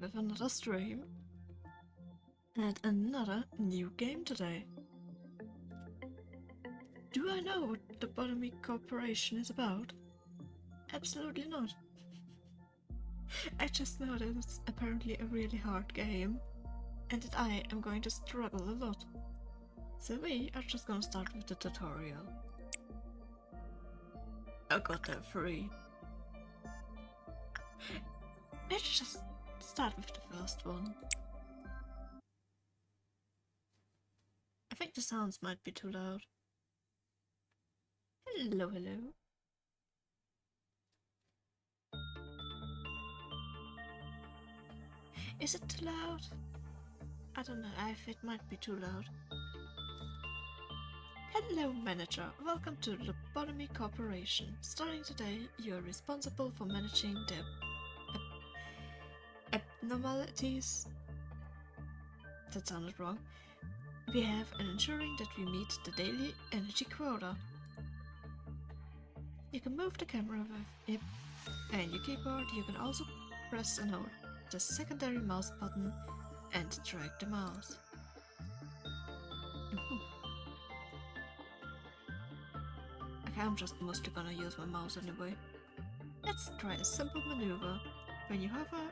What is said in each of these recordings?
with another stream and another new game today. Do I know what the Lobotomy Corporation is about? Absolutely not. I just know that it's apparently a really hard game and that I am going to struggle a lot. So we are just gonna start with the tutorial. I got that free. Let's just start with the first one. I think the sounds might be too loud. Hello, hello. Is it too loud? I don't know if it might be too loud. Hello, manager. Welcome to Lobotomy Corporation. Starting today, you are responsible for managing the abnormalities. That sounded wrong. We have and ensuring that we meet the daily energy quota. You can move the camera with it and your keyboard. You can also press and hold the secondary mouse button and drag the mouse. Okay, I'm just mostly gonna use my mouse anyway. Let's try a simple maneuver. When you hover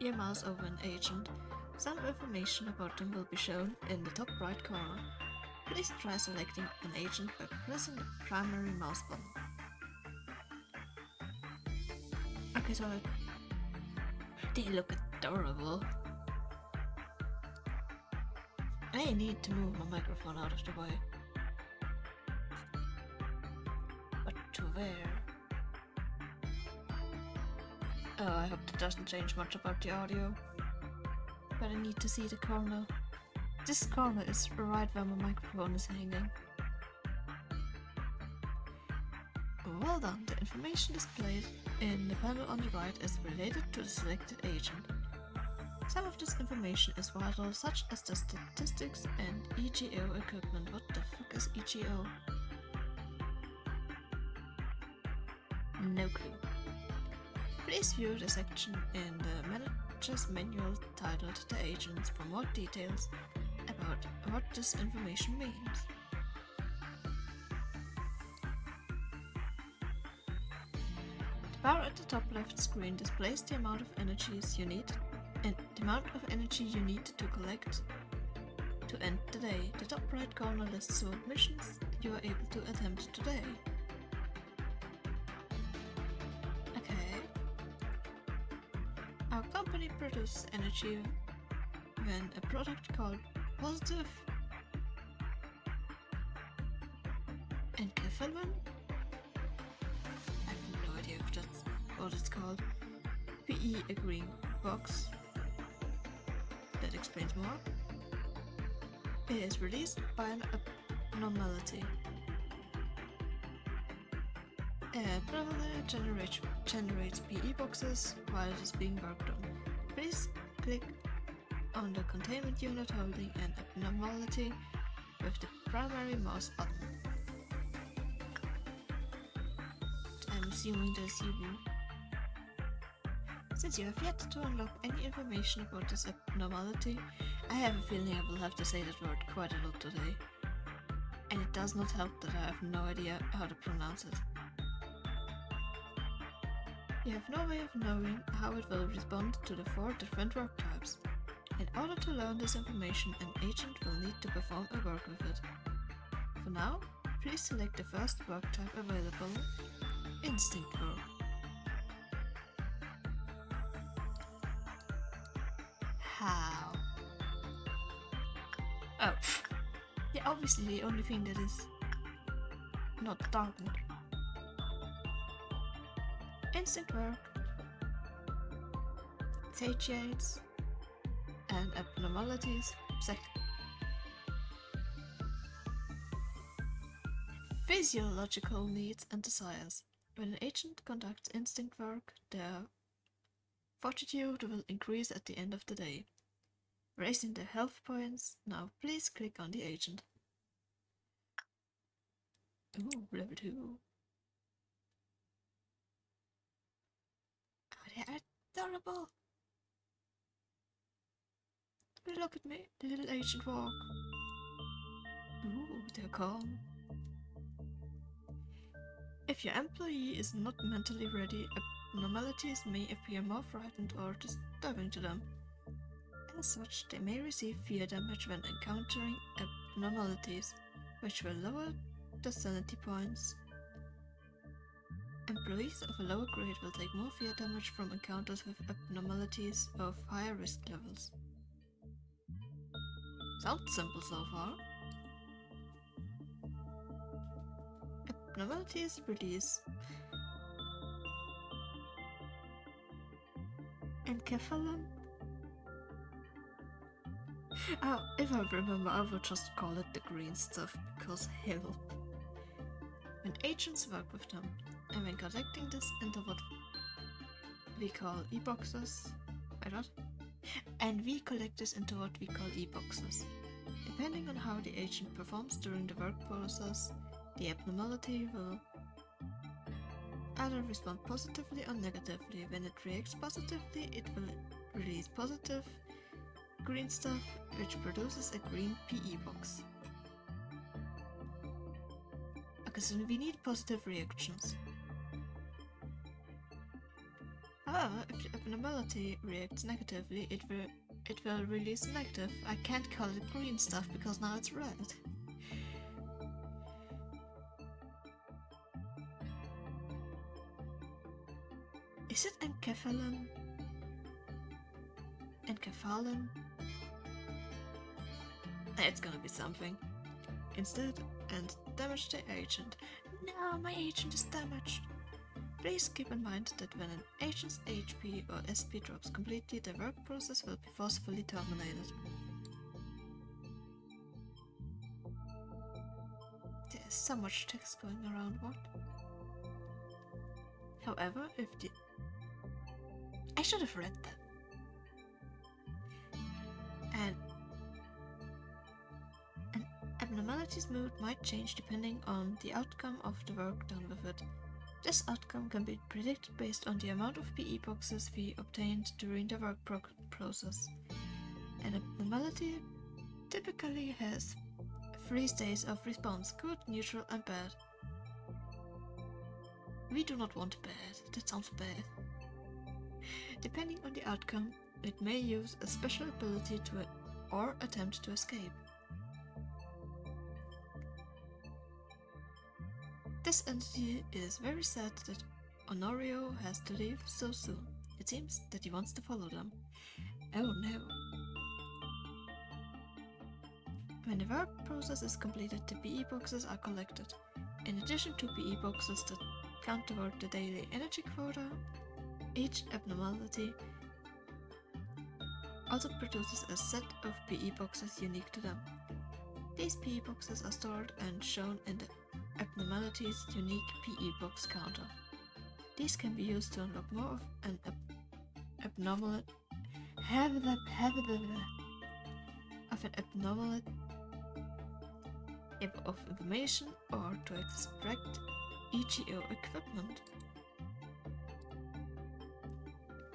your mouse over an agent, some information about them will be shown in the top right corner. Please try selecting an agent by pressing the primary mouse button. Okay, so they look adorable. I need to move my microphone out of the way. But to where? Oh, I hope that doesn't change much about the audio. But I need to see the corner. This corner is right where my microphone is hanging. Well done, the information displayed in the panel on the right is related to the selected agent. Some of this information is vital, such as the statistics and EGO equipment. What the fuck is EGO? No clue. Please view the section in the manager's manual titled The Agents for more details about what this information means. The bar at the top left screen displays the amount of energies you need and the amount of energy you need to collect to end the day. The top right corner lists what missions you are able to attempt today. Okay. Our company produces energy when a product called positive enkephalon, I have no idea if that's what it's called, PE a green box, that explains more, it is released by an abnormality. Abnormality generates PE boxes while it is being worked on. Please click on the containment unit holding an abnormality with the primary mouse button. I'm assuming that's you. Since you have yet to unlock any information about this abnormality, I have a feeling I will have to say that word quite a lot today. And it does not help that I have no idea how to pronounce it. You have no way of knowing how it will respond to the 4 different work types. In order to learn this information, an agent will need to perform a work with it. For now, please select the first work type available, Instinct Work. How? Oh, yeah, obviously the only thing that is not darkened. Instinct Work satiates and abnormalities physiological needs and desires. When an agent conducts instinct work, their fortitude will increase at the end of the day, raising their health points. Now please click on the agent. Ooh, level 2. Oh, they are adorable. Look at me, the little agent walk. Ooh, they're calm. If your employee is not mentally ready, abnormalities may appear more frightened or disturbing to them. As such, they may receive fear damage when encountering abnormalities, which will lower the sanity points. Employees of a lower grade will take more fear damage from encounters with abnormalities of higher risk levels. Sounds simple so far. Abnormalities release encephalon. If I remember, I will just call it the green stuff because help. When agents work with them, and when collecting this into what we call e-boxes. Wait, what? And we collect this into what we call e-boxes. Depending on how the agent performs during the work process, the abnormality will either respond positively or negatively. When it reacts positively, it will release positive green stuff, which produces a green PE box. Okay, so we need positive reactions. However, if the abnormality reacts negatively, it will release negative. I can't call it green stuff because now it's red. Is it encephalon? Encephalon? It's gonna be something. Instead, and damage the agent. No, my agent is damaged. Please keep in mind that when an agent's HP or SP drops completely, the work process will be forcefully terminated. There is so much text going around, what? However, if the... I should have read that. And an abnormality's mood might change depending on the outcome of the work done with it. This outcome can be predicted based on the amount of PE boxes we obtained during the work process. An abnormality typically has 3 states of response: good, neutral, and bad. We do not want bad, that sounds bad. Depending on the outcome, it may use a special ability or attempt to escape. This entity is very sad that Honorio has to leave so soon. It seems that he wants to follow them. Oh no. When the work process is completed, the PE boxes are collected. In addition to PE boxes that count toward the daily energy quota, each abnormality also produces a set of PE boxes unique to them. These PE boxes are stored and shown in the abnormality's unique PE box counter. These can be used to unlock more of an abnormal of information or to extract EGO equipment.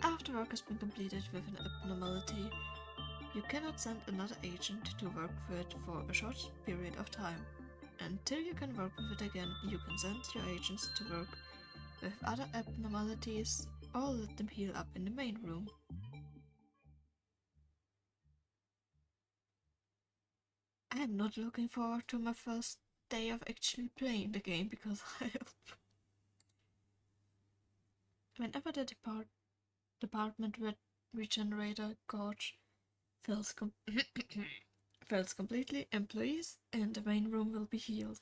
After work has been completed with an abnormality, you cannot send another agent to work with it for a short period of time. Until you can work with it again, you can send your agents to work with other abnormalities or let them heal up in the main room. I'm not looking forward to my first day of actually playing the game because I hope. Whenever the department regenerator gauge fills completely, employees in the main room will be healed.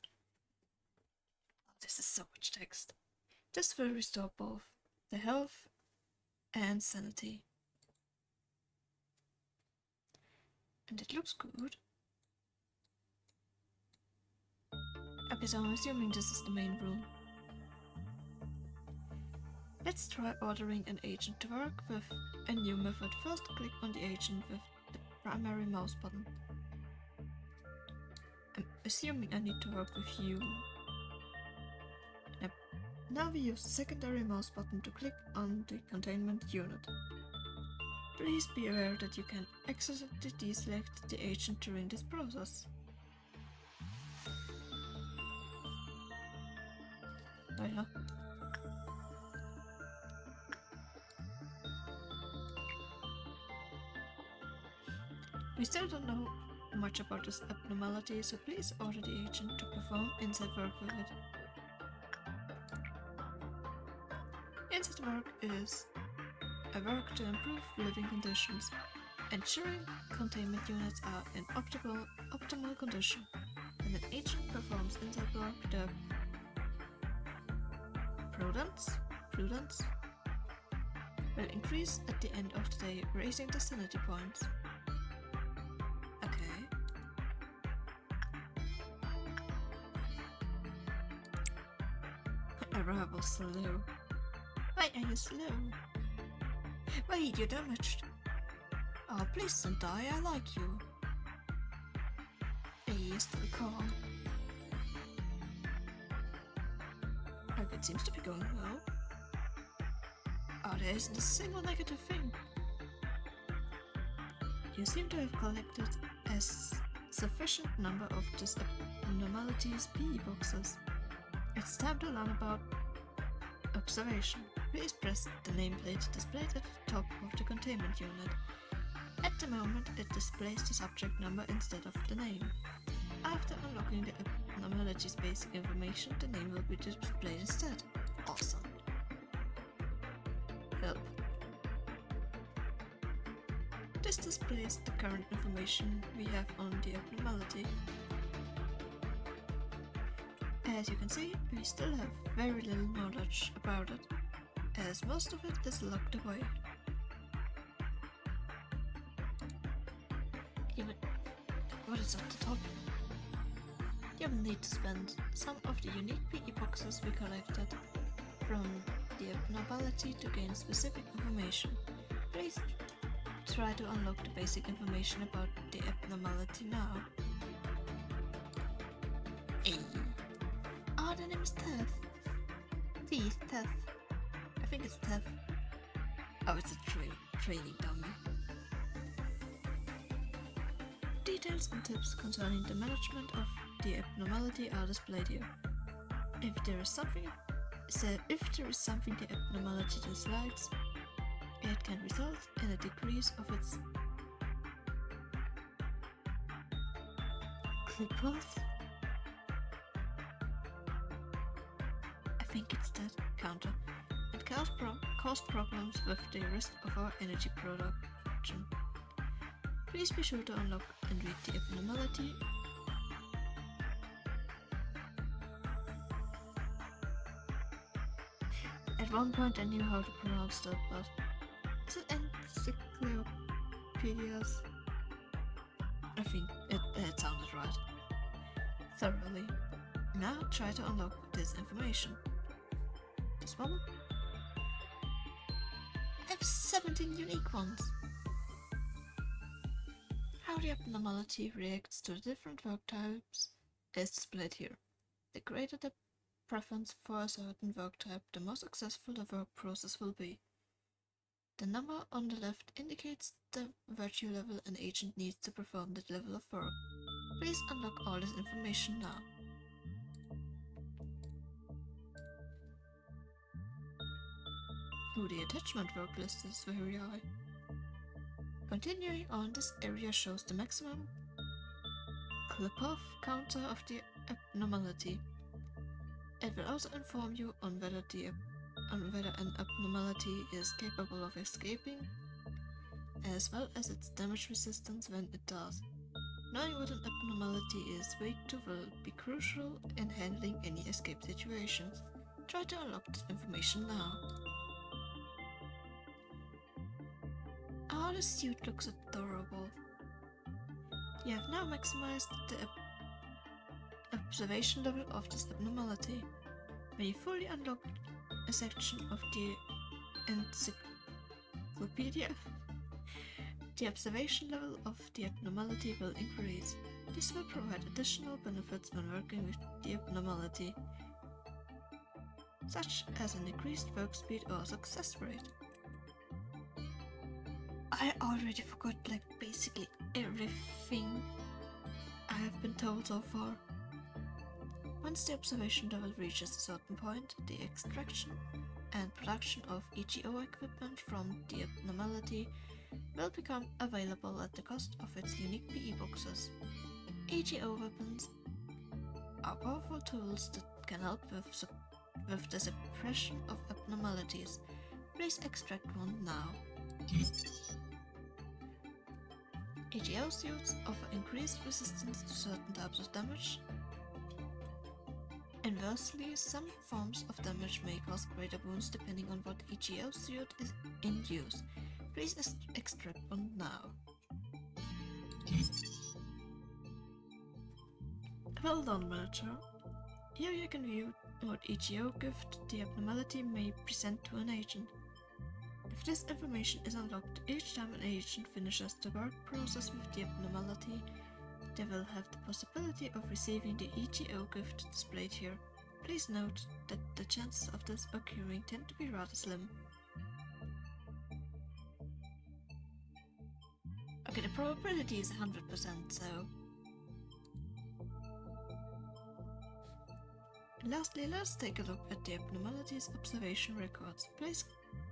Oh, this is so much text. This will restore both the health and sanity. And it looks good. Okay, so I'm assuming this is the main room. Let's try ordering an agent to work with a new method. First, click on the agent with the primary mouse button. I'm assuming I need to work with you. Yep. Now we use the secondary mouse button to click on the containment unit. Please be aware that you can accidentally deselect the agent during this process. Oh yeah. We still don't know much about this abnormality, so please order the agent to perform inside work with it. Inside work is a work to improve living conditions, ensuring containment units are in optimal condition. When an agent performs inside work, the prudence will increase at the end of the day, raising the sanity points. Okay. Arrival slow. Why are you slow? Wait, you're damaged. Oh, please don't die, I like you. He is still calm. It seems to be going well. Oh, there isn't a single negative thing. You seem to have collected a sufficient number of this abnormality's PE boxes. It's time to learn about observation. Please press the nameplate displayed at the top of the containment unit. At the moment, it displays the subject number instead of the name. After unlocking the abnormality's basic information, the name will be displayed instead. Awesome. Help. This displays the current information we have on the abnormality. As you can see, we still have very little knowledge about it, as most of it is locked away. What is at the top? You will need to spend some of the unique PE boxes we collected from the abnormality to gain specific information. Please try to unlock the basic information about the abnormality now. Hey. Oh, the name is Teth. Teth. I think it's Teth. Oh, it's a training dummy. Details and tips concerning the management of the abnormality are displayed here. If there is something the abnormality dislikes, it can result in a decrease of its clippers. I think it's that counter. It caused problems with the rest of our energy production. Please be sure to unlock and read the abnormality. At one point I knew how to pronounce that, but is it encyclopedias? I think it sounded right. Thoroughly. Now try to unlock this information. This one? I have 17 unique ones. How the abnormality reacts to the different work types is displayed here. The greater the preference for a certain work type, the more successful the work process will be. The number on the left indicates the virtue level an agent needs to perform that level of work. Please unlock all this information now. Ooh, the attachment work list is very high. Continuing on, this area shows the maximum clip-off counter of the abnormality. It will also inform you on whether an abnormality is capable of escaping, as well as its damage resistance when it does. Knowing what an abnormality is weak to will be crucial in handling any escape situations. Try to unlock this information now. Oh, the suit looks adorable. You have now maximized the observation level of this abnormality. When you fully unlock a section of the encyclopedia, the observation level of the abnormality will increase. This will provide additional benefits when working with the abnormality, such as an increased work speed or success rate. I I already forgot like basically everything I have been told so far. Once the observation level reaches a certain point, the extraction and production of EGO equipment from the abnormality will become available at the cost of its unique PE boxes. EGO weapons are powerful tools that can help with the suppression of abnormalities. Please extract one now. EGO suits offer increased resistance to certain types of damage. Inversely, some forms of damage may cause greater wounds depending on what EGO suit is in use. Please extract one now. Well done, manager. Here you can view what EGO gift the abnormality may present to an agent. If this information is unlocked each time an agent finishes the work process with the abnormality, they will have the possibility of receiving the EGO gift displayed here. Please note that the chances of this occurring tend to be rather slim. Okay, the probability is 100%, so... Lastly, let's take a look at the abnormalities observation records. Please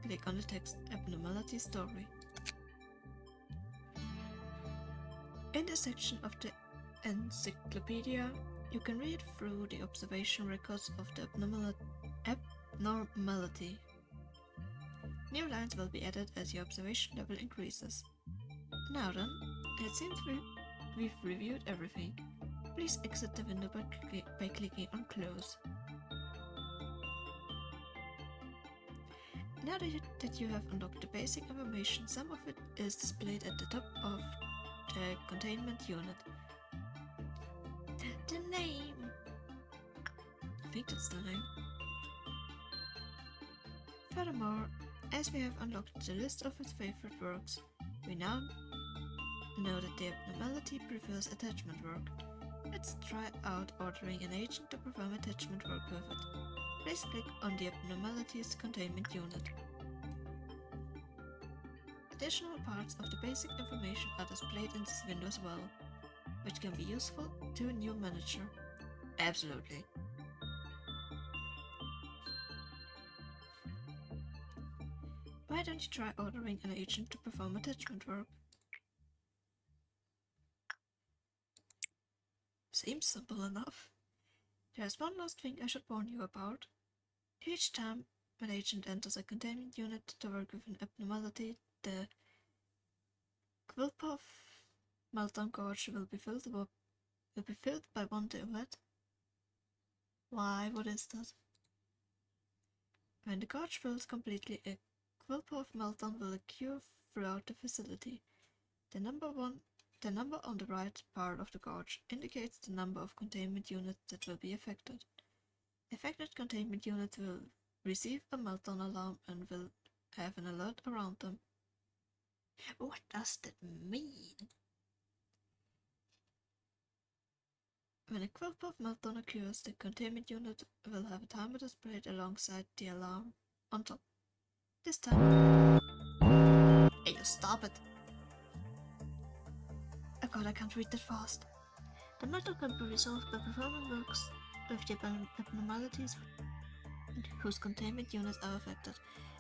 click on the text Abnormality Story. In the section of the encyclopedia, you can read through the observation records of the abnormality. New lines will be added as your observation level increases. Now then, it seems we've reviewed everything. Please exit the window by clicking on Close. Now that you have unlocked the basic information, some of it is displayed at the top of the containment unit. The name! I think that's the name. Furthermore, as we have unlocked the list of its favorite works, we now know that the abnormality prefers attachment work. Let's try out ordering an agent to perform attachment work with it. Please click on the abnormalities containment unit. Additional parts of the basic information are displayed in this window as well, which can be useful to a new manager. Absolutely. Why don't you try ordering an agent to perform attachment work? Seems simple enough. There's one last thing I should warn you about. Each time an agent enters a containment unit to work with an abnormality, the Quilpuff meltdown gorge will be filled by one duet. Why? What is that? When the gorge fills completely, a Quilpuff meltdown will occur throughout the facility. The number on the right part of the gorge indicates the number of containment units that will be affected. Affected containment units will receive a meltdown alarm and will have an alert around them. What does that mean? When a Quilpuff meltdown occurs, the containment unit will have a timer displayed alongside the alarm on top. This time... Hey, you stop it! Oh god, I can't read that fast. The meltdown can be resolved by performing works with the abnormalities whose containment units are affected.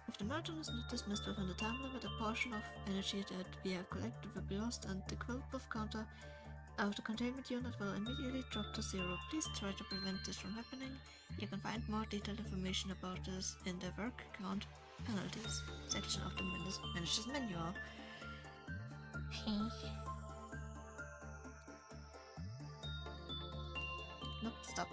If the meltdown is not dismissed within the time limit, a portion of energy that we have collected will be lost and the Quilpuff counter of the containment unit will immediately drop to 0. Please try to prevent this from happening. You can find more detailed information about this in the work count penalties section of the manager's manual. Nope, stop.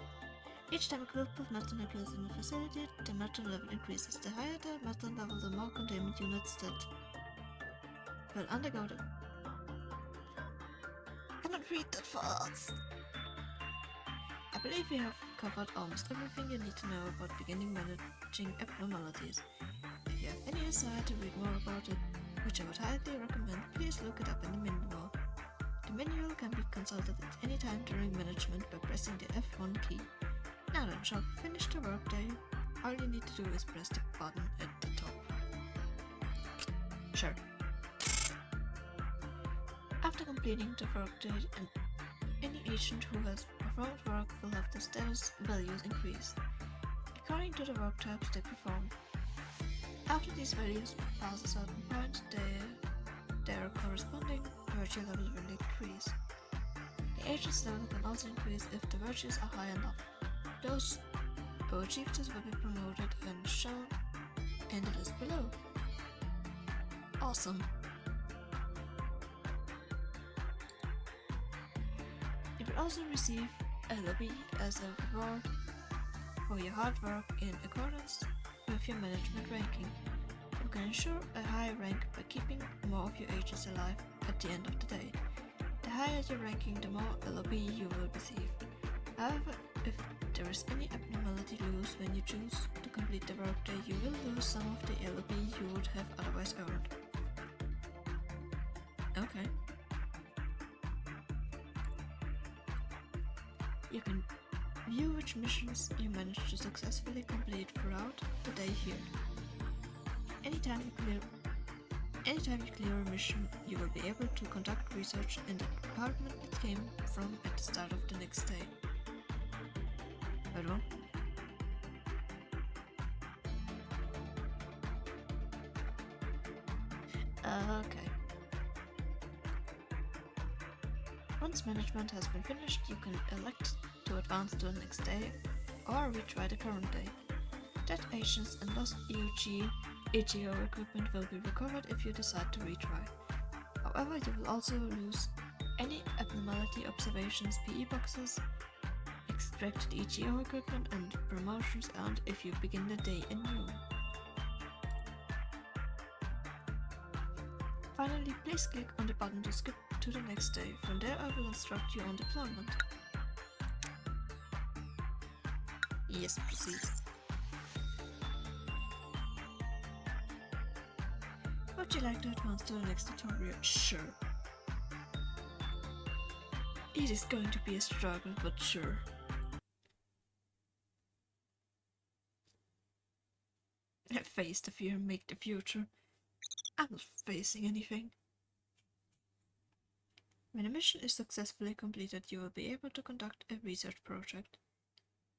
Each time a Quilpuff meltdown occurs in a facility, the meltdown level increases. The higher the meltdown level, the more containment units that will undergo the... I cannot read that fast. I believe we have covered almost everything you need to know about beginning managing abnormalities. If you have any desire to read more about it, which I would highly recommend, please look it up in the manual. The manual can be consulted at any time during management by pressing the F1 key. Now then, shall we finish the workday? All you need to do is press the button at the top. Sure. After completing the workday, any agent who has performed work will have the status values increase, according to the work types they perform. After these values pass a certain point, their corresponding virtue level will increase. The agent's level can also increase if the virtues are high enough. Those who achieve this will be promoted and shown in the list below. Awesome! You will also receive a LOB as a reward for your hard work in accordance with your management ranking. You can ensure a high rank by keeping more of your agents alive at the end of the day. The higher your ranking, the more LOB you will receive. However, if there is any abnormality loose when you choose to complete the workday, you will lose some of the LOB you would have otherwise earned. Okay. You can view which missions you managed to successfully complete throughout the day here. Anytime you clear a mission, you will be able to conduct research in the department it came from at the start of the next day. Pardon? Okay. Once management has been finished, you can elect to advance to the next day or retry the current day. Dead agents and lost EGO equipment will be recovered if you decide to retry. However, you will also lose any abnormality observations, PE boxes, extracted EGO equipment, and promotions earned if you begin the day anew. Finally, please click on the button to skip to the next day. From there I will instruct you on deployment. Yes, proceed. Would you like to advance to the next tutorial? Sure. It is going to be a struggle, but sure. Face the fear, make the future. I'm not facing anything. When a mission is successfully completed, you will be able to conduct a research project.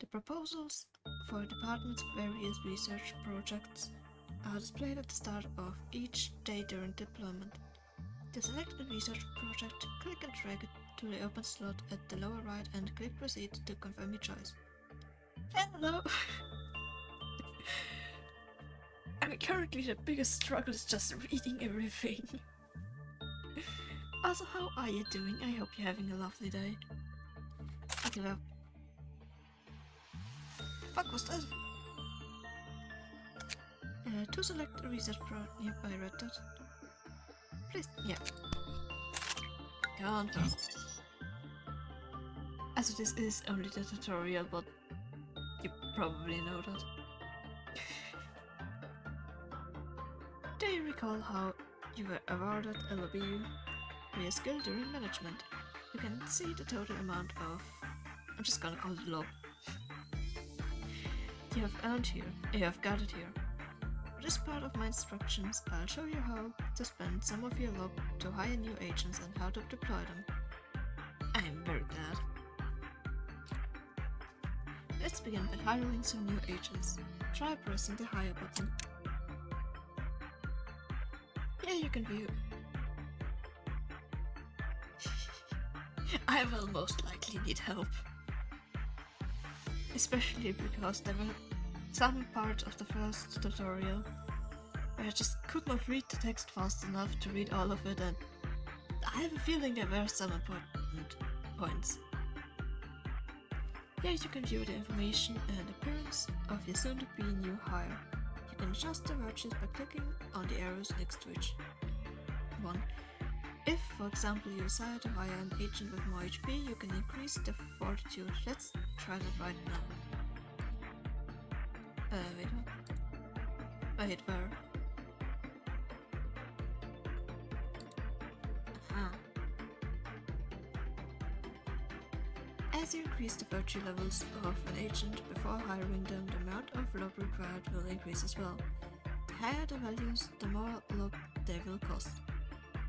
The proposals for the department's various research projects are displayed at the start of each day during deployment. To select a research project, click and drag it to the open slot at the lower right and click Proceed to confirm your choice. Hello! I mean, currently the biggest struggle is just reading everything. Also, how are you doing? I hope you're having a lovely day. Okay, well. Fuck was that? To select a research project, yep, I read that. Please, yeah. Confirm. Also, this is only the tutorial, but you probably know that. Do you recall how you were awarded a LOB for your skill during management? You can see the total amount of... I'm just gonna call it LOB. You have earned here, you have gathered here. For this part of my instructions, I'll show you how to spend some of your LOB to hire new agents and how to deploy them. I'm very glad. Let's begin by hiring some new agents. Try pressing the hire button. Here you can view. I will most likely need help. Especially because there were some parts of the first tutorial where I just could not read the text fast enough to read all of it, and I have a feeling there were some important points. Here you can view the information and appearance of your soon-to-be new hire. You can adjust the virtues by clicking on the arrows next to each one. If, for example, you decide to hire an agent with more HP, you can increase the fortitude. Let's try that right now. Wait, where? Aha. As you increase the virtue levels of an agent before hiring them, the amount of LOB required will increase as well. The higher the values, the more LOB they will cost.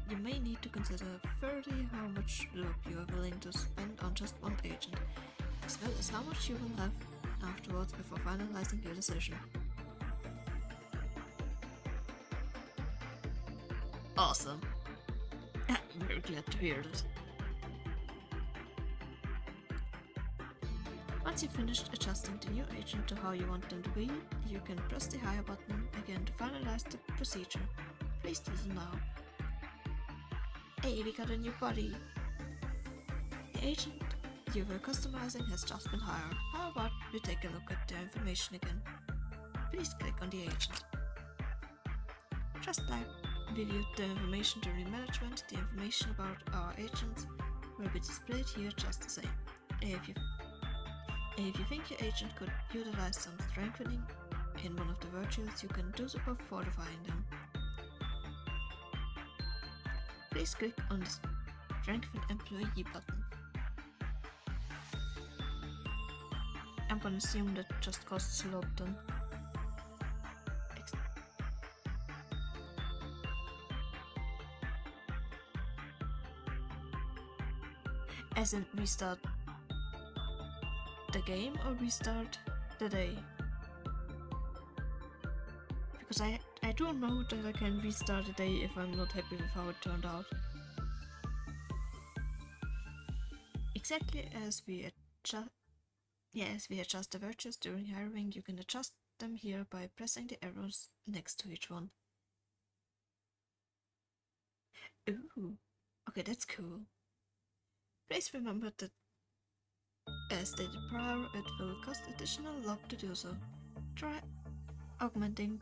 you may need to consider thoroughly how much loop you are willing to spend on just one agent, as well as how much you will have afterwards before finalizing your decision. Awesome. I'm very glad to hear that. Once you've finished adjusting the new agent to how you want them to be, you can press the hire button again to finalize the procedure. Please do so now. Hey, we got a new body! The agent you were customizing has just been hired. How about we take a look at their information again? Please click on the agent. Just like we viewed the information during management, the information about our agents will be displayed here just the same. If you think your agent could utilize some strengthening in one of the virtues, you can do so by fortifying them. Please click on the Strengthen Employee button. I'm gonna assume that just costs a lot then. As in restart the game or restart the day? Because I don't know that I can restart the day if I'm not happy with how it turned out. Exactly as we adjust the virtues during hiring, you can adjust them here by pressing the arrows next to each one. Ooh, okay, that's cool. Please remember that, as stated prior, it will cost additional luck to do so. Try augmenting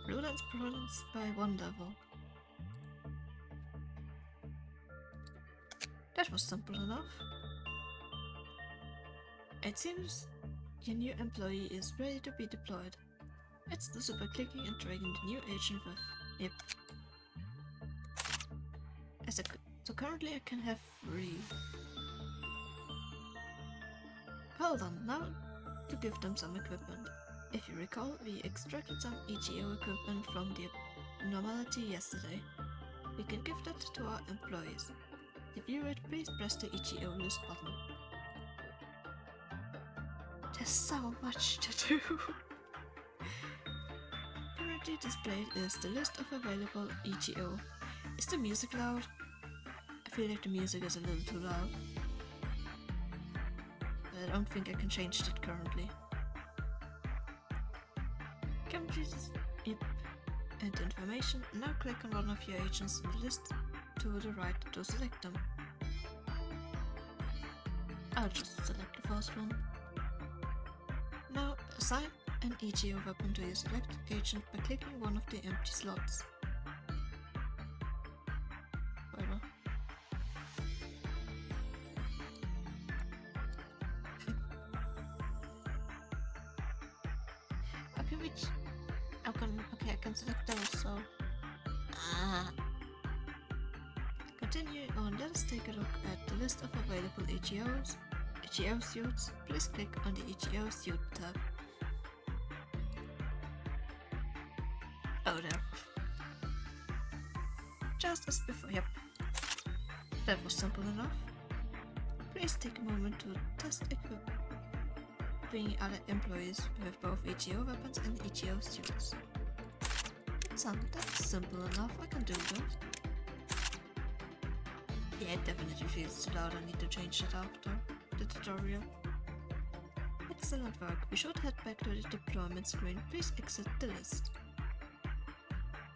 prudence by 1 level. That was simple enough. It seems your new employee is ready to be deployed. Let's do so by clicking and dragging the new agent with. Yep. So currently I can have 3. Hold on, now to give them some equipment. If you recall, we extracted some EGO equipment from the abnormality yesterday. We can give that to our employees. To view it, please press the EGO list button. There's so much to do! Currently displayed is the list of available EGO. Is the music loud? I feel like the music is a little too loud. But I don't think I can change that currently. Yep. And information. Now click on one of your agents in the list to the right to select them. I'll just select the first one. Now assign an EGO weapon to your selected agent by clicking one of the empty slots. Whatever. Okay, I can select those, so... Continue on, let us take a look at the list of available EGO suits. Please click on the EGO suit tab. Oh, there. Just as before, yep. That was simple enough. Please take a moment to test equipping other employees with both EGO weapons and EGO suits. That's simple enough, I can do that. Yeah, it definitely feels too loud, I need to change it after the tutorial. Excellent work, we should head back to the deployment screen. Please exit the list.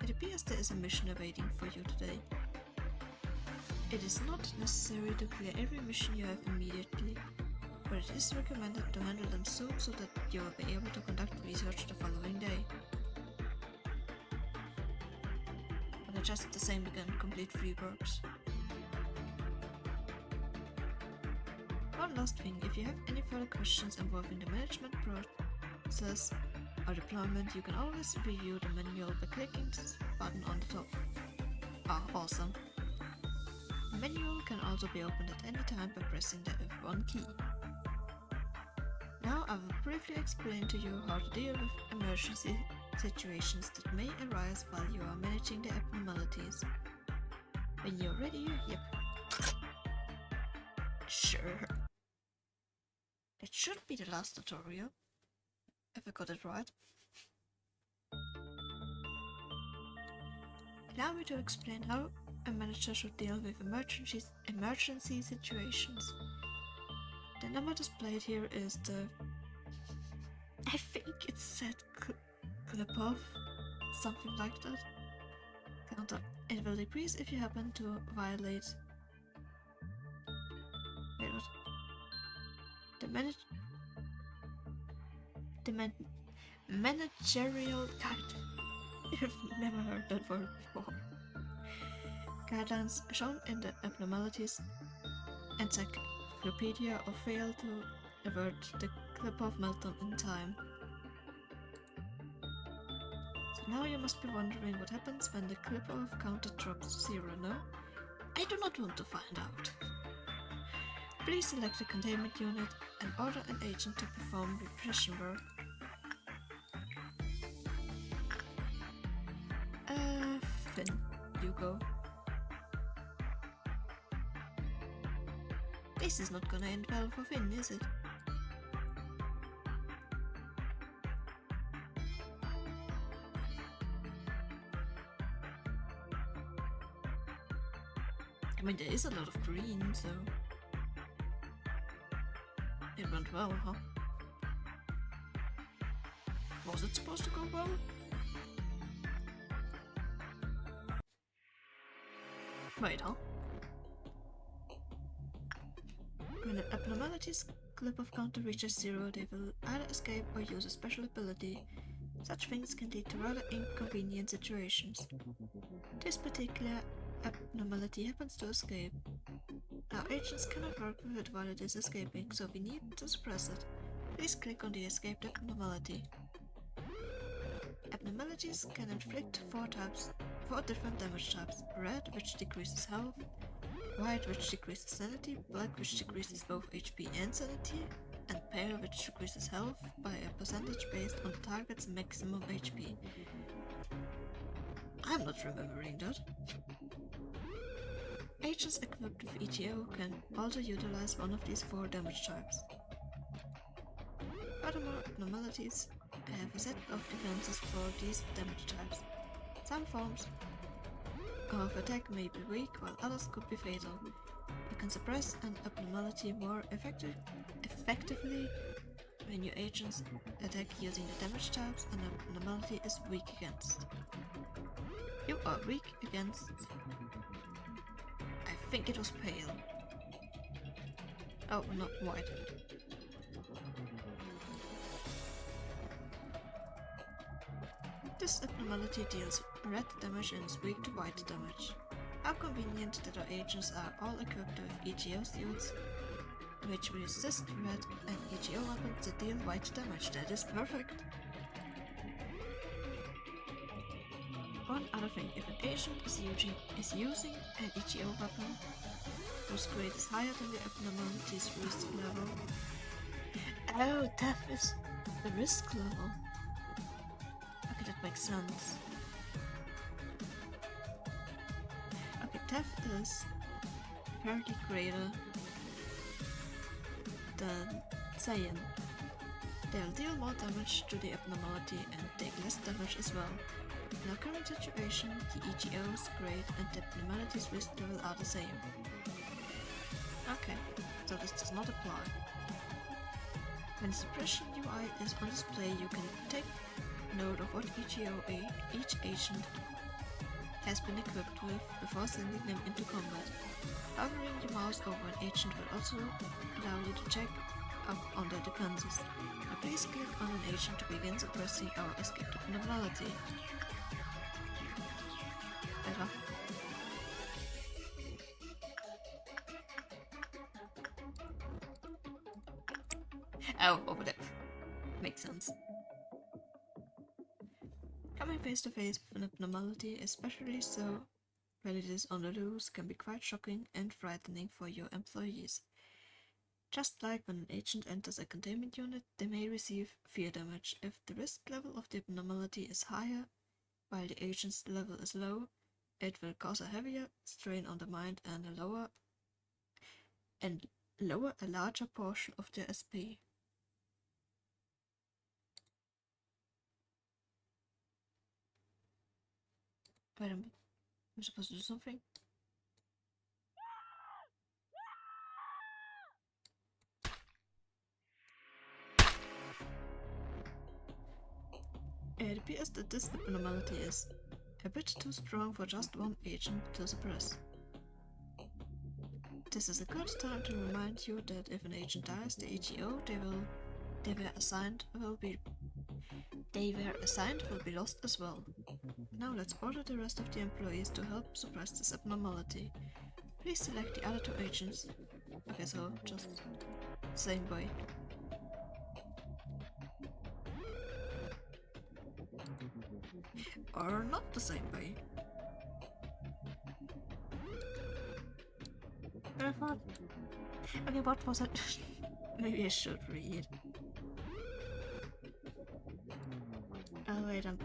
It appears there is a mission awaiting for you today. It is not necessary to clear every mission you have immediately, but it is recommended to handle them soon so that you will be able to conduct research the following day. But just the same again, complete free works. One last thing, if you have any further questions involving the management process or deployment, you can always review the manual by clicking this button on the top. Awesome. The manual can also be opened at any time by pressing the F1 key. Now I will briefly explain to you how to deal with emergency situations that may arise while you are managing the abnormalities. When you're ready, yep. Sure. It should be the last tutorial, if I got it right. Allow me to explain how a manager should deal with emergency situations. The number displayed here is the... I think it's set clip off, something like that. Counter. It will decrease if you happen to violate... Wait, what? The managerial guide. I've never heard that word before. Guidelines shown in the abnormalities encyclopedia or fail to avert the clip-off meltdown in time. So now you must be wondering what happens when the clip-off counter drops to 0, no? I do not want to find out. Please select the containment unit and order an agent to perform repression work. Finn, you go. This is not gonna end well for Finn, is it? I mean, there is a lot of green, so... It went well, huh? Was it supposed to go well? Wait, huh? When an abnormality's clip-off counter reaches 0, they will either escape or use a special ability. Such things can lead to rather inconvenient situations. This particular abnormality happens to escape. Our agents cannot work with it while it is escaping, so we need to suppress it. Please click on the escaped abnormality. Abnormalities can inflict 4 different damage types. Red, which decreases health, white, which decreases sanity, black, which decreases both HP and sanity, and pale, which decreases health by a percentage based on the target's maximum HP. I'm not remembering that. Agents equipped with ETO can also utilize one of these 4 damage types. Furthermore, abnormalities have a set of defenses for these damage types. Some forms of attack may be weak, while others could be fatal. You can suppress an abnormality more effectively when your agents attack using the damage types an abnormality is weak against. You are weak against... I think it was pale. Oh, not white. This abnormality deals red damage and is weak to white damage. How convenient that our agents are all equipped with ETO suits, which resist red, and ETO weapons that deal white damage. That is perfect! One other thing, if an agent is using an ETO weapon whose grade is higher than the abnormality's risk level... Oh, death is the risk level. Okay, that makes sense. Okay, theft is apparently greater than Saiyan. They'll deal more damage to the abnormality and take less damage as well. In our current situation, the ETO's grade and the abnormality's risk level are the same. Okay, so this does not apply. When the suppression UI is on display, you can take note of what ETO each agent has been equipped with before sending them into combat. Hovering your mouse over an agent will also allow you to check up on their defenses. Now please click on an agent to begin suppressing our escaped abnormality. Better. Oh, over there. Makes sense. Coming face to face with an abnormality, especially so when it is on the loose, can be quite shocking and frightening for your employees. Just like when an agent enters a containment unit, they may receive fear damage. If the risk level of the abnormality is higher, while the agent's level is low, it will cause a heavier strain on the mind and lower a larger portion of their SP. Wait a minute, I'm supposed to do something? It appears that this abnormality is a bit too strong for just one agent to suppress. This is a good time to remind you that if an agent dies, the EGO they were assigned will be lost as well. Now let's order the rest of the employees to help suppress this abnormality. Please select the other two agents. Okay, so just same way. Or not the same way. But I thought... Okay, what was it? Maybe I should read. Oh wait, I'm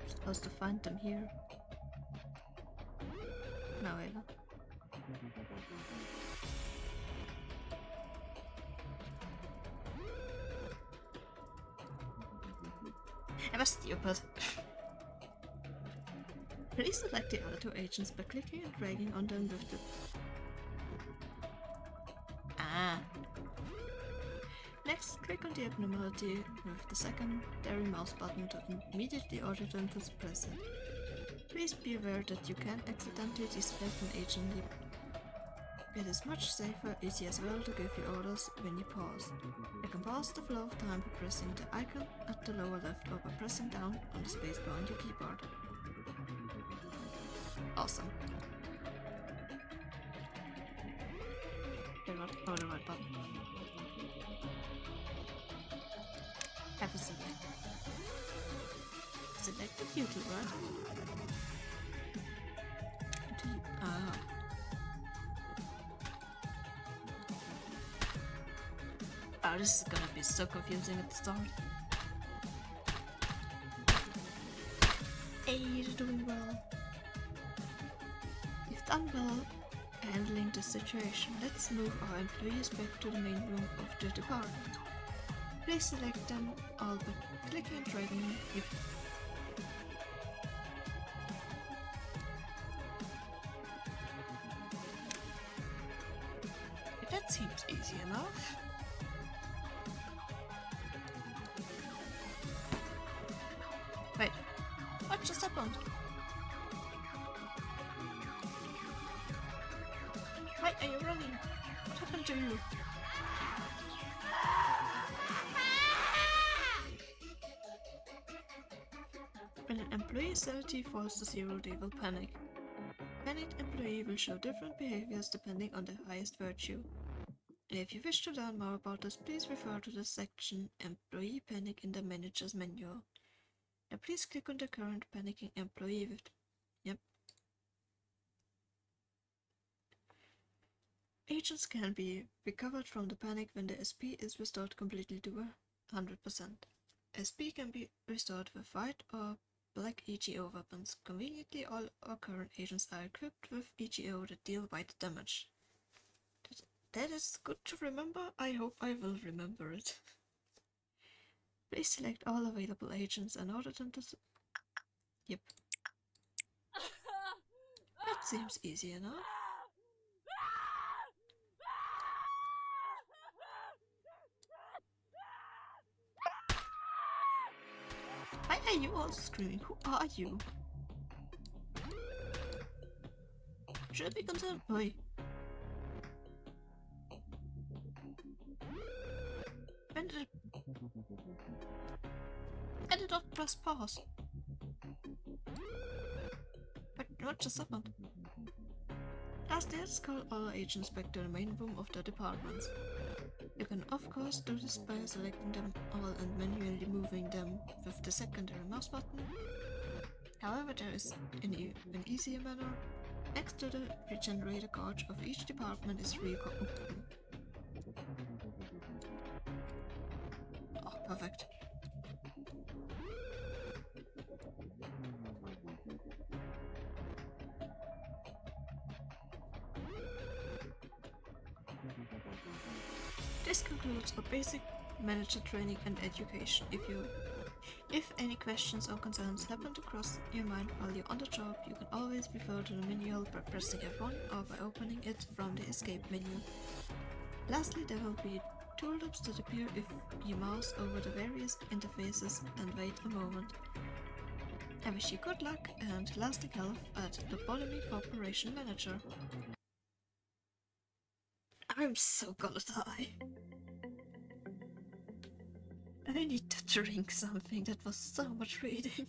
supposed to find them here. No, wait. I was stupid. Please select the other two agents by clicking and dragging on them with the... Next, click on the abnormality with the secondary mouse button to immediately order them to suppress it. Please be aware that you can accidentally deselect an agent. It is much safer, easy as well to give you orders when you pause. You can pause the flow of time by pressing the icon at the lower left or by pressing down on the spacebar on your keyboard. Awesome. Oh, the right button. Have a select. Selected YouTube, right? Oh, this is gonna be so confusing at the start. Hey, you're doing well. You've done well handling the situation. Let's move our employees back to the main room of the department. Please select them all by clicking and dragging. That seems easy enough. Wait, what just happened? Why are you running? What happened to you? When an employee's sanity falls to zero, they will panic. Panicked employee will show different behaviors depending on their highest virtue. And if you wish to learn more about this, please refer to the section Employee Panic in the Manager's Manual. Now please click on the current panicking employee with... Yep. Agents can be recovered from the panic when the SP is restored completely to 100%. SP can be restored with white or black EGO weapons. Conveniently, all our current agents are equipped with EGO that deal white damage. That is good to remember. I hope I will remember it. Please select all available agents and order them to... Yep. That seems easy enough. Why are you also screaming? Who are you? Should I be concerned? Why? I did not press pause. But what just happened? Lastly, let's call all agents back to the main room of the departments. You can of course do this by selecting them all and manually moving them with the secondary mouse button. However, there is an easier manner. Next to the regenerator gauge of each department is Perfect. This concludes our basic manager training and education. If any questions or concerns happen to cross your mind while you're on the job, you can always refer to the manual by pressing F1 or by opening it from the escape menu. Lastly, there will be tooltips that appear if you mouse over the various interfaces and wait a moment. I wish you good luck and lasting health at Lobotomy Corporation Manager. I'm so gonna die. I need to drink something. That was so much reading.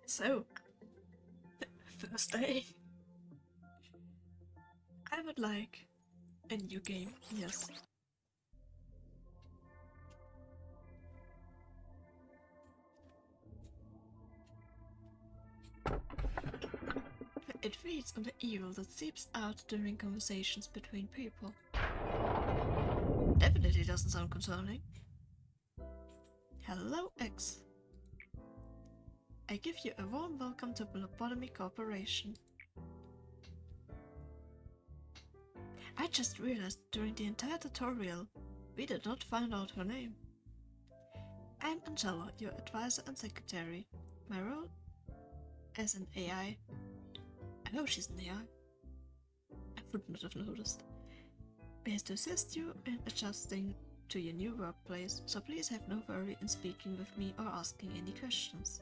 So, first day. I would like a new game, yes. It feeds on the evil that seeps out during conversations between people. Definitely doesn't sound concerning. Hello, X. I give you a warm welcome to Lobotomy Corporation. I just realized during the entire tutorial, we did not find out her name. I'm Angela, your advisor and secretary. My role as an AI. I know she's an AI. I would not have noticed. Is to assist you in adjusting to your new workplace, so please have no worry in speaking with me or asking any questions.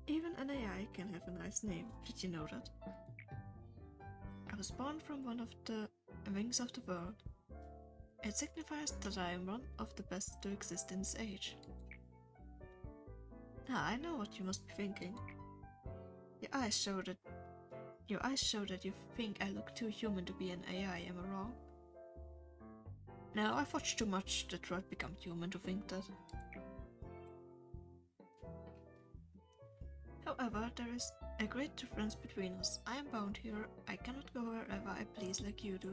Even an AI can have a nice name, did you know that? I was born from one of the wings of the world. It signifies that I am one of the best to exist in this age. Now I know what you must be thinking. Your eyes show that you think I look too human to be an AI, am I wrong? No, I've watched too much Detroit Become Human to think that. However, there is a great difference between us. I am bound here, I cannot go wherever I please like you do.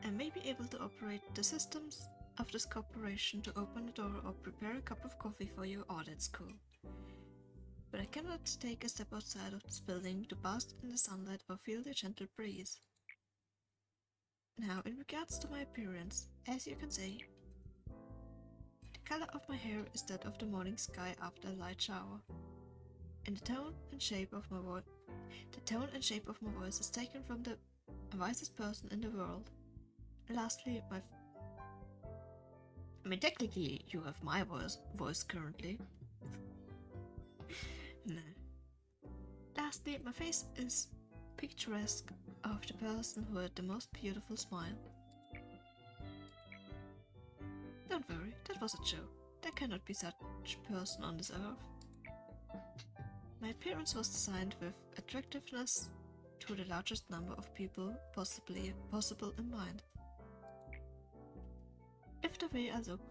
I may be able to operate the systems of this corporation to open the door or prepare a cup of coffee for you, oh that's cool. But I cannot take a step outside of this building to bask in the sunlight or feel the gentle breeze. Now, in regards to my appearance, as you can see, the color of my hair is that of the morning sky after a light shower. And the tone and shape of my voice is taken from the wisest person in the world. Lastly, technically, you have my voice currently. Nah. Lastly, my face is picturesque of the person who had the most beautiful smile. Don't worry, that was a joke. There cannot be such a person on this earth. My appearance was designed with attractiveness to the largest number of people possible in mind. If the way I look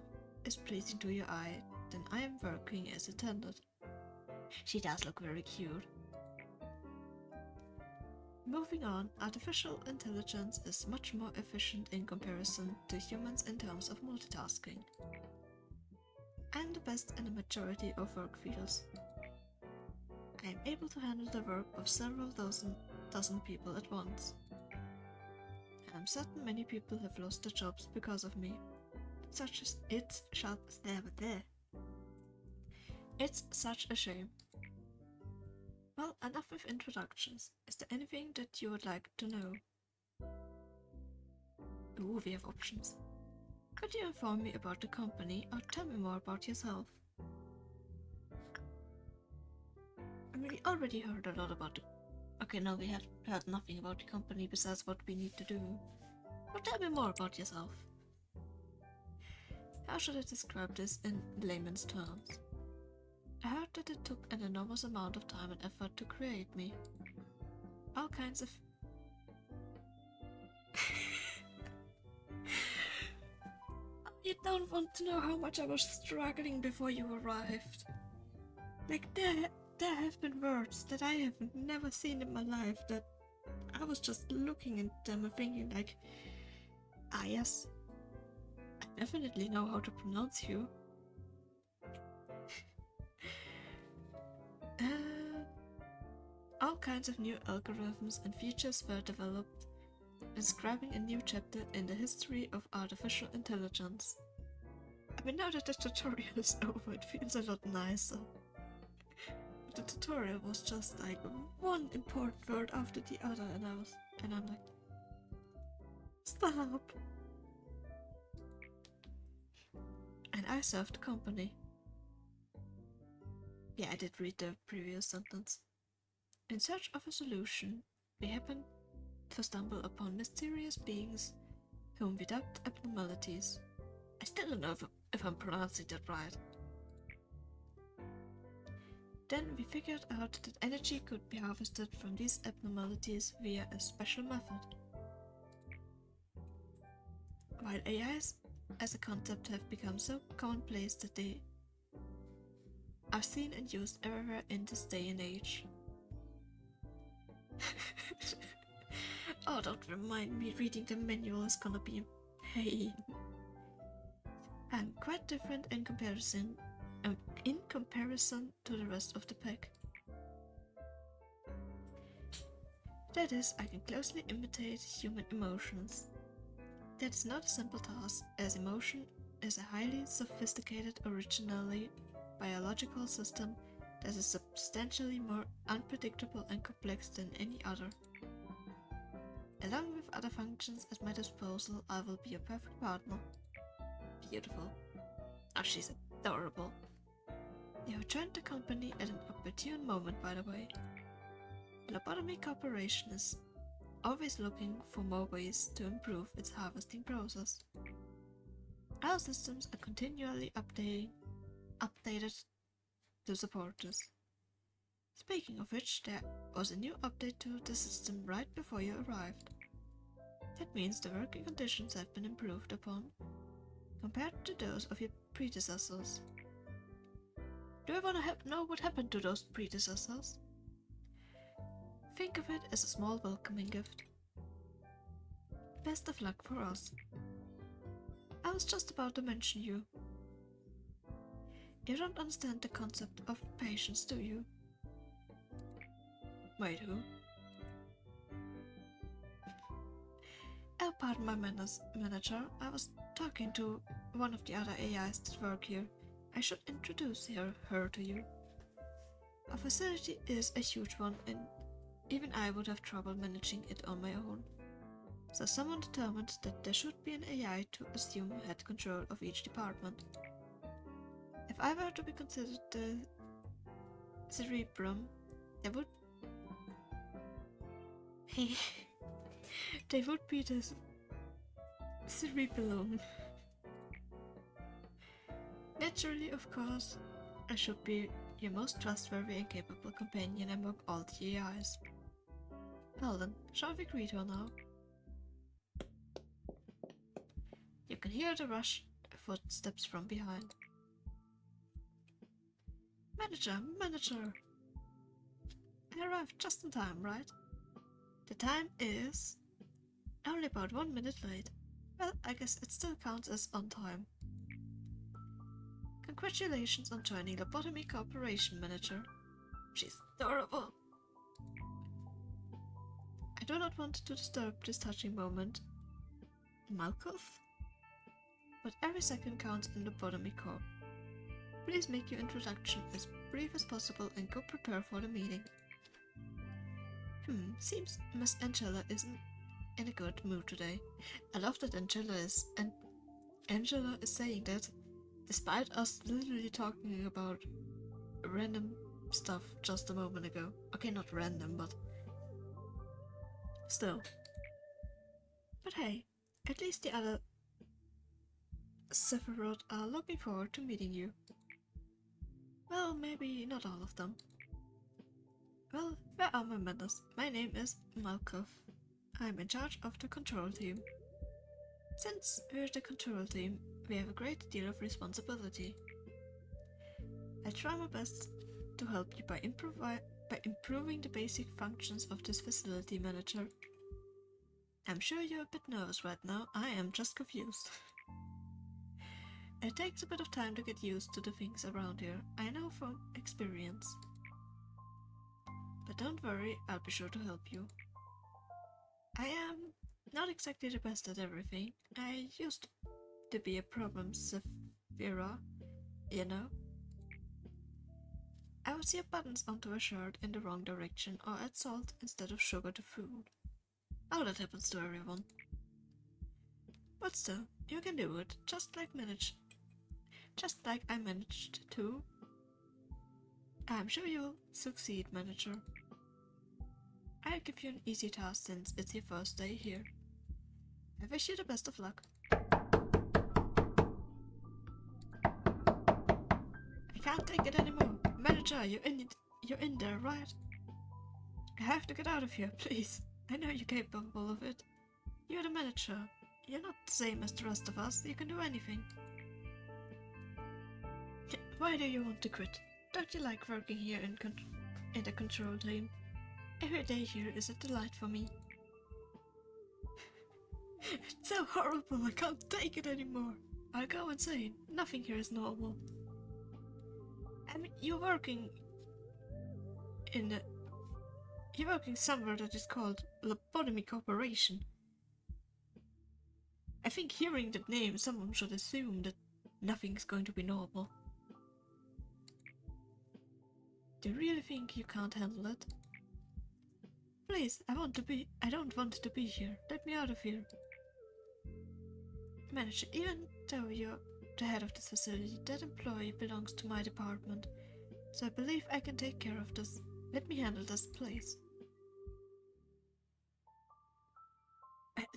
is pleasing to your eye, then I am working as intended. She does look very cute. Moving on, artificial intelligence is much more efficient in comparison to humans in terms of multitasking. I'm the best in a majority of work fields. I am able to handle the work of several dozen people at once. I'm certain many people have lost their jobs because of me. It's such a shame. Well, enough with introductions. Is there anything that you would like to know? Ooh, we have options. Could you inform me about the company or tell me more about yourself? I mean, we already heard a lot about Okay, no, we had heard nothing about the company besides what we need to do. But tell me more about yourself. How should I describe this in layman's terms? I heard that it took an enormous amount of time and effort to create me. All kinds of... Are you don't want to know how much I was struggling before you arrived. Like, there have been words that I have never seen in my life that I was just looking at them and thinking like, ah yes, I definitely know how to pronounce you. All kinds of new algorithms and features were developed, inscribing a new chapter in the history of artificial intelligence. I mean, now that the tutorial is over, it feels a lot nicer. But the tutorial was just like one important word after the other, and I'm like, stop! And I served company. Yeah, I did read the previous sentence. In search of a solution, we happened to stumble upon mysterious beings whom we dubbed abnormalities. I still don't know if I'm pronouncing that right. Then we figured out that energy could be harvested from these abnormalities via a special method. While AIs as a concept have become so commonplace that they are seen and used everywhere in this day and age. Oh, don't remind me, reading the manual is gonna be a pain. I'm quite different in comparison to the rest of the pack. That is, I can closely imitate human emotions. That is not a simple task, as emotion is a highly sophisticated, originally biological system that is substantially more unpredictable and complex than any other. Along with other functions at my disposal, I will be a perfect partner. Beautiful. Oh, she's adorable. You have joined the company at an opportune moment, by the way. Lobotomy Corporation is always looking for more ways to improve its harvesting process. Our systems are continually updated to support this. Speaking of which, there was a new update to the system right before you arrived. That means the working conditions have been improved upon, compared to those of your predecessors. Do you want to know what happened to those predecessors? Think of it as a small welcoming gift. Best of luck for us. I was just about to mention you. You don't understand the concept of patience, do you? Wait, who? Oh, pardon my manager. I was talking to one of the other AIs that work here. I should introduce her to you. Our facility is a huge one, and even I would have trouble managing it on my own. So someone determined that there should be an AI to assume head control of each department. If I were to be considered the cerebrum, they would be the cerebellum. Naturally, of course, I should be your most trustworthy and capable companion among all the AIs. Well then, shall we greet her now? You can hear the rush footsteps from behind. Manager! I arrived just in time, right? The time is only about 1 minute late. Well, I guess it still counts as on time. Congratulations on joining Lobotomy Corporation, Manager. She's adorable. I do not want to disturb this touching moment, Malkov, but every second counts in Lobotomy Corp. Please make your introduction as brief as possible and go prepare for the meeting. Seems Miss Angela isn't in a good mood today. I love that Angela is saying that, despite us literally talking about random stuff just a moment ago. Okay, not random, but still. But hey, at least the other Sephiroth are looking forward to meeting you. Well, maybe not all of them. Well, where are my manners? My name is Malkov. I'm in charge of the control team. Since we're the control team, we have a great deal of responsibility. I try my best to help you by improving the basic functions of this facility, Manager. I'm sure you're a bit nervous right now. I am just confused. It takes a bit of time to get used to the things around here, I know from experience. But don't worry, I'll be sure to help you. I am not exactly the best at everything. I used to be a problem Saphira, you know. I would sew buttons onto a shirt in the wrong direction or add salt instead of sugar to food. Oh, that happens to everyone. But still, you can do it, just like I managed to. I'm sure you'll succeed, Manager. I'll give you an easy task since it's your first day here. I wish you the best of luck. I can't take it anymore. Manager, you're in there, right? I have to get out of here, please. I know you're capable of it. You're the manager. You're not the same as the rest of us. You can do anything. Why do you want to quit? Don't you like working here in the control team? Every day here is a delight for me. It's so horrible, I can't take it anymore. I'll go insane. Nothing here is normal. I mean, you're working somewhere that is called Lobotomy Corporation. I think hearing that name, someone should assume that nothing's going to be normal. Do you really think you can't handle it? Please, I don't want to be here. Let me out of here. Manager, even though you're the head of this facility, that employee belongs to my department. So I believe I can take care of this. Let me handle this, please.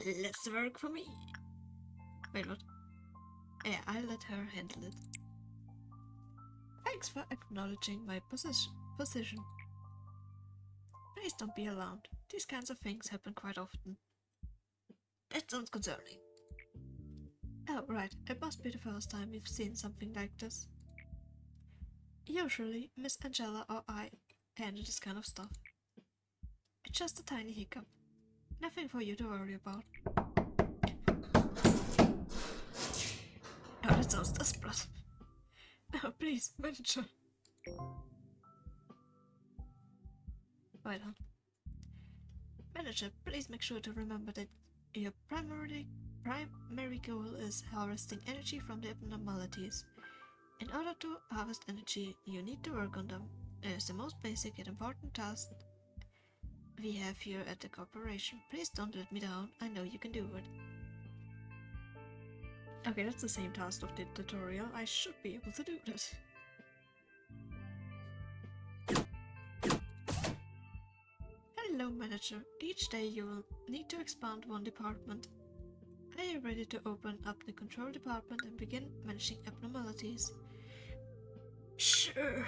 Less work for me. Wait, what? Yeah, I'll let her handle it. Thanks for acknowledging my position. Please don't be alarmed. These kinds of things happen quite often. That sounds concerning. Oh, right. It must be the first time you've seen something like this. Usually, Miss Angela or I handle this kind of stuff. It's just a tiny hiccup. Nothing for you to worry about. Oh, that sounds desperate. No, please, manager. Right on. Manager, please make sure to remember that your primary goal is harvesting energy from the abnormalities. In order to harvest energy, you need to work on them. It is the most basic and important task we have here at the corporation. Please don't let me down. I know you can do it. Okay, that's the same task of the tutorial. I should be able to do that. Hello, Manager. Each day you will need to expand one department. Are you ready to open up the control department and begin managing abnormalities? Sure.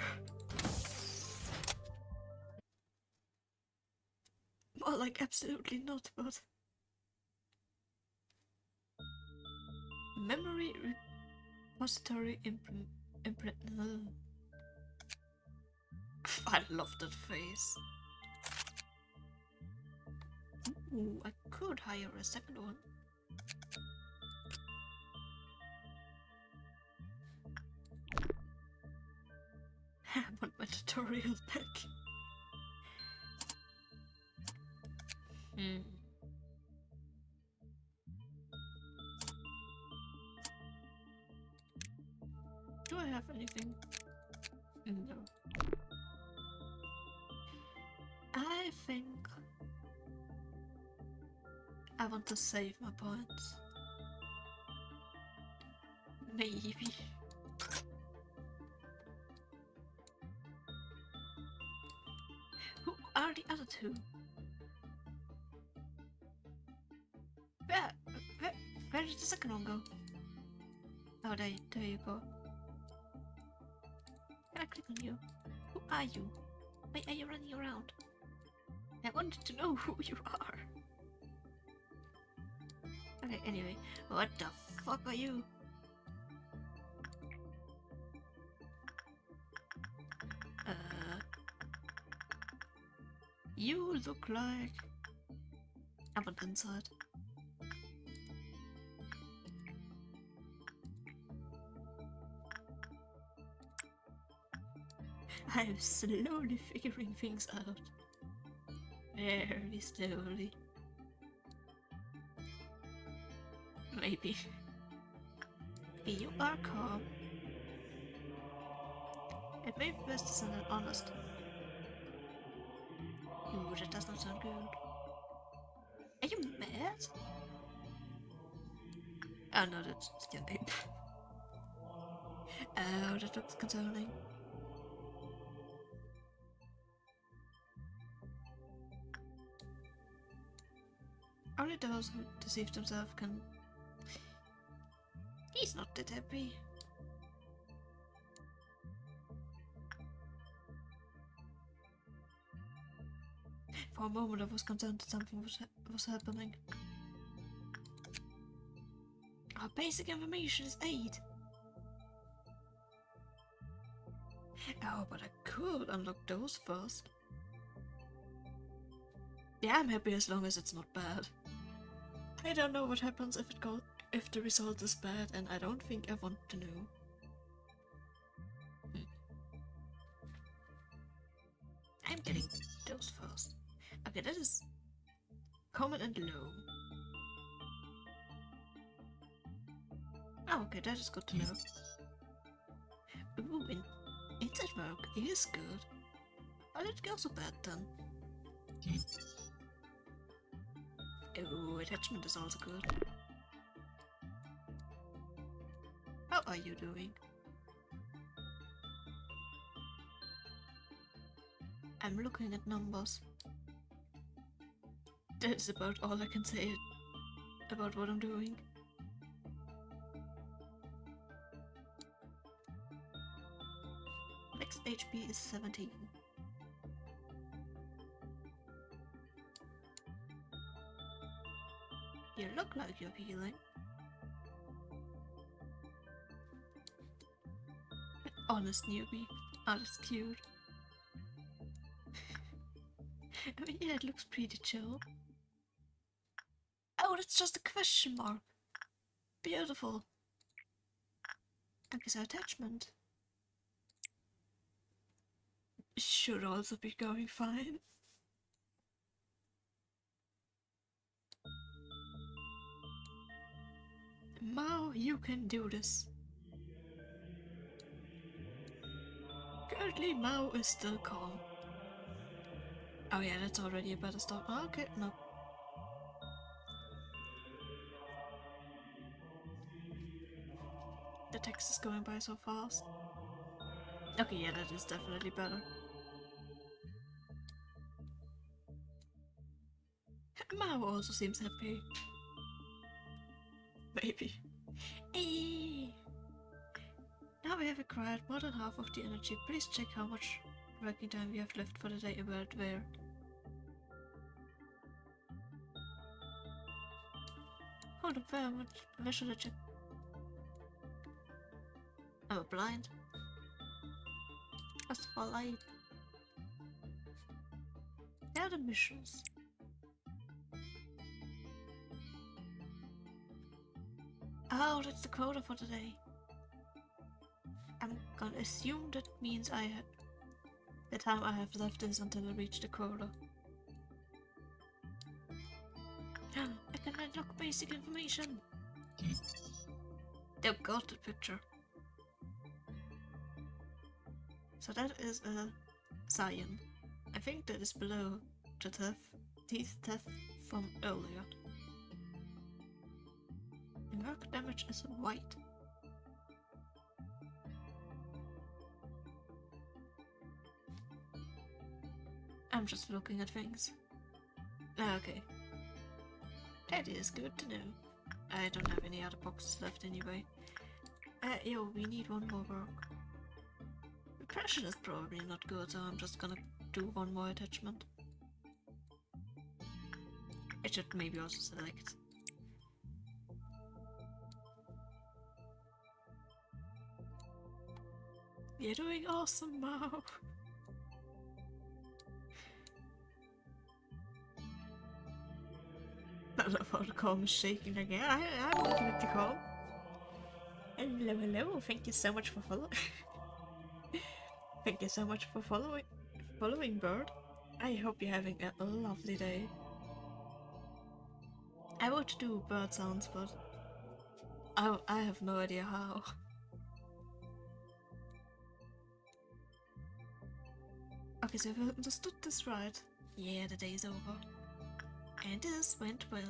More like absolutely not, but... Memory repository imprint. I love that face. Ooh, I could hire a second one. I want my tutorial back. Do I have anything? No. I think I want to save my points. Maybe. Who are the other two? Where did the second one go? Oh, there you go. Can I click on you? Who are you? Why are you running around? I wanted to know who you are. Okay, anyway, what the fuck are you? You look like... I want inside. I'm slowly figuring things out. Very slowly. Maybe. You are calm. It may be best to sound honest. Ooh, that does not sound good. Are you mad? Oh no, that's your name. Oh, that looks concerning. Only those who deceive themselves can... He's not that happy. For a moment I was concerned that something was happening. Our basic information is 8. Oh, but I could unlock those first. Yeah, I'm happy as long as it's not bad. I don't know what happens if the result is bad, and I don't think I want to know. I'm getting those first. Okay, that is common and low. Oh, okay, that is good to know. Ooh, inside work is good. Oh, that goes so bad then. Ooh, attachment is also good. How are you doing? I'm looking at numbers. That's about all I can say about what I'm doing. Max HP is 17. You look like you're healing. Honest newbie. Oh, that's cute. I mean, yeah, it looks pretty chill. Oh, that's just a question mark. Beautiful. Okay, so attachment should also be going fine. Mao, you can do this. Currently, Mao is still calm. Oh yeah, that's already a better start. Oh, okay, no. The text is going by so fast. Okay, yeah, that is definitely better. Mao also seems happy. Maybe. Hey! Now we have acquired more than half of the energy. Please check how much working time we have left for the day about where. Hold on, where should I check? I'm blind. As for light. They are the missions. Oh, that's the quota for today. I'm gonna assume that means the time I have left is until I reach the quota. I can unlock basic information. Oh god, the picture. So that is a Cyan. I think that is below the teeth theft from earlier. The mark damage is white. I'm just looking at things. Okay. That is good to know. I don't have any other boxes left anyway. Yo, we need one more work. Repression is probably not good, so I'm just gonna do one more attachment. I should maybe also select. You're doing awesome, Mao. love how the calm is shaking like, yeah, I'm definitely calm. Hello, hello, thank you so much for following. Thank you so much for following Bird. I hope you're having a lovely day. I would do bird sounds, but I have no idea how. Okay, so if I understood this right, yeah, the day is over. And this went well.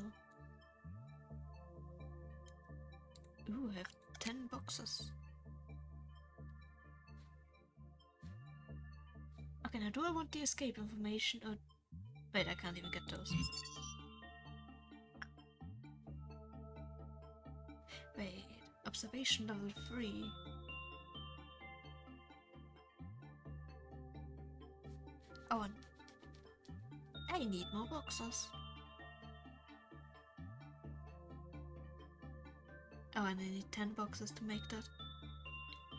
Ooh, I have 10 boxes. Okay, now do I want the escape information or... Wait, I can't even get those. Wait, observation level 3. Oh, and I need more boxes. Oh, and I need 10 boxes to make that.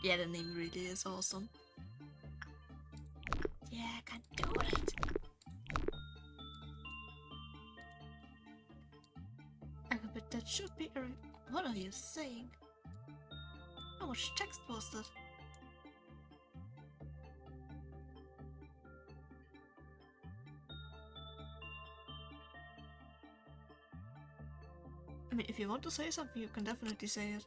Yeah, the name really is awesome. Yeah, I can do it. Okay, but that should be a... What are you saying? How much text was that? I mean, if you want to say something, you can definitely say it.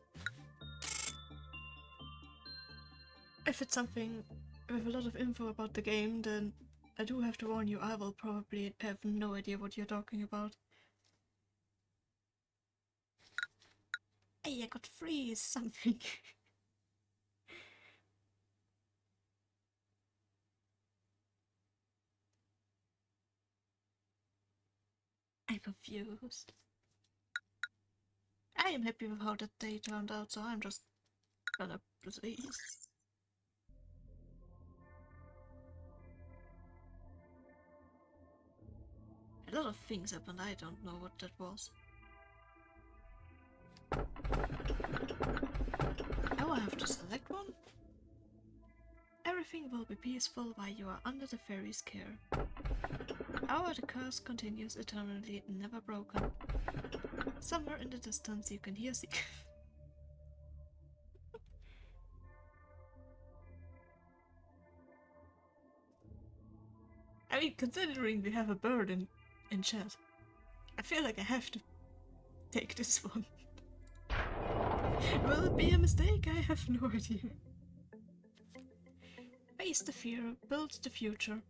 If it's something with a lot of info about the game, then I do have to warn you, I will probably have no idea what you're talking about. Hey, I got free something. I'm confused. I am happy with how that day turned out, so I'm just gonna proceed. A lot of things happened, I don't know what that was. Oh, I have to select one? Everything will be peaceful while you are under the fairy's care. However, the curse continues eternally, never broken. Somewhere in the distance you can hear I mean, considering we have a bird in chat, I feel like I have to take this one. Will it be a mistake? I have no idea. Face the fear, build the future.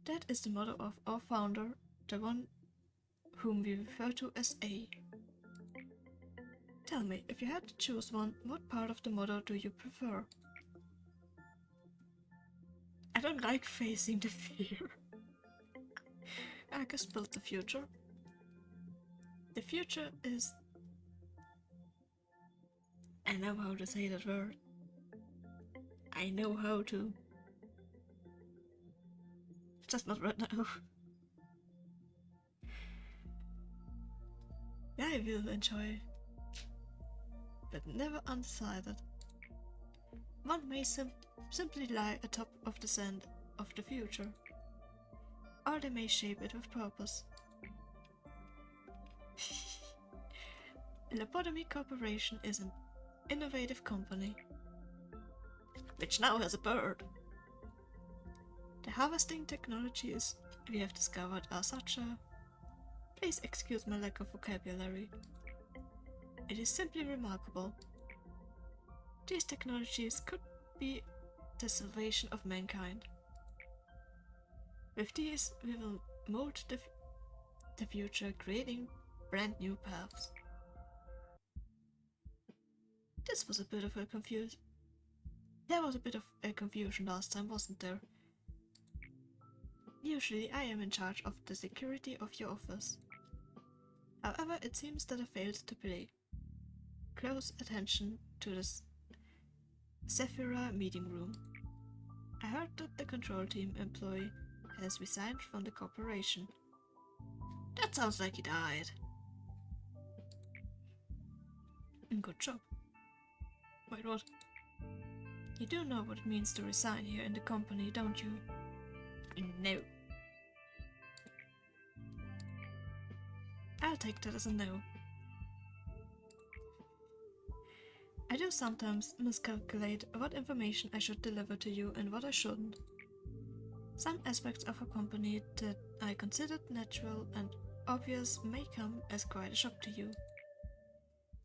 That is the motto of our founder, the one whom we refer to as A. Tell me, if you had to choose one, what part of the motto do you prefer? I don't like facing the fear. I guess build the future. The future is... I know how to say that word. I know how to. Just not right now. I will enjoy, but never undecided. One may simply lie atop of the sand of the future, or they may shape it with purpose. Lobotomy Corporation is an innovative company, which now has a bird. The harvesting technologies we have discovered are such a... Please excuse my lack of vocabulary. It is simply remarkable. These technologies could be the salvation of mankind. With these, we will mold the future, creating brand new paths. This was a bit of a confusion. There was a bit of a confusion last time, wasn't there? Usually I am in charge of the security of your office. However, it seems that I failed to pay close attention to this Sephira meeting room. I heard that the control team employee has resigned from the corporation. That sounds like he died. Good job. Wait, what? You do know what it means to resign here in the company, don't you? No. I'll take that as a no. I do sometimes miscalculate what information I should deliver to you and what I shouldn't. Some aspects of a company that I considered natural and obvious may come as quite a shock to you.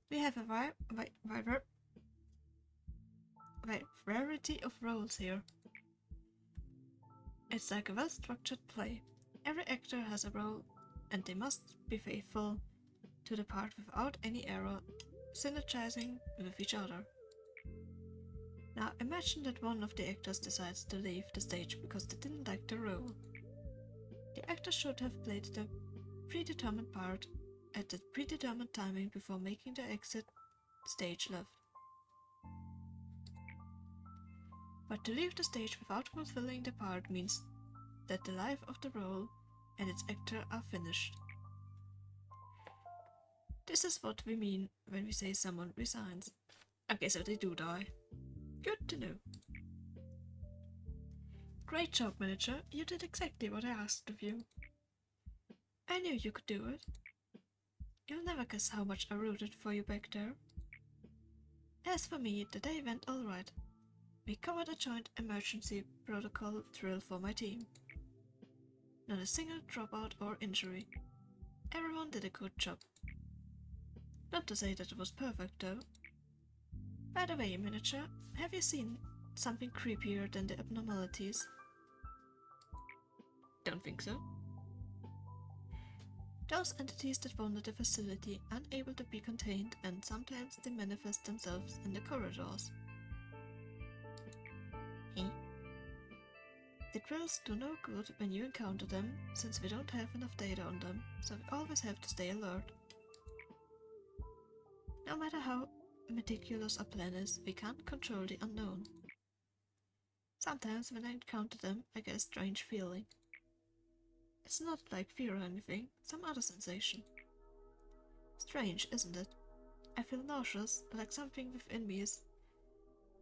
We have a variety of roles here. It's like a well-structured play. Every actor has a role, and they must be faithful to the part without any error, synergizing with each other. Now imagine that one of the actors decides to leave the stage because they didn't like the role. The actor should have played the predetermined part at the predetermined timing before making the exit stage left. But to leave the stage without fulfilling the part means that the life of the role and its actor are finished. This is what we mean when we say someone resigns. Okay, so they do die. Good to know. Great job, manager. You did exactly what I asked of you. I knew you could do it. You'll never guess how much I rooted for you back there. As for me, the day went alright. We covered a joint emergency protocol drill for my team. Not a single dropout or injury. Everyone did a good job. Not to say that it was perfect, though. By the way, manager, have you seen something creepier than the abnormalities? Don't think so. Those entities that wander the facility, unable to be contained, and sometimes they manifest themselves in the corridors. The drills do no good when you encounter them, since we don't have enough data on them, so we always have to stay alert. No matter how meticulous our plan is, we can't control the unknown. Sometimes when I encounter them, I get a strange feeling. It's not like fear or anything, some other sensation. Strange, isn't it? I feel nauseous, like something within me is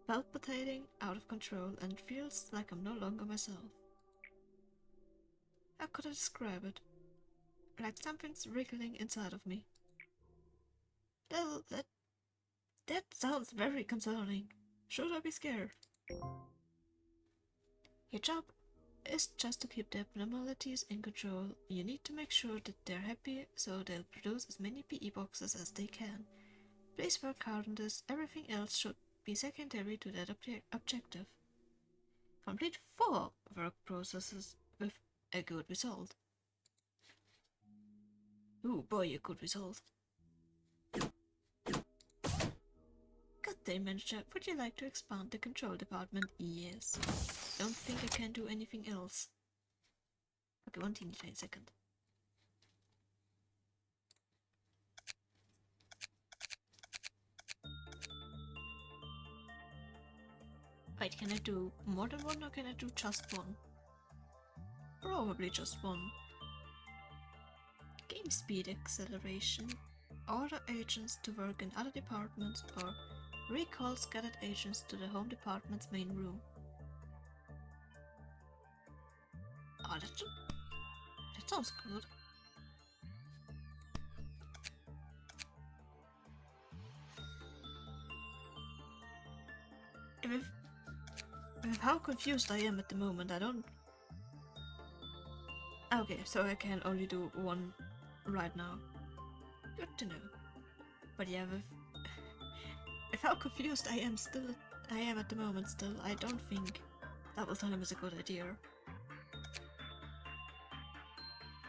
palpitating, out of control, and feels like I'm no longer myself. How could I describe it? Like something's wriggling inside of me. That sounds very concerning. Should I be scared? Your job is just to keep the abnormalities in control. You need to make sure that they're happy, so they'll produce as many PE boxes as they can. Please work hard on this. Everything else should be secondary to that objective. Complete 4 work processes with a good result. Ooh boy, a good result. Good day, manager. Would you like to expand the control department? Yes. Don't think I can do anything else. Okay, one teeny tiny second. Wait, can I do more than one or can I do just one? Probably just one. Game speed acceleration. Order agents to work in other departments or recall scattered agents to the home department's main room. Oh, that sounds good. With how confused I am at the moment, I don't... Okay, so I can only do one right now. Good to know. But yeah, with how confused I am at the moment still, I don't think double time is a good idea.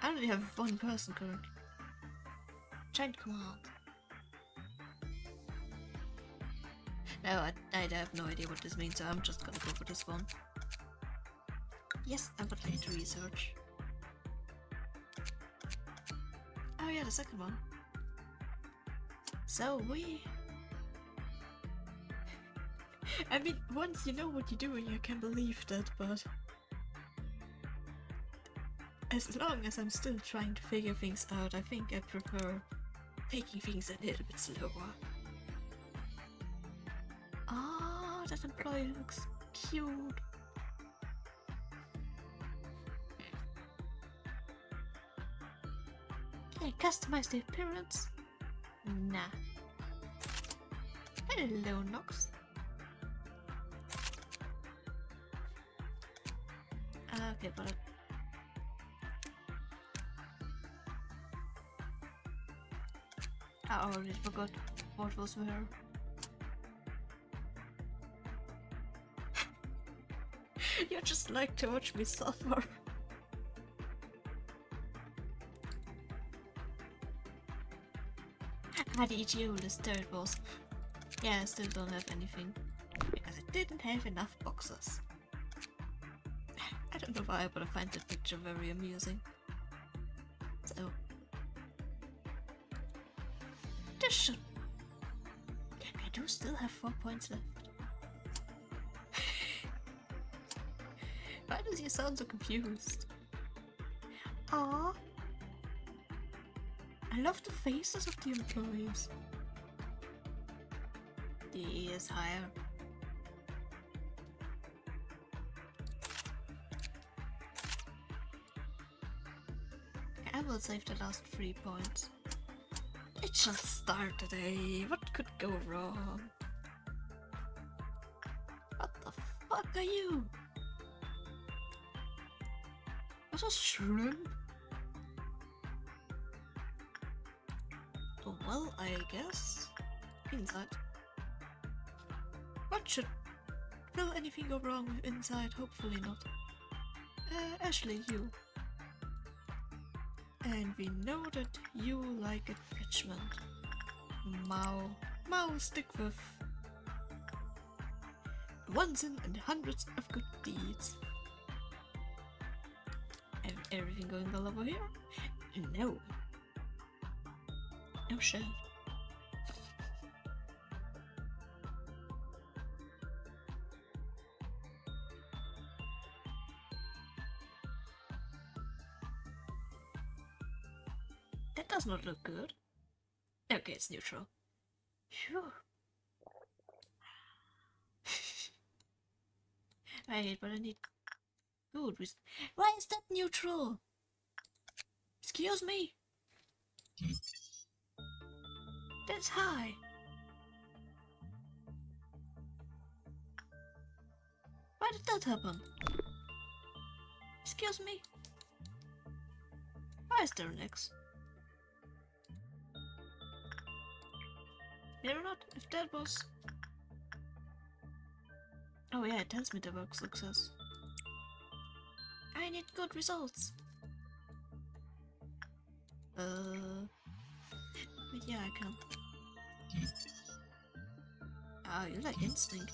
I only have one person currently. Giant command. No, I have no idea what this means, so I'm just gonna go for this one. Yes, I would like to research. Oh yeah, the second one. So I mean, once you know what you're doing, you can believe that, but... As long as I'm still trying to figure things out, I think I prefer taking things a little bit slower. Ah, that employee looks cute. Can I customize the appearance? Nah. Hello, Nox. Okay, but I already forgot what was where. You just like to watch me suffer. Had EGO list, there it was. Yeah, I still don't have anything. Because I didn't have enough boxes. I don't know why, but I find that picture very amusing. So... this should... I do still have 4 points left. Why does you sound so confused? Aww. I love the faces of the employees. The E is higher. I will save the last 3 points. It just started, eh? What could go wrong? What the fuck are you? What a shrimp? Oh, well, I guess inside. What should... will anything go wrong with inside? Hopefully not. Ashley, you. And we know that you like attachment. Mao. Mao stick with once in and hundreds of good deeds. And everything going well over here? No. No shit. That does not look good. Okay, it's neutral. Phew. Wait, but I need good. Why is that neutral? Excuse me. That's high. Why did that happen? Excuse me. Why is there an X? You know not if that was... oh yeah, it tells me the work success. I need good results. But yeah, I can. Ah, you like instinct.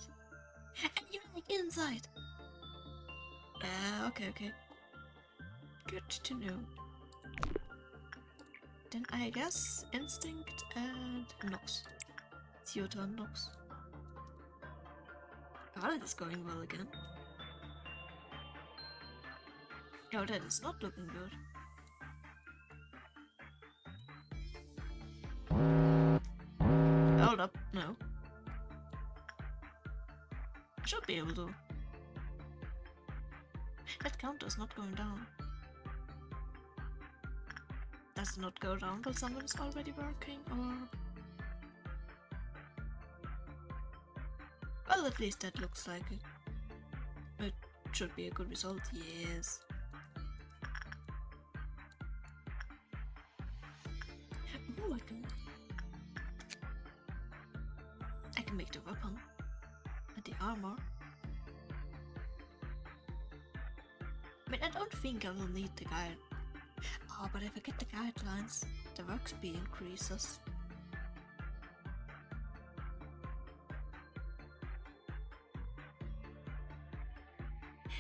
And you like insight. Okay. Good to know. Then I guess instinct and Nox. It's your turn, Nox. Oh, that is going well again. Oh, that is not looking good. Hold up, no. I should be able to. That counter is not going down. Does it not go down while someone is already working, or... well, at least that looks like it. It should be a good result, yes. Ooh, I can make the weapon and the armor. I mean, I don't think I will need the guide. Oh, but if I get the guidelines, the work speed increases.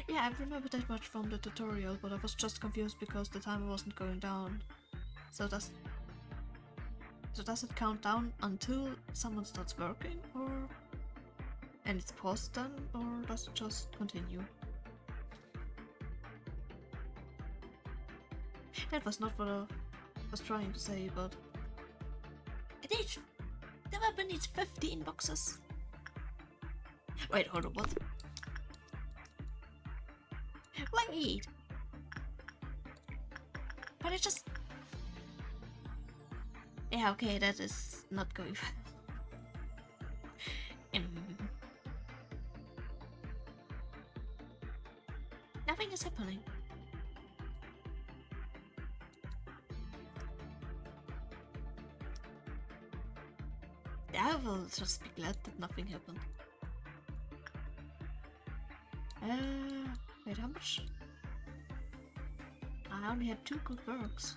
Yeah, I remember that much from the tutorial, but I was just confused because the timer wasn't going down. So does it count down until someone starts working, or... and it's paused then, or does it just continue? That was not what I was trying to say, but... the weapon needs 15 boxes! Wait, hold on, what? Wait! But I just... Yeah, okay, that is not going fast. Nothing is happening. I will just be glad that nothing happened. Wait, how much? I only had 2 good works.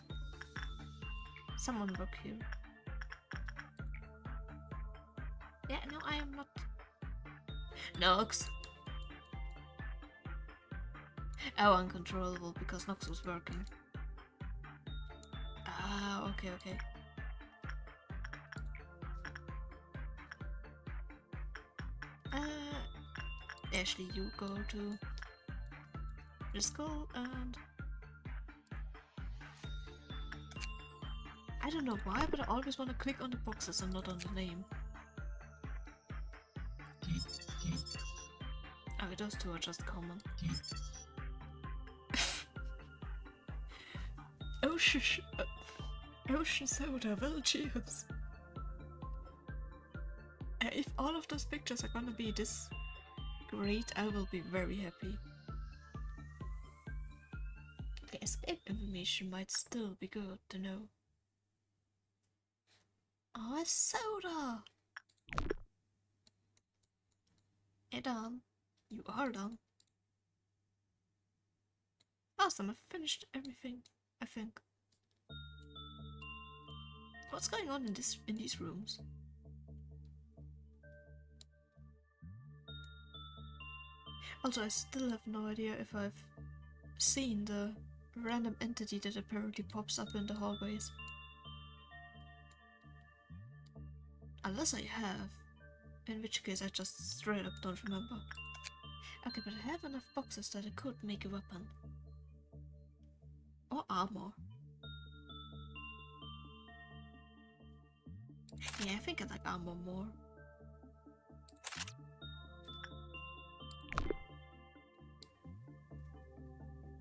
Someone work here. Yeah, no, I am not. Nox! Oh, uncontrollable because Nox was working. Ah, okay, okay. Ashley, you go to the school and... I don't know why, but I always want to click on the boxes and not on the name. Okay, those 2 are just common. Ocean soda, well cheers. If all of those pictures are gonna be this great, I will be very happy. Okay, escape information might still be good to know. Oh, a soda! Hey, done. You are done. Awesome, I've finished everything, I think. What's going on in these rooms? Also, I still have no idea if I've seen the random entity that apparently pops up in the hallways. Unless I have, in which case I just straight up don't remember. Okay, but I have enough boxes that I could make a weapon. Or armor. Yeah, I think I like armor more.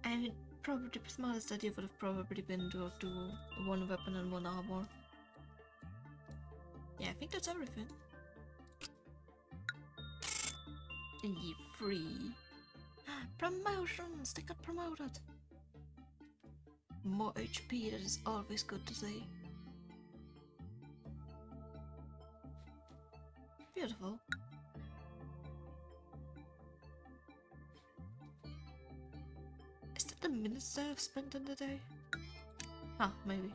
I mean, probably the smartest idea would have probably been to do 1 weapon and 1 armor. Yeah, I think that's everything. And you free. Promotions! They got promoted! More HP, that is always good to see. Beautiful. Is that the minutes that I've spent in the day? Ah, maybe.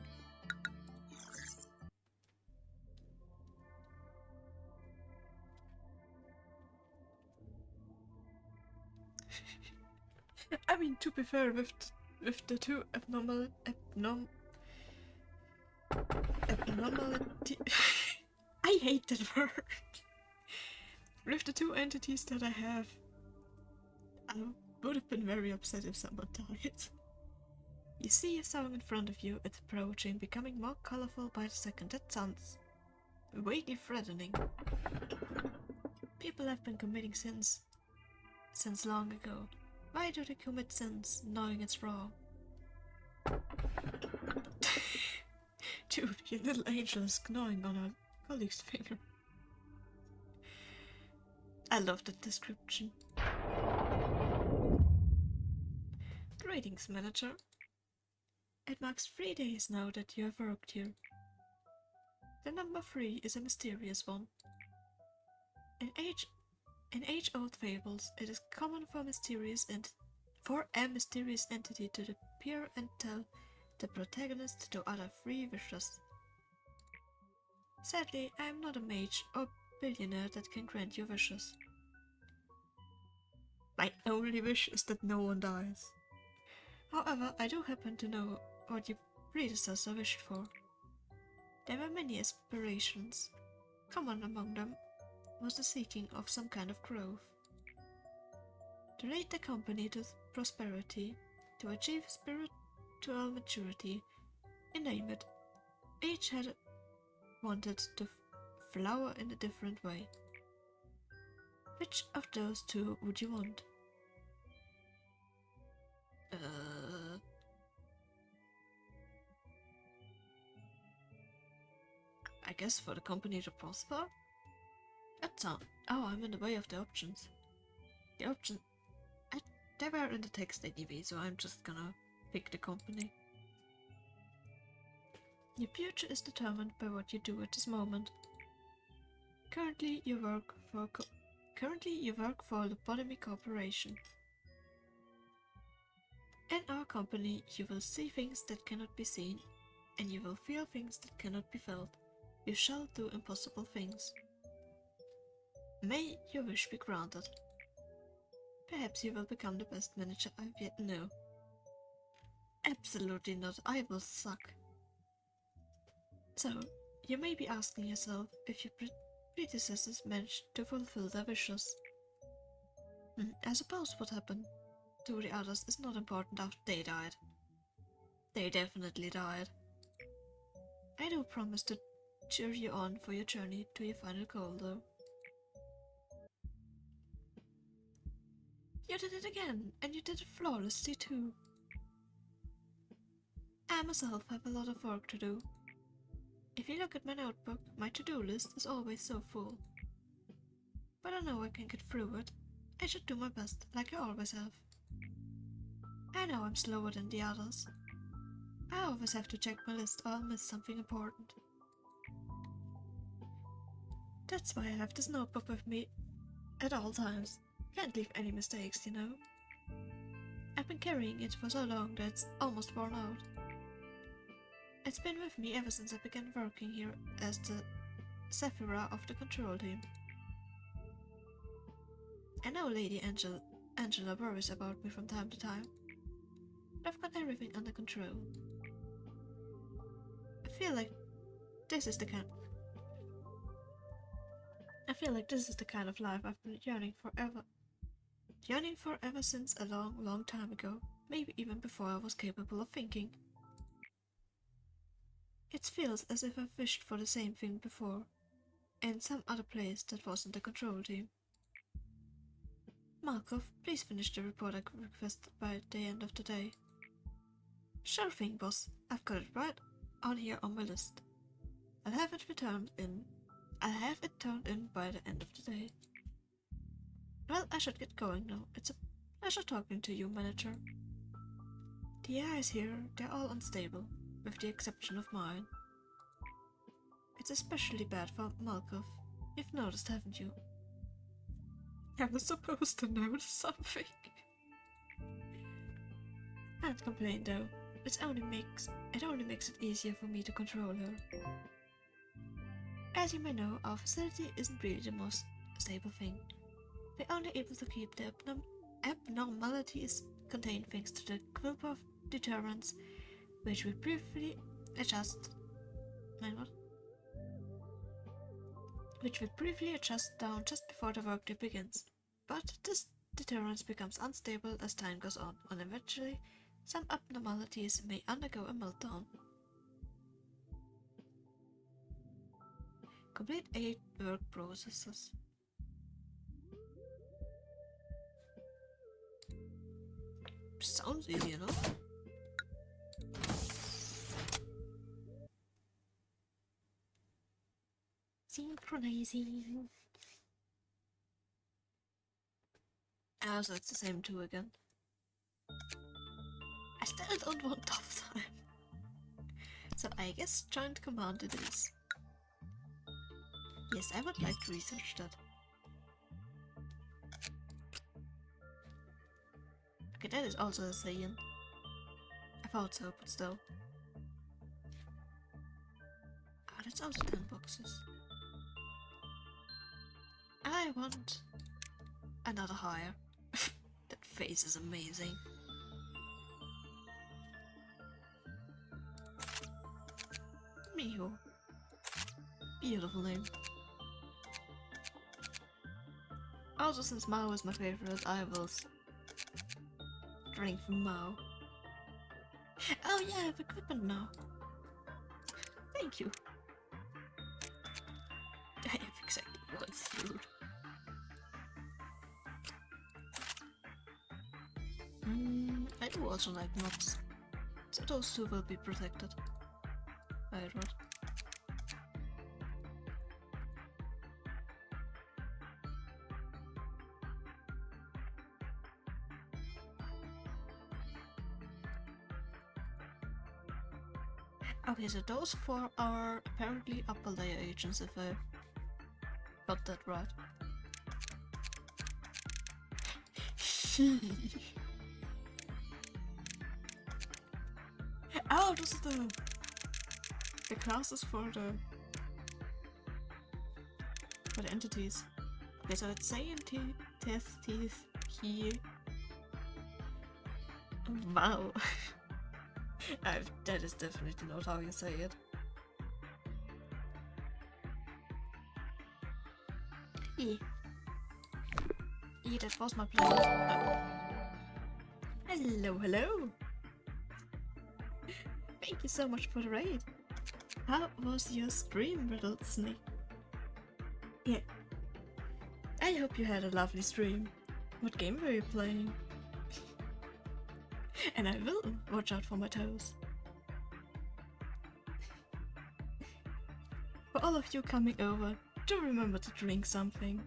I mean, to be fair, with the 2 abnormality... I hate that word! With the 2 entities that I have, I would have been very upset if someone died. You see a song in front of you, it's approaching, becoming more colorful by the second. That sounds vaguely threatening. People have been committing sins since long ago. Why do they commit sins knowing it's wrong? Dude, your little angel is gnawing on our colleague's finger. I love that description. Greetings, manager. It marks 3 days now that you have worked here. The number 3 is a mysterious one. In age-old fables, it is common for a mysterious entity to appear and tell the protagonist to utter 3 wishes. Sadly, I am not a mage or billionaire that can grant you wishes. My only wish is that no one dies. However, I do happen to know what your predecessor wished for. There were many aspirations. Common among them was the seeking of some kind of growth. To lead the company to prosperity, to achieve spiritual maturity, you name it. Each had wanted to flower in a different way. Which of those 2 would you want? guess for the company to prosper? That sound. Oh, I'm in the way of the options. The option. They were in the text anyway, so I'm just gonna pick the company. Your future is determined by what you do at this moment. Currently, you work for Lobotomy Corporation. In our company, you will see things that cannot be seen, and you will feel things that cannot be felt. You shall do impossible things. May your wish be granted. Perhaps you will become the best manager I've yet known. Absolutely not, I will suck. So, you may be asking yourself if your predecessors managed to fulfill their wishes. I suppose what happened to the others is not important after they died. They definitely died. I do promise to cheer you on for your journey to your final goal, though. You did it again, and you did it flawlessly too. I myself have a lot of work to do. If you look at my notebook, my to-do list is always so full. But I know I can get through it. I should do my best, like I always have. I know I'm slower than the others. I always have to check my list or I'll miss something important. That's why I have this notebook with me at all times. Can't leave any mistakes, you know. I've been carrying it for so long that it's almost worn out. It's been with me ever since I began working here as the Sephira of the control team. I know Lady Angela worries about me from time to time, but I've got everything under control. I feel like this is the kind of life I've been yearning for ever since a long, long time ago, maybe even before I was capable of thinking. It feels as if I've wished for the same thing before, in some other place that wasn't the control team. Markov, please finish the report I requested by the end of the day. Sure thing, boss. I've got it right on here on my list. I'll have it turned in by the end of the day. Well, I should get going now. It's a pleasure talking to you, manager. The eyes here, they're all unstable, with the exception of mine. It's especially bad for Malkov. You've noticed, haven't you? I was supposed to notice something. Can't complain though. It only makes it easier for me to control her. As you may know, our facility isn't really the most stable thing. We're only able to keep the abnormalities contained thanks to the group of deterrents, which we briefly adjust down just before the workday begins. But this deterrence becomes unstable as time goes on, and eventually some abnormalities may undergo a meltdown. Complete 8 work processes. Sounds easy enough. Synchronizing. Ah, so it's the same two again. I still don't want tough time. So I guess joint command it is. Yes, I would like to research that. Okay, that is also a Saiyan. I thought so, but still. Ah, that's also 10 boxes. I want another hire. That face is amazing. Miho. Beautiful name. Also, since Mao is my favorite, I will drink from Mao. Oh yeah, I have equipment now. Thank you. I have exactly 1 food. I do also like mobs, so those two will be protected. Right, what? Okay, so those four are apparently upper layer agents, if I got that right. Oh, those are the classes for the entities. Okay, so it's scientist here. Wow. That is definitely not how you say it. Yeah. Yeah, that was my plan. Hello, hello. Thank you so much for the raid. How was your stream, Rattlesnake? Yeah. I hope you had a lovely stream. What game were you playing? And I will watch out for my toes. For all of you coming over, do remember to drink something.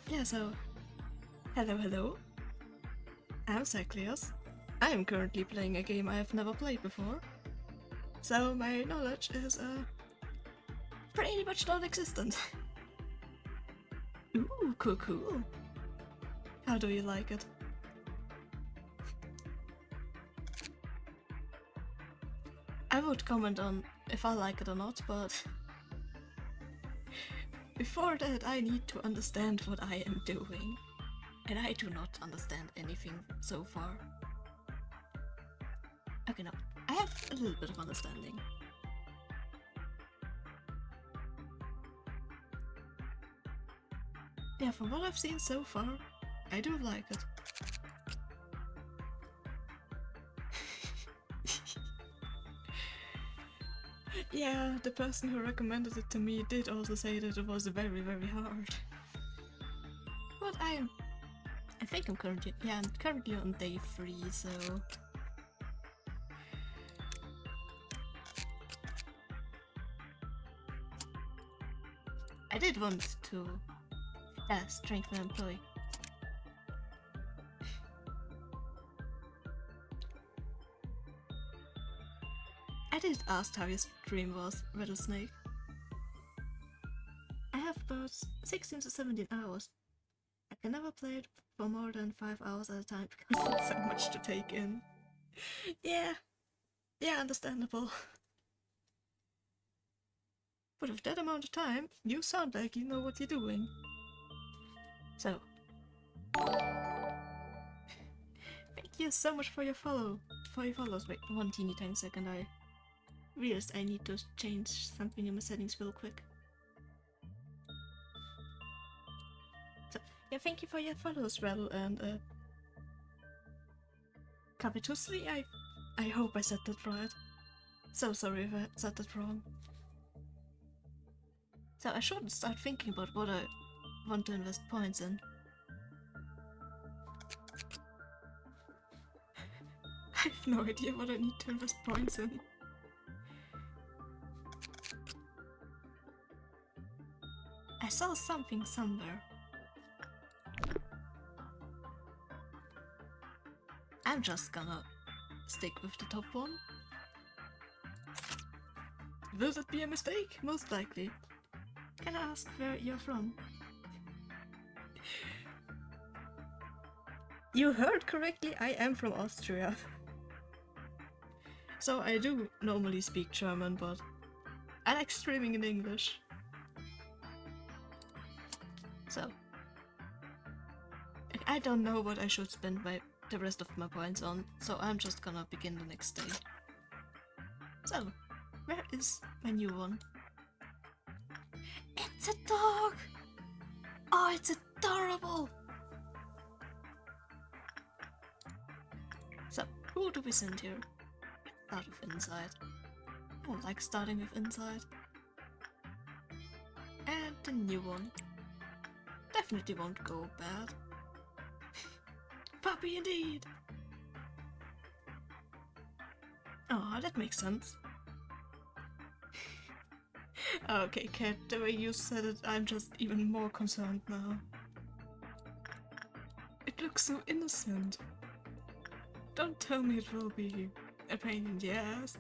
Yeah, so... Hello, hello. I'm Cycleus. I am currently playing a game I have never played before. So my knowledge is, pretty much non-existent. Ooh, cool, cool. How do you like it? I would comment on if I like it or not, but before that I need to understand what I am doing. And I do not understand anything so far. Okay, no, I have a little bit of understanding. Yeah, from what I've seen so far, I do like it. Yeah, the person who recommended it to me did also say that it was very, very hard. But I think I'm currently on day 3, so... I did want to strengthen my employee. I did ask how your stream was, Rattlesnake. I have about 16 to 17 hours. I can never play it for more than 5 hours at a time because it's so much to take in. Yeah, understandable. But with that amount of time, you sound like you know what you're doing. So, thank you so much for your follows. Wait, one teeny tiny second, I realized I need to change something in my settings real quick. So, yeah, thank you for your follows, Rattle, and Capitusli, I hope I said that right. So sorry if I said that wrong. So I should start thinking about what I want to invest points in. I have no idea what I need to invest points in. I saw something somewhere. I'm just gonna stick with the top one. Will that be a mistake? Most likely. Can I ask where you're from? You heard correctly, I am from Austria. So I do normally speak German, but I like streaming in English. So, I don't know what I should spend the rest of my points on, so I'm just gonna begin the next day. So, where is my new one? It's a dog! Oh, it's adorable! So, who do we send here? Start with inside. I like starting with inside. And the new one. Definitely won't go bad. Puppy indeed! Oh, that makes sense. Okay, Cat, the way you said it, I'm just even more concerned now. It looks so innocent. Don't tell me it will be A pain in the ass.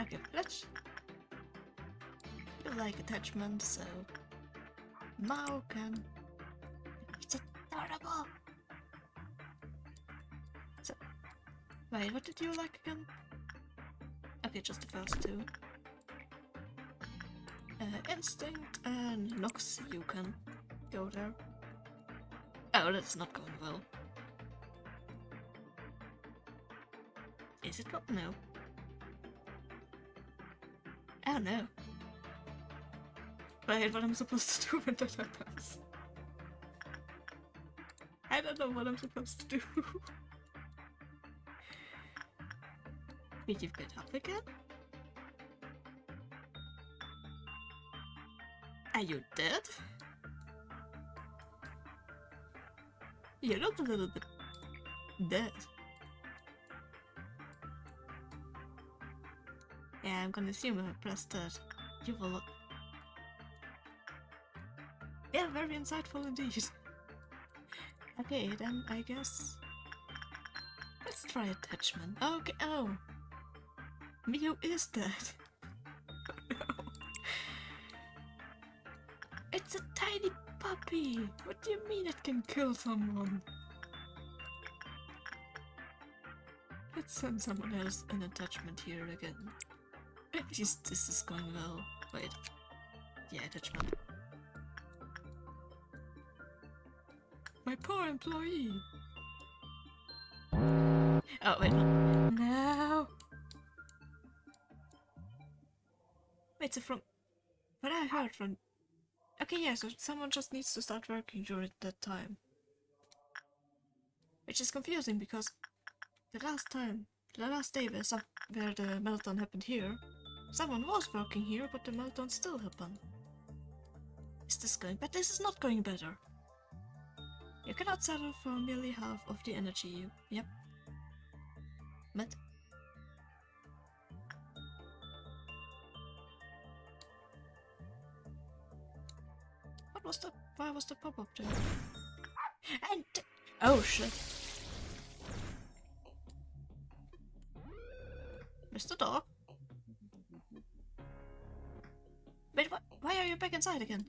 Okay, let's... You like attachment, so... Mao can... It's adorable! So... Wait, what did you like again? Okay, just the first two. Instinct and Nox, you can go there. Oh, that's not going well. Is it going? No. Oh no. Wait, what am I supposed to do when that happens? I don't know what I'm supposed to do. Did you get up again? Are you dead? You look a little bit dead. Yeah, I'm gonna assume if I press that, you will look... Yeah, very insightful indeed. Okay, then I guess... Let's try attachment. Okay, oh! Mio is dead. Oh no. It's a tiny puppy! What do you mean it can kill someone? Let's send someone else an attachment here again. At least this is going well. Wait. Yeah, attachment. My poor employee! Oh, wait, no. No! Wait, so from... What I heard from... Okay, yeah, so someone just needs to start working during that time. Which is confusing because the last day where the meltdown happened here, someone was working here, but the meltdown still happened. Is this going better? This is not going better. You cannot settle for merely half of the energy you... Yep. Met. What was the... Why was the pop-up there? And... Oh shit. Mr. Dog? Wait, why are you back inside again?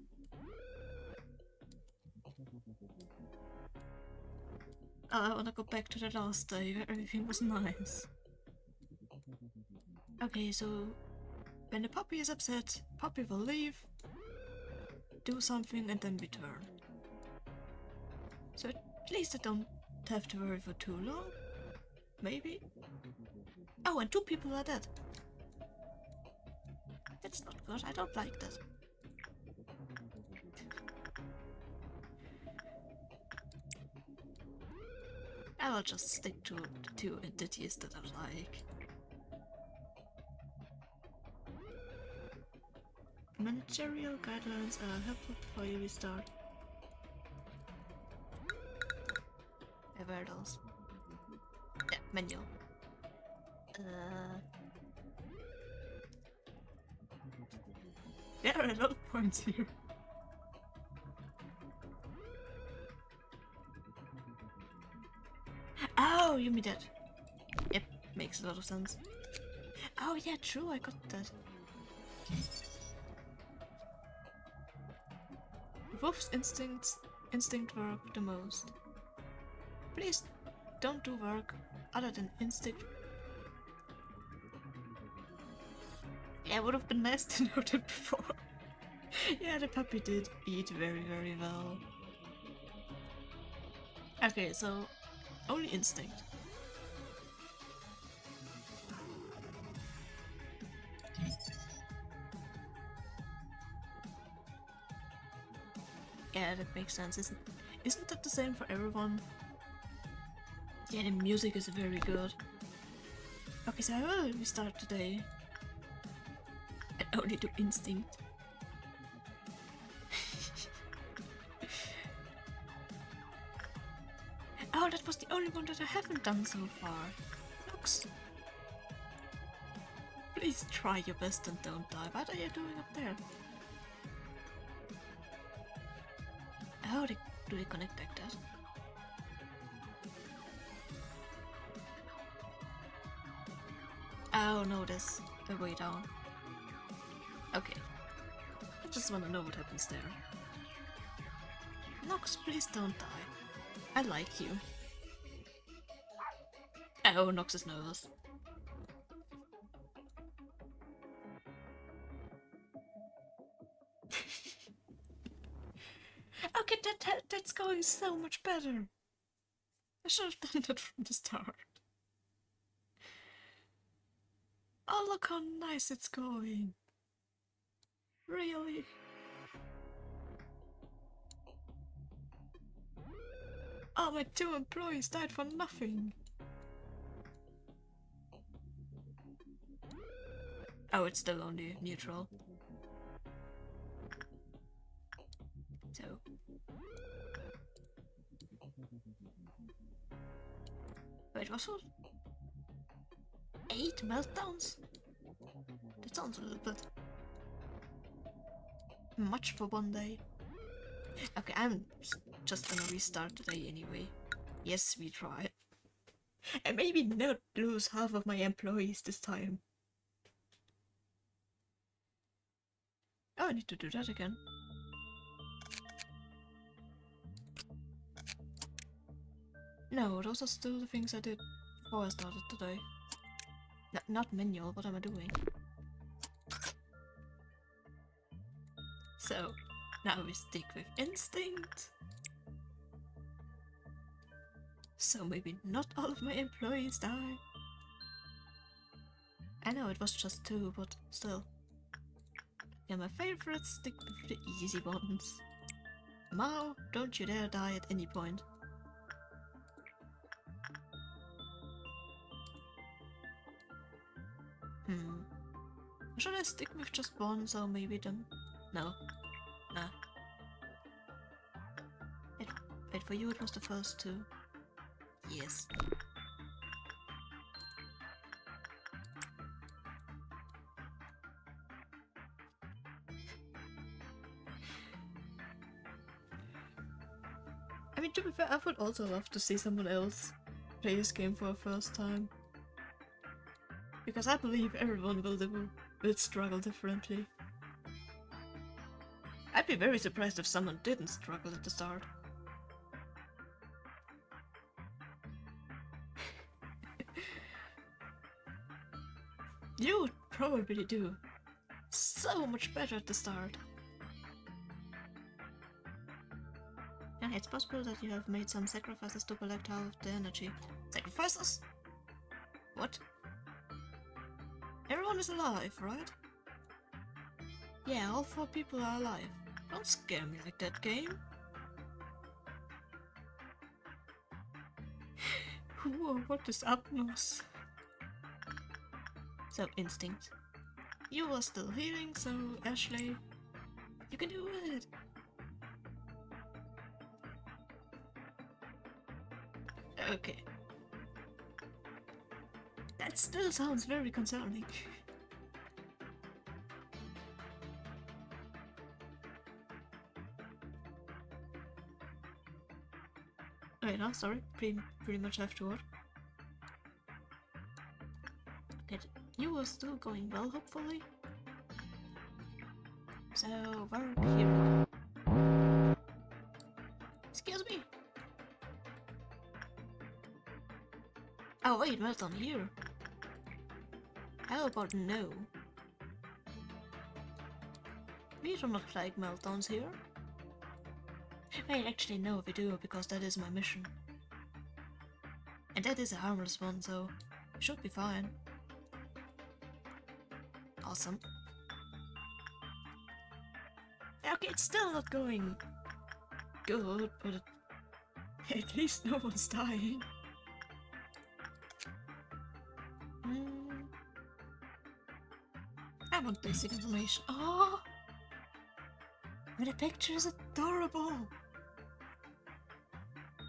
Oh, I wanna go back to the last day where everything was nice. Okay, so... When the puppy is upset, puppy will leave, do something and then return. So at least I don't have to worry for too long. Maybe? Oh, and 2 people are dead. That's not good, I don't like that. I will just stick to the 2 entities that I like. Managerial guidelines are helpful before you restart. Where are those? Yeah, menu. There are a lot of points here. Oh, you mean that? Yep, makes a lot of sense. Oh yeah, true, I got that. Wolf's instinct work the most. Please don't do work other than instinct. Yeah, it would have been nice to know that before. Yeah, the puppy did eat very, very well. Okay, so only instinct. Yeah, that makes sense. Isn't that the same for everyone? Yeah, the music is very good. Okay, so I will restart today. And only do instinct. Oh, that was the only one that I haven't done so far. Looks. Please try your best and don't die. What are you doing up there? How do they connect like that? Oh no, there's a way down. Okay. I just wanna know what happens there. Nox, please don't die. I like you. Oh, Nox is nervous. Okay, that's going so much better. I should have done that from the start. Oh, look how nice it's going. Really? Oh, my 2 employees died for nothing. Oh, it's still only neutral. So... Wait, what was 8 meltdowns? That sounds a little bit much for one day. Okay, I'm just gonna restart the day anyway. Yes, we try. And maybe not lose half of my employees this time. Oh, I need to do that again. No, those are still the things I did before I started today. Not manual, what am I doing? So, now we stick with instinct. So maybe not all of my employees die. I know it was just 2, but still. Yeah, my favorites stick with the easy ones. Mao, don't you dare die at any point. Should I stick with just 1, so maybe them? No. Nah. Wait, for you it was the first 2. Yes. I mean, to be fair, I would also love to see someone else play this game for the first time. Because I believe everyone will struggle differently. I'd be very surprised if someone didn't struggle at the start. You would probably do so much better at the start. Yeah, it's possible that you have made some sacrifices to collect half of the energy. Sacrifices? What? Everyone is alive, right? Yeah, all 4 people are alive. Don't scare me like that, game. Whoa, what is Apnos? So, instinct. You are still healing, so Ashley, you can do it. Okay. That still sounds very concerning. Wait, no, sorry. Pretty much afterward. Okay, you are still going well, hopefully. So, work here. Excuse me. Oh wait, well done here. How about no? We do not like meltdowns here. Wait, actually no, we do, because that is my mission. And that is a harmless one, so it should be fine. Awesome. Okay, it's still not going good, but at least no one's dying. I want basic information. Oh! But the picture is adorable!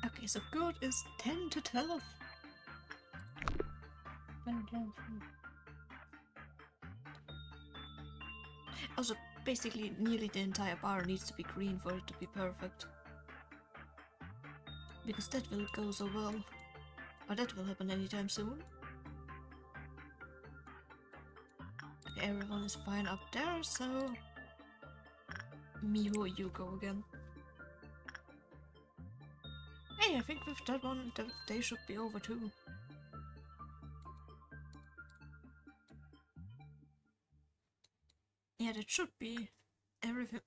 Okay, so good is 10 to 12. Also, basically, nearly the entire bar needs to be green for it to be perfect. Because that will go so well. Or that will happen anytime soon. Okay, everyone is fine up there, so... Miho, you go again. Hey, I think with that one, the day should be over too. Yeah, that should be everything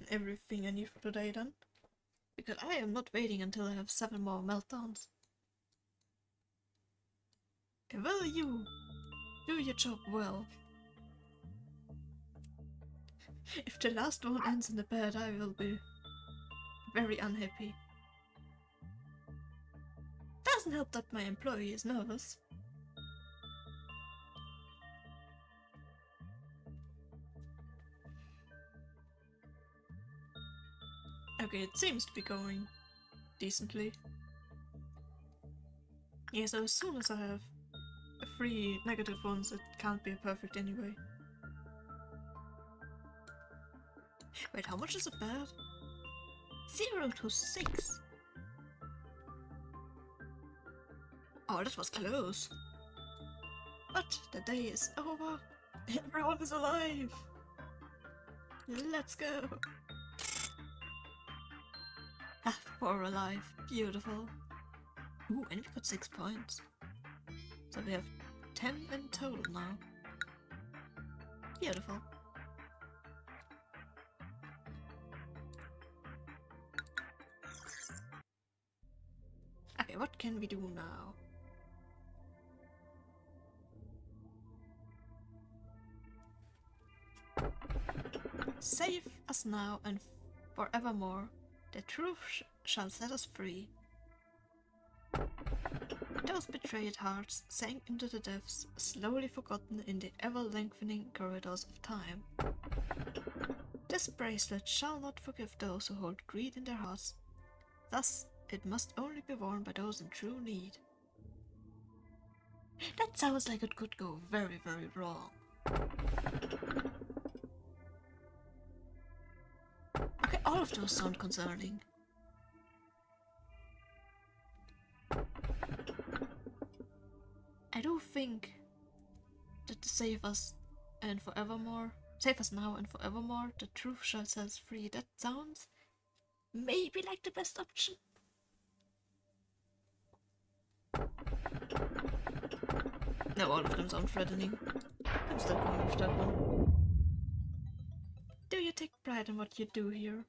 everything I need for today then. Because I am not waiting until I have 7 more meltdowns. Will you do your job well? If the last one ends in the bed, I will be very unhappy. Doesn't help that my employee is nervous. Okay, it seems to be going decently. Yeah, so as soon as I have 3 negative ones, it can't be perfect anyway. Wait, how much is a bed? 0 to 6. Oh, that was close. But the day is over. Everyone is alive. Let's go. Ah, we're alive. Beautiful. Ooh, and we got 6 points. So we have 10 in total now. Beautiful. Okay, what can we do now? Save us now and forevermore. The truth shall set us free. Those betrayed hearts sank into the depths, slowly forgotten in the ever-lengthening corridors of time. This bracelet shall not forgive those who hold greed in their hearts. Thus, it must only be worn by those in true need. That sounds like it could go very, very wrong. Okay, all of those sound concerning. I do think that to save us and forevermore, save us now and forevermore, the truth shall set us free. That sounds maybe like the best option. No, all of them sound threatening. I'm still going with that one. Do you take pride in what you do here?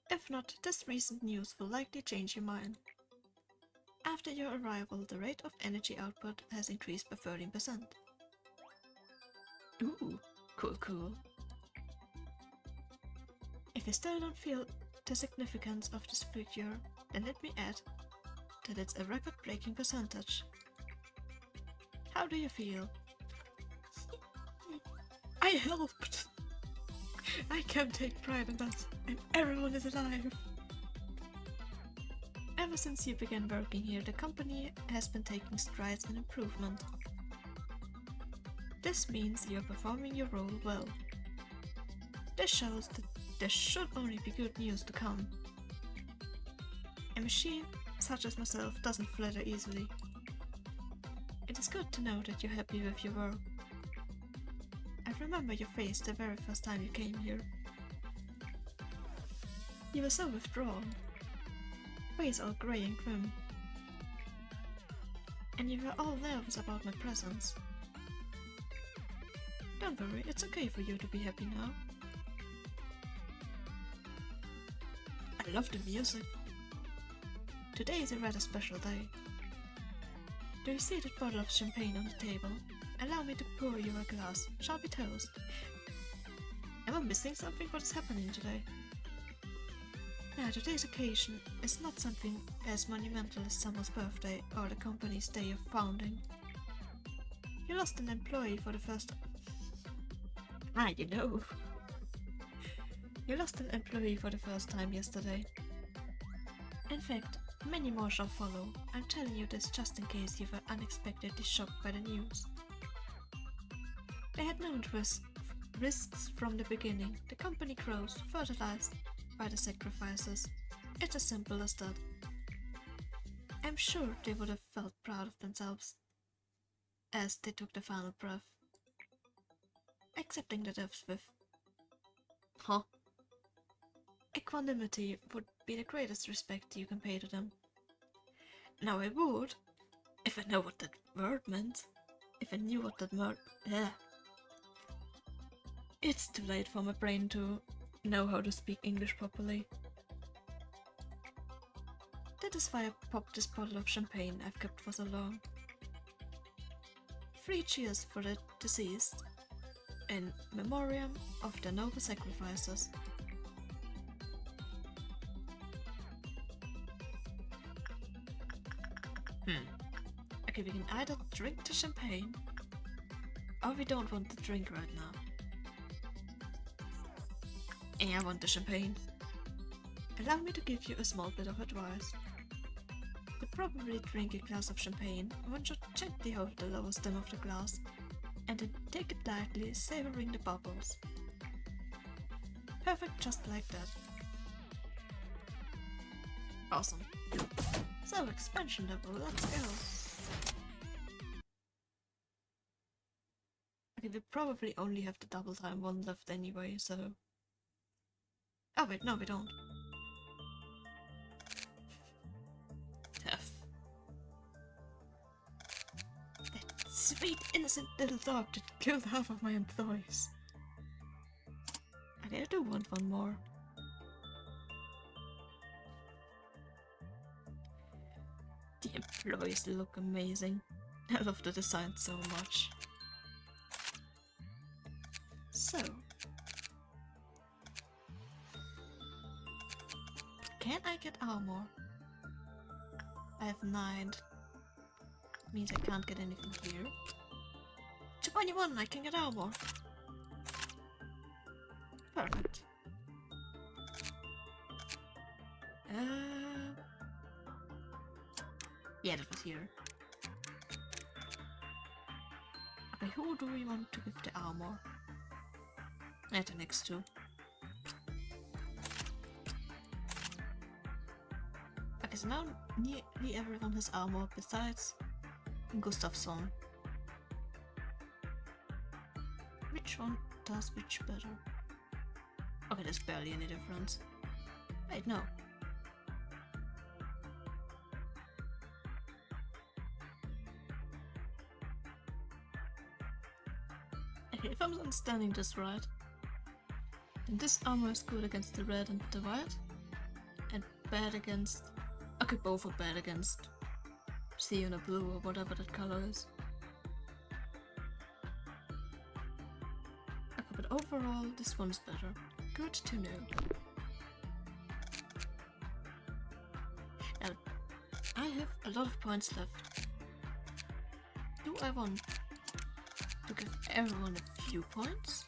If not, this recent news will likely change your mind. After your arrival, the rate of energy output has increased by 13%. Ooh, cool. If you still don't feel the significance of this figure, then let me add that it's a record-breaking percentage. How do you feel? I helped! I can take pride in that, and everyone is alive! Ever since you began working here, the company has been taking strides in improvement. This means you're performing your role well. This shows that there should only be good news to come. A machine such as myself doesn't flatter easily. It is good to know that you're happy with your work. I remember your face the very first time you came here. You were so withdrawn, face all grey and grim, and you were all nervous about my presence. Don't worry, it's okay for you to be happy now. I love the music. Today is a rather special day. Do you see that bottle of champagne on the table? Allow me to pour you a glass. Shall we toast? Am I missing something? What is happening today? Now, today's occasion is not something as monumental as someone's birthday or the company's day of founding. You lost an employee for the first... You lost an employee for the first time yesterday. In fact, many more shall follow. I'm telling you this just in case you were unexpectedly shocked by the news. They had known risks from the beginning. The company grows, fertilized by the sacrifices. It's as simple as that. I'm sure they would have felt proud of themselves as they took the final breath. accepting the depths with... Huh? Equanimity would be the greatest respect you can pay to them. Now I would, if I know what that word meant. If I knew what that word... It's too late for my brain to know how to speak English properly. That is why I popped this bottle of champagne I've kept for so long. 3 cheers for the deceased, in memoriam of their noble sacrifices. Okay, we can either drink the champagne, or we don't want the drink right now. And I want the champagne. Allow me to give you a small bit of advice. To probably drink a glass of champagne, one should gently hold the lower stem of the glass, and then take it lightly, savoring the bubbles. Perfect, just like that. Awesome. So, expansion level, let's go! Okay, we probably only have the double time one left anyway, so... Oh wait, no we don't. Tough. That sweet innocent little dog that killed half of my employees. Okay, I do want one more. The employees look amazing. I love the design so much. So... can I get armor? I have 9. Means I can't get anything here. 21, I can get armor. Perfect. Yeah, that was here. Okay, who do we want to give the armor? At the next two. Okay, so now nearly everyone has armor besides Gustafsson. Which one does which better? Okay, there's barely any difference. Wait, no. Okay, if I'm understanding this right, then this armor is good against the red and the white, and bad against... okay, both are bad against cyan or blue or whatever that color is. Okay, but overall this one's better. Good to know. Now, I have a lot of points left. Do I want to give everyone a few points?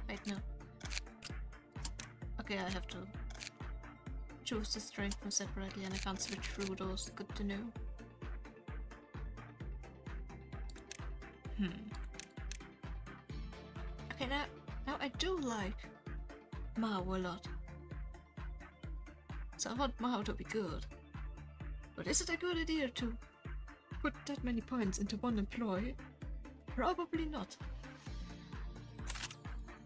Wait, no. Okay, I have to choose the strength from separately and I can't switch through those. Good to know. Okay, now I do like Mao a lot. So I want Mao to be good. But is it a good idea to put that many points into one employee? Probably not.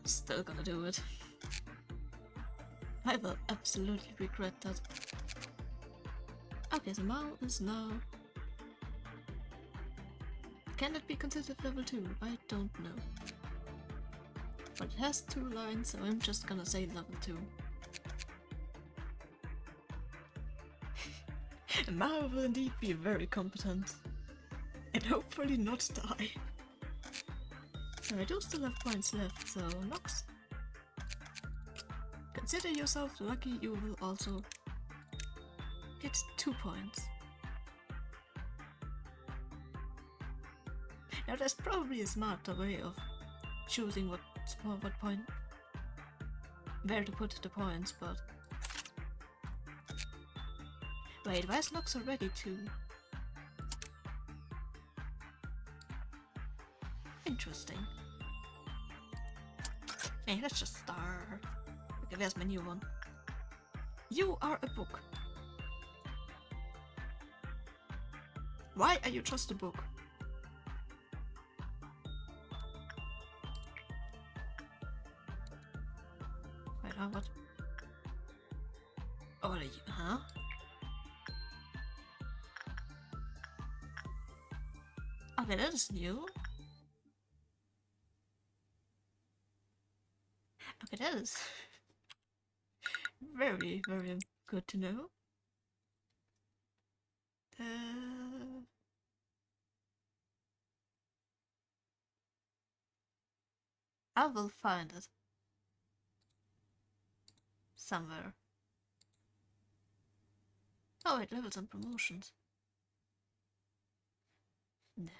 Still gonna do it. I will absolutely regret that. Okay, so Mao is now... can it be considered level 2? I don't know. But it has 2 lines, so I'm just gonna say level 2. Mao will indeed be very competent. And hopefully not die. So I do still have points left, so Nox, consider yourself lucky. You will also get 2 points. Now there's probably a smarter way of choosing what point, where to put the points, but... wait, why is Nox already 2? Interesting. Hey, let's just start. Okay, there's my new one. You are a book. Why are you just a book? What? Oh, huh? Okay, that is new. Okay, that is very, very good to know. I will find it somewhere. Oh wait, levels and promotions. Nah.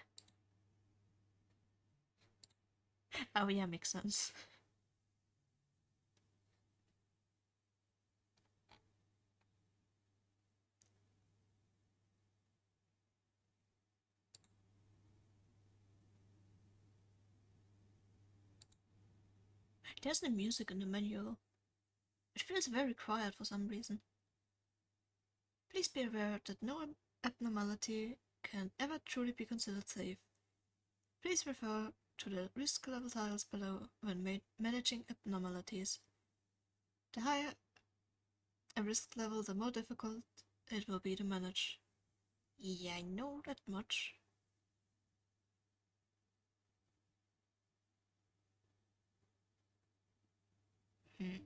Oh yeah, makes sense. There's no music in the menu. It feels very quiet for some reason. Please be aware that no abnormality can ever truly be considered safe. Please refer to the risk level tiles below when managing abnormalities. The higher a risk level, the more difficult it will be to manage. Yeah, I know that much. Hmm.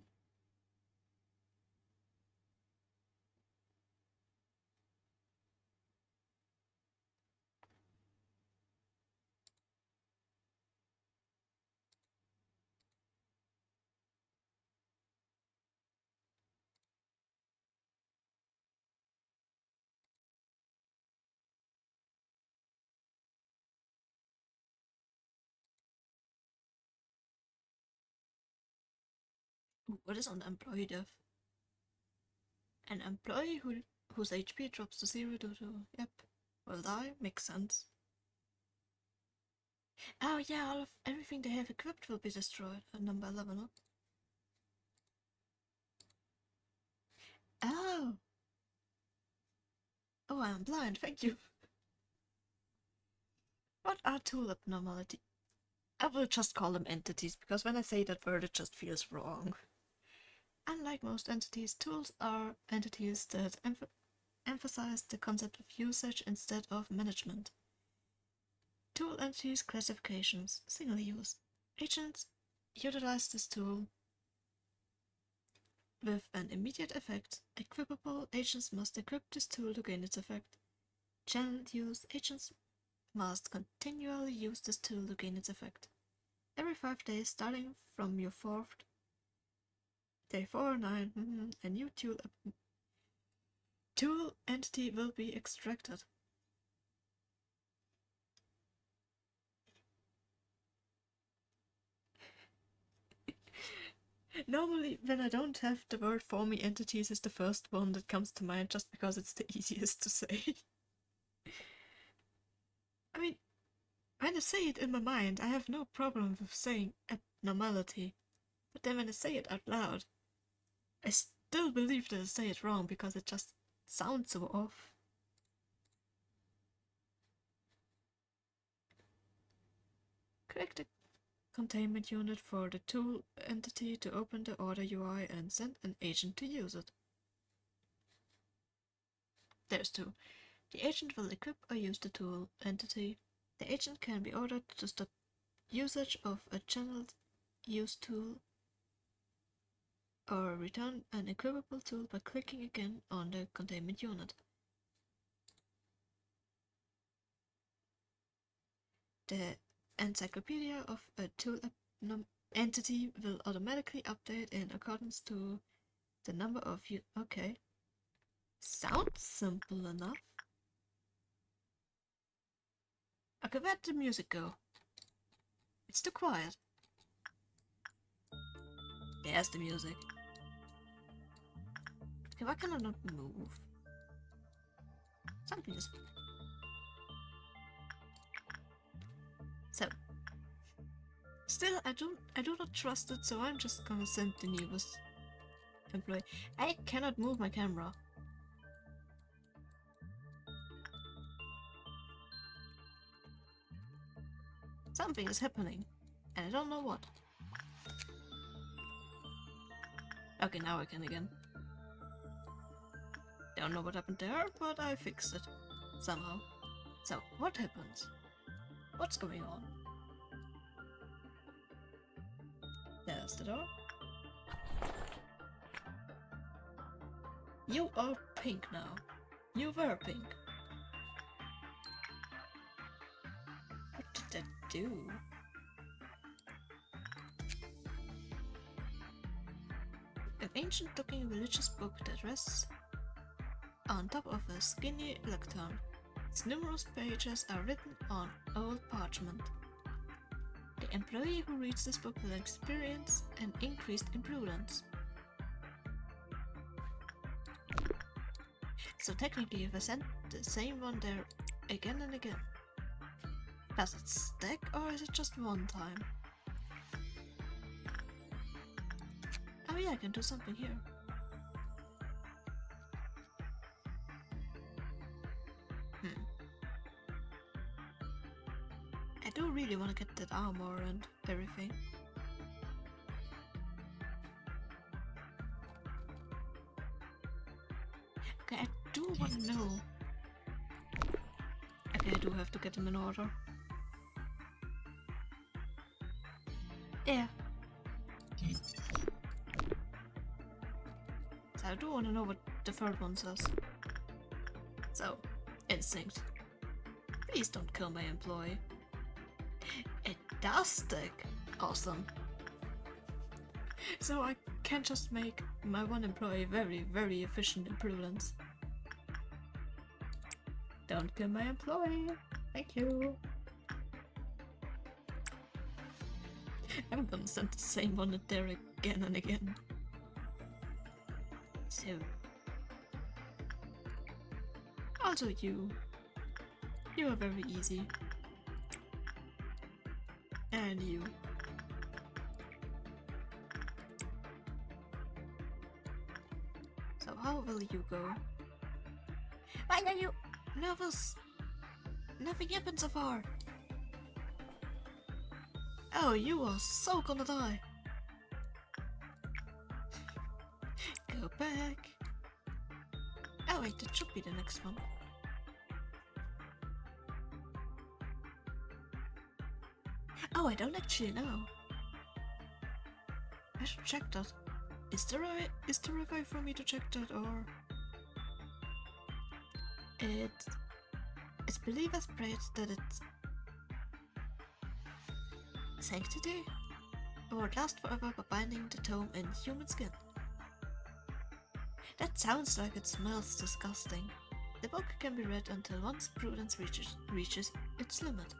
Ooh, what is on the employee dev? An employee whose HP drops to 0 due to, yep, will die, makes sense. Oh yeah, everything they have equipped will be destroyed at number 11, huh? Oh! Oh, I'm blind, thank you. What are tool abnormality? I will just call them entities, because when I say that word it just feels wrong. Unlike most entities, tools are entities that emphasize the concept of usage instead of management. Tool entities classifications, single use. Agents utilize this tool with an immediate effect. Equipable agents must equip this tool to gain its effect. Channel use agents must continually use this tool to gain its effect. Every 5 days, starting from your 4th day 4 or 9, a new tool entity will be extracted. Normally, when I don't have the word for me, entities is the first one that comes to mind just because it's the easiest to say. I mean, when I say it in my mind, I have no problem with saying abnormality. But then when I say it out loud, I still believe that I say it wrong because it just sounds so off. Click the containment unit for the tool entity to open the order UI and send an agent to use it. There's two. The agent will equip or use the tool entity. The agent can be ordered to stop usage of a channeled use tool or return an equipable tool by clicking again on the containment unit. The encyclopedia of a tool entity will automatically update in accordance to the number of okay. Sounds simple enough. Okay, where'd the music go? It's too quiet. There's the music. Okay, why can I not move? Something is... So... Still, I do not trust it, so I'm just gonna send the newest employee. I cannot move my camera. Something is happening, and I don't know what. Okay, now I can again. Don't know what happened there, but I fixed it. Somehow. So, what happens? What's going on? There's the door. You are pink now. You were pink. What did that do? An ancient-looking religious book that rests on top of a skinny lectern. Its numerous pages are written on old parchment. The employee who reads this book will experience an increased imprudence. So technically if I send the same one there again and again, does it stack or is it just one time? Oh yeah, I can do something here. I do really want to get that armor and everything. Okay, I do want to know. Okay, I do have to get them in order. Yeah. So I do want to know what the third one says. So, instinct. Please don't kill my employee. It does stick. Awesome. So I can just make my one employee very, very efficient in prudence. Don't kill my employee. Thank you. I'm gonna send the same one in there again and again. So. Also you. You are very easy. And you. So how will you go? Why are you nervous? Nothing happened so far. Oh, you are so gonna die. Go back. Oh wait, that should be the next one. Oh, I don't actually know. I should check that. Is there a way for me to check that, or it's believers prayed that its sanctity would last forever by binding the tome in human skin. That sounds like it smells disgusting. The book can be read until one's prudence reaches its limit.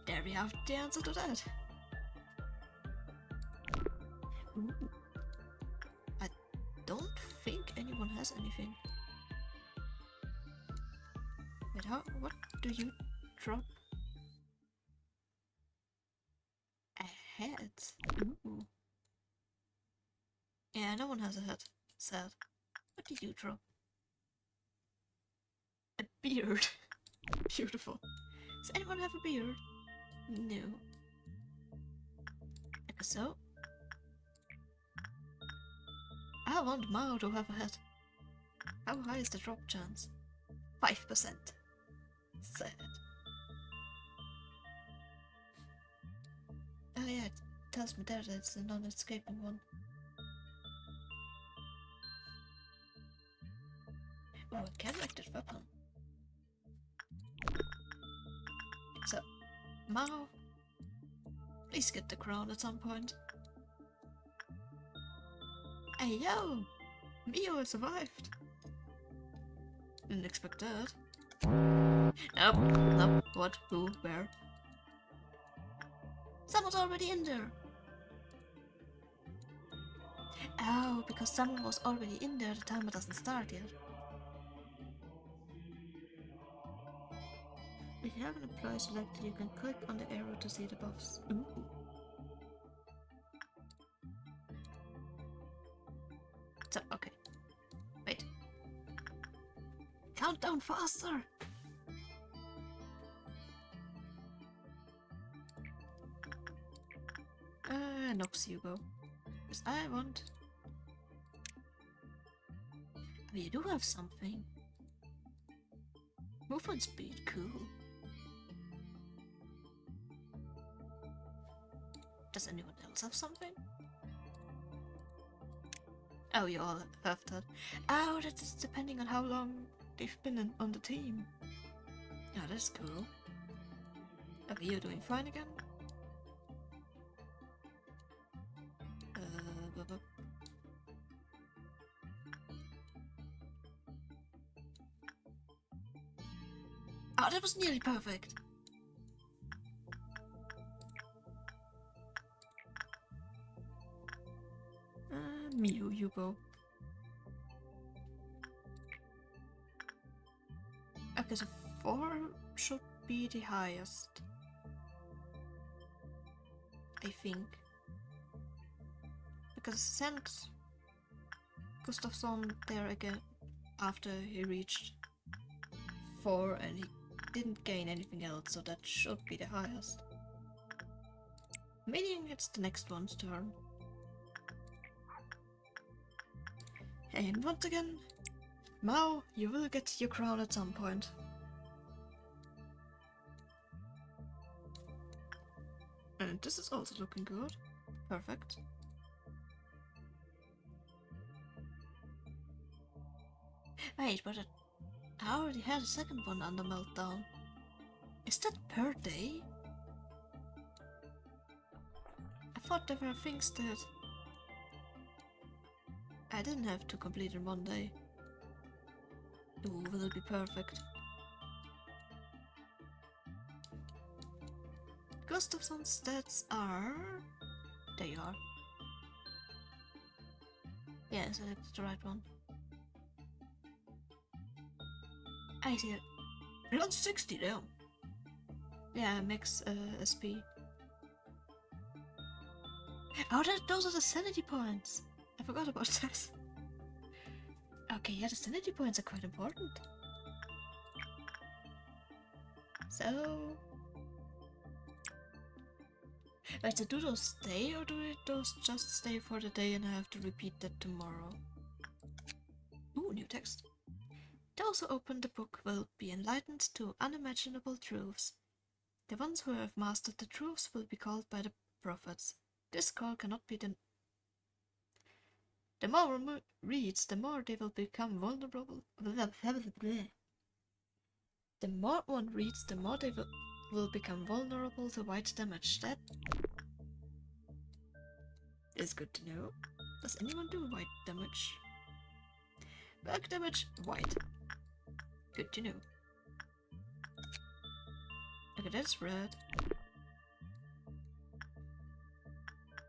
There we have the answer to that. Ooh. I don't think anyone has anything. Wait, what do you drop? A head? Ooh. Yeah, no one has a head. Sad. What did you drop? A beard. Beautiful. Does anyone have a beard? No. Like so. I want Mao to have a head. How high is the drop chance? 5%. Sad. Oh yeah, it tells me there that it's a non-escaping one. Oh, I can like that weapon. So, Mao, please get the crown at some point. Hey yo! Mio survived! Didn't expect that. Nope, nope, what, who, where? Someone's already in there! Oh, because someone was already in there, the timer doesn't start yet. If you have an employee selected, you can click on the arrow to see the buffs. Ooh. So, okay. Wait. Count down faster! Nox, you go. Because I want... Oh, you do have something. Movement speed, cool. Does anyone else have something? Oh, you all have that. Oh, that's depending on how long they've been on the team. Yeah, that's cool. Okay, you're doing fine again. Blah, blah. Oh, that was nearly perfect. Mew, you go. Okay, so 4 should be the highest. I think. Because sent Gustafsson there again after he reached 4 and he didn't gain anything else, so that should be the highest. Meaning it's the next one's turn. And once again, Mao, you will get your crown at some point. And this is also looking good. Perfect. Wait, but I already had a second one under meltdown. Is that per day? I thought there were things that I didn't have to complete in one day. Ooh, will it be perfect? Gustafsson's stats are... There you are. Yeah, I selected the right one. I see it. Around 60 now. Yeah, max SP. Oh, those are the sanity points. I forgot about that. Okay, yeah, the sanity points are quite important. So... Wait, so do those stay or do those just stay for the day and I have to repeat that tomorrow? Ooh, new text. Those who open the book will be enlightened to unimaginable truths. The ones who have mastered the truths will be called by the prophets. This call cannot be The more one reads, the more they will become vulnerable. The more one reads, the more they will become vulnerable to white damage. That is good to know. Does anyone do white damage? Black damage, white. Good to know. Okay, that's red.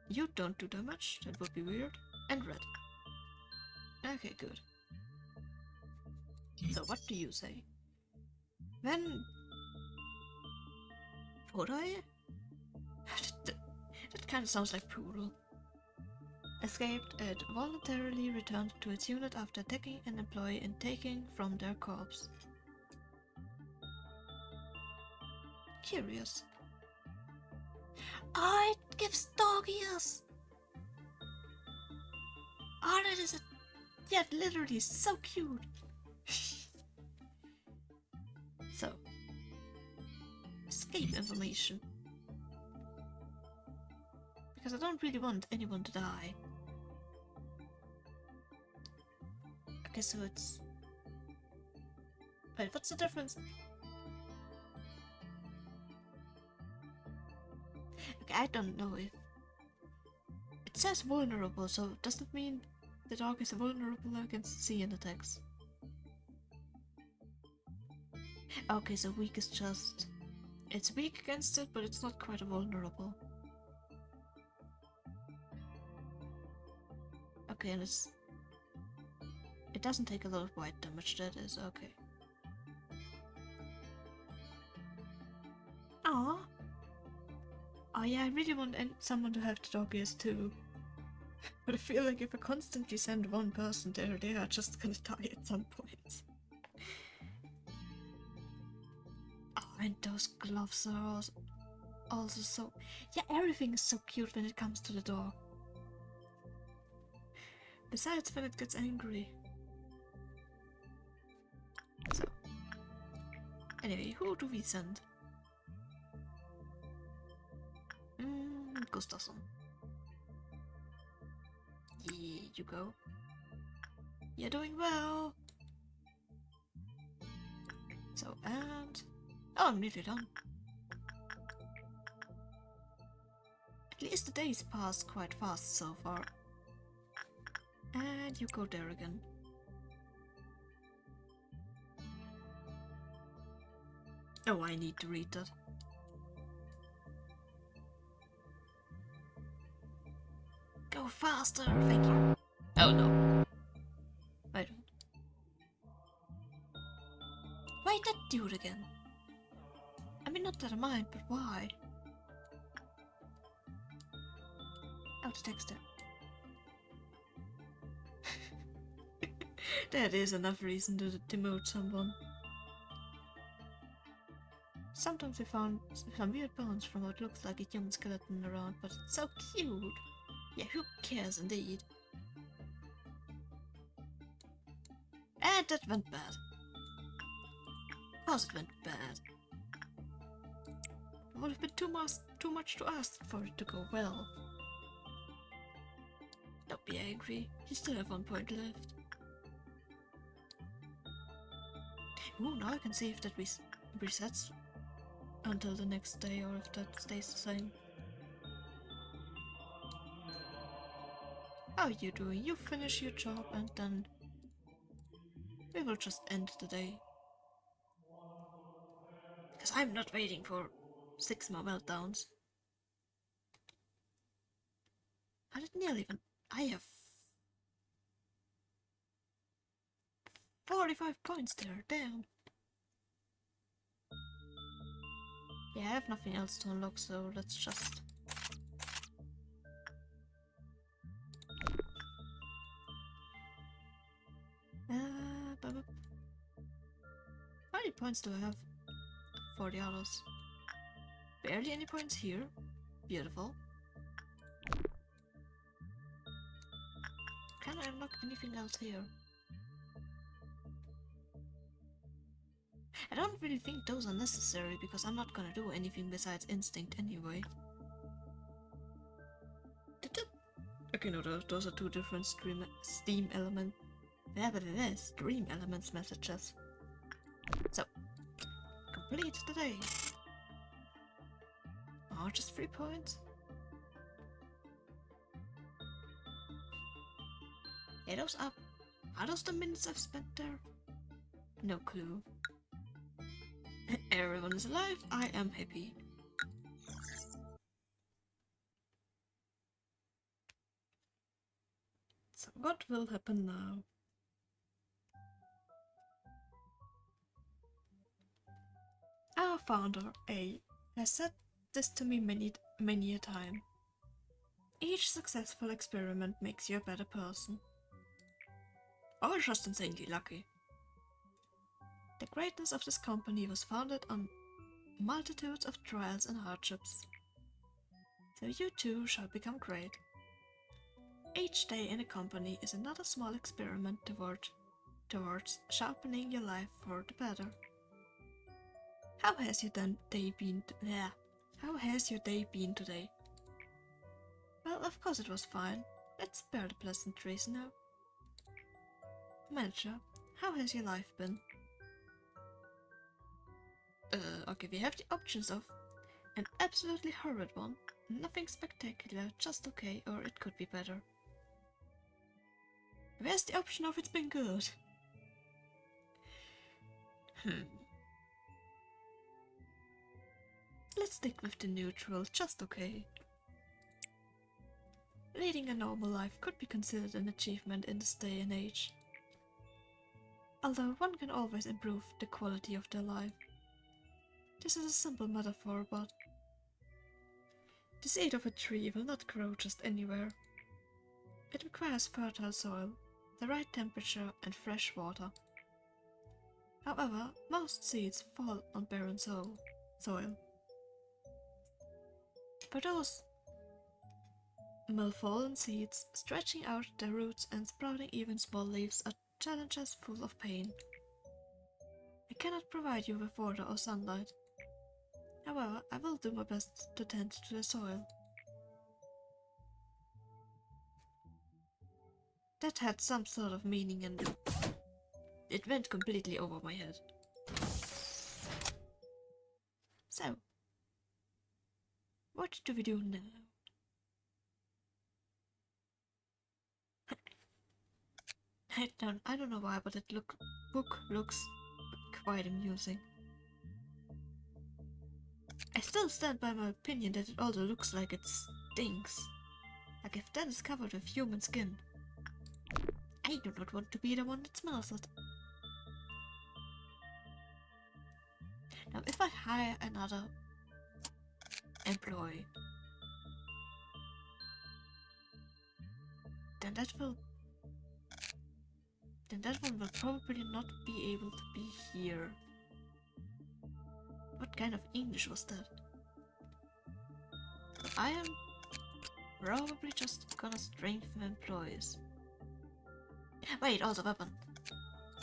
You don't do damage, that would be weird. And red. Okay, good. So what do you say? When would I? That kind of sounds like poodle. Escaped, it voluntarily returned to its unit after attacking an employee and taking from their corpse. Curious. Oh, it gives dog ears! Oh, that is a... Yeah, literally so cute! So. Escape information. Because I don't really want anyone to die. Okay, so it's... Wait, what's the difference? Okay, I don't know if... It says vulnerable, so does that mean the dog is vulnerable against CN attacks? Okay, so weak is just... It's weak against it, but it's not quite vulnerable. Okay, and it's... It doesn't take a lot of white damage, that is okay. Aww. Oh yeah, I really want someone to have the dog ears too. But I feel like if I constantly send one person there, they are just gonna die at some point. Oh, and those gloves are also so... Yeah, everything is so cute when it comes to the dog. Besides when it gets angry. So. Anyway, who do we send? Gustafsson. Yeah, you go. You're doing well. So, and... Oh, I'm nearly done. At least the days passed quite fast so far. And you go there again. Oh, I need to read that. Go faster, thank you. Oh no. I don't. Why that dude again? I mean, not that I mind, but why? Oh, the text there. That is enough reason to demote someone. Sometimes we found some weird bones from what looks like a young skeleton around, but it's so cute. Yeah, who cares indeed? And that went bad. Of course it went bad. It would have been too much to ask for it to go well. Don't be angry, you still have 1 point left. Ooh, now I can see if that resets until the next day or if that stays the same. How are you doing? You finish your job and then we will just end the day. Because I'm not waiting for 6 more meltdowns. I didn't nearly even... I have 45 points there, damn. Yeah, I have nothing else to unlock, so let's just... How many points do I have for the others? Barely any points here. Beautiful. Can I unlock anything else here? I don't really think those are necessary because I'm not gonna do anything besides instinct anyway. Okay, no, those are two different stream elements messages. So, complete the day. Oh, just 3 points? Yeah, those are those the minutes I've spent there? No clue. Everyone is alive, I am happy. So what will happen now? Our founder, A, has said this to me many a time. Each successful experiment makes you a better person. Or just insanely lucky. The greatness of this company was founded on multitudes of trials and hardships. So you too shall become great. Each day in a company is another small experiment towards sharpening your life for the better. How has your day been today? Well, of course it was fine. Let's spare the pleasantries now. Manager, how has your life been? Okay, we have the options of an absolutely horrid one, nothing spectacular, just okay, or it could be better. Where's the option of it's been good? Let's stick with the neutral, just okay. Leading a normal life could be considered an achievement in this day and age. Although one can always improve the quality of their life. This is a simple metaphor, but the seed of a tree will not grow just anywhere. It requires fertile soil, the right temperature and fresh water. However, most seeds fall on barren soil. For those Malfallen seeds, stretching out their roots and sprouting even small leaves, are challenges full of pain. I cannot provide you with water or sunlight. However, I will do my best to tend to the soil. That had some sort of meaning and it went completely over my head. So, what do we do now? I don't know why, but that book looks quite amusing. I still stand by my opinion that it also looks like it stinks. Like if that is covered with human skin. I do not want to be the one that smells it. Now if I hire another employee, then that one will probably not be able to be here. What kind of English was that? I am probably just gonna strengthen employees. Wait, also weapon.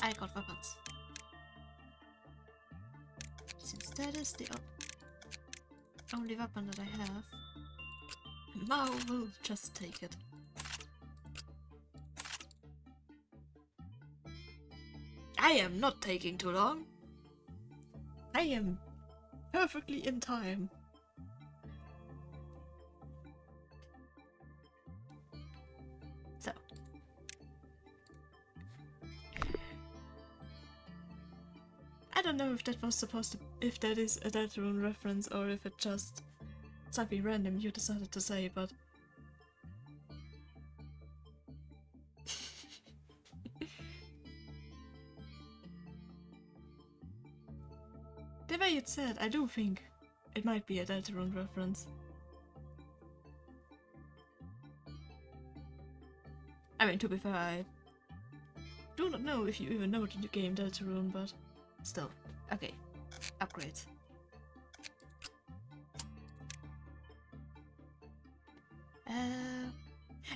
I got weapons. Since that is the only weapon that I have, Mao will just take it. I am not taking too long. I am perfectly in time. So. I don't know if that was supposed to, if that is a Deltarune reference or if it's just something random you decided to say, but the way it's said, I do think it might be a Deltarune reference. I mean, to be fair, I do not know if you even know the game Deltarune, but still. Okay, upgrades.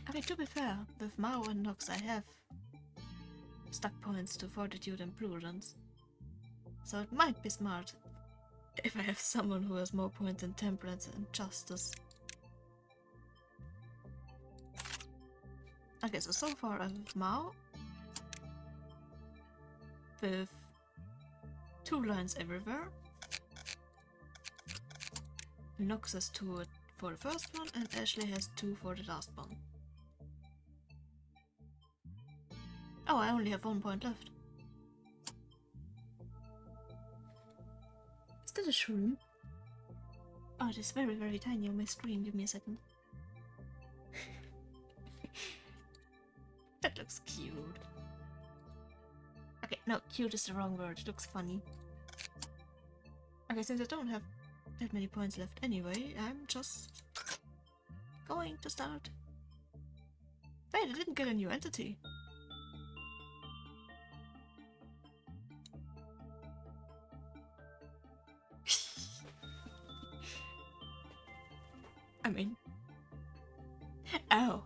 Okay, to be fair, with Mao and Nox I have stack points to Fortitude and Prudence, so it might be smart if I have someone who has more points in Temperance and Justice. Okay, so far I have Mao with 2 lines everywhere. Nox has 2 for the first one and Ashley has 2 for the last one. Oh, I only have 1 point left. Is that a shroom? Oh, it is very, very tiny on my screen. Give me a second. That looks cute. Okay, no, cute is the wrong word. It looks funny. Okay, since I don't have that many points left anyway, I'm just going to start. Wait, I didn't get a new entity. I mean... Oh.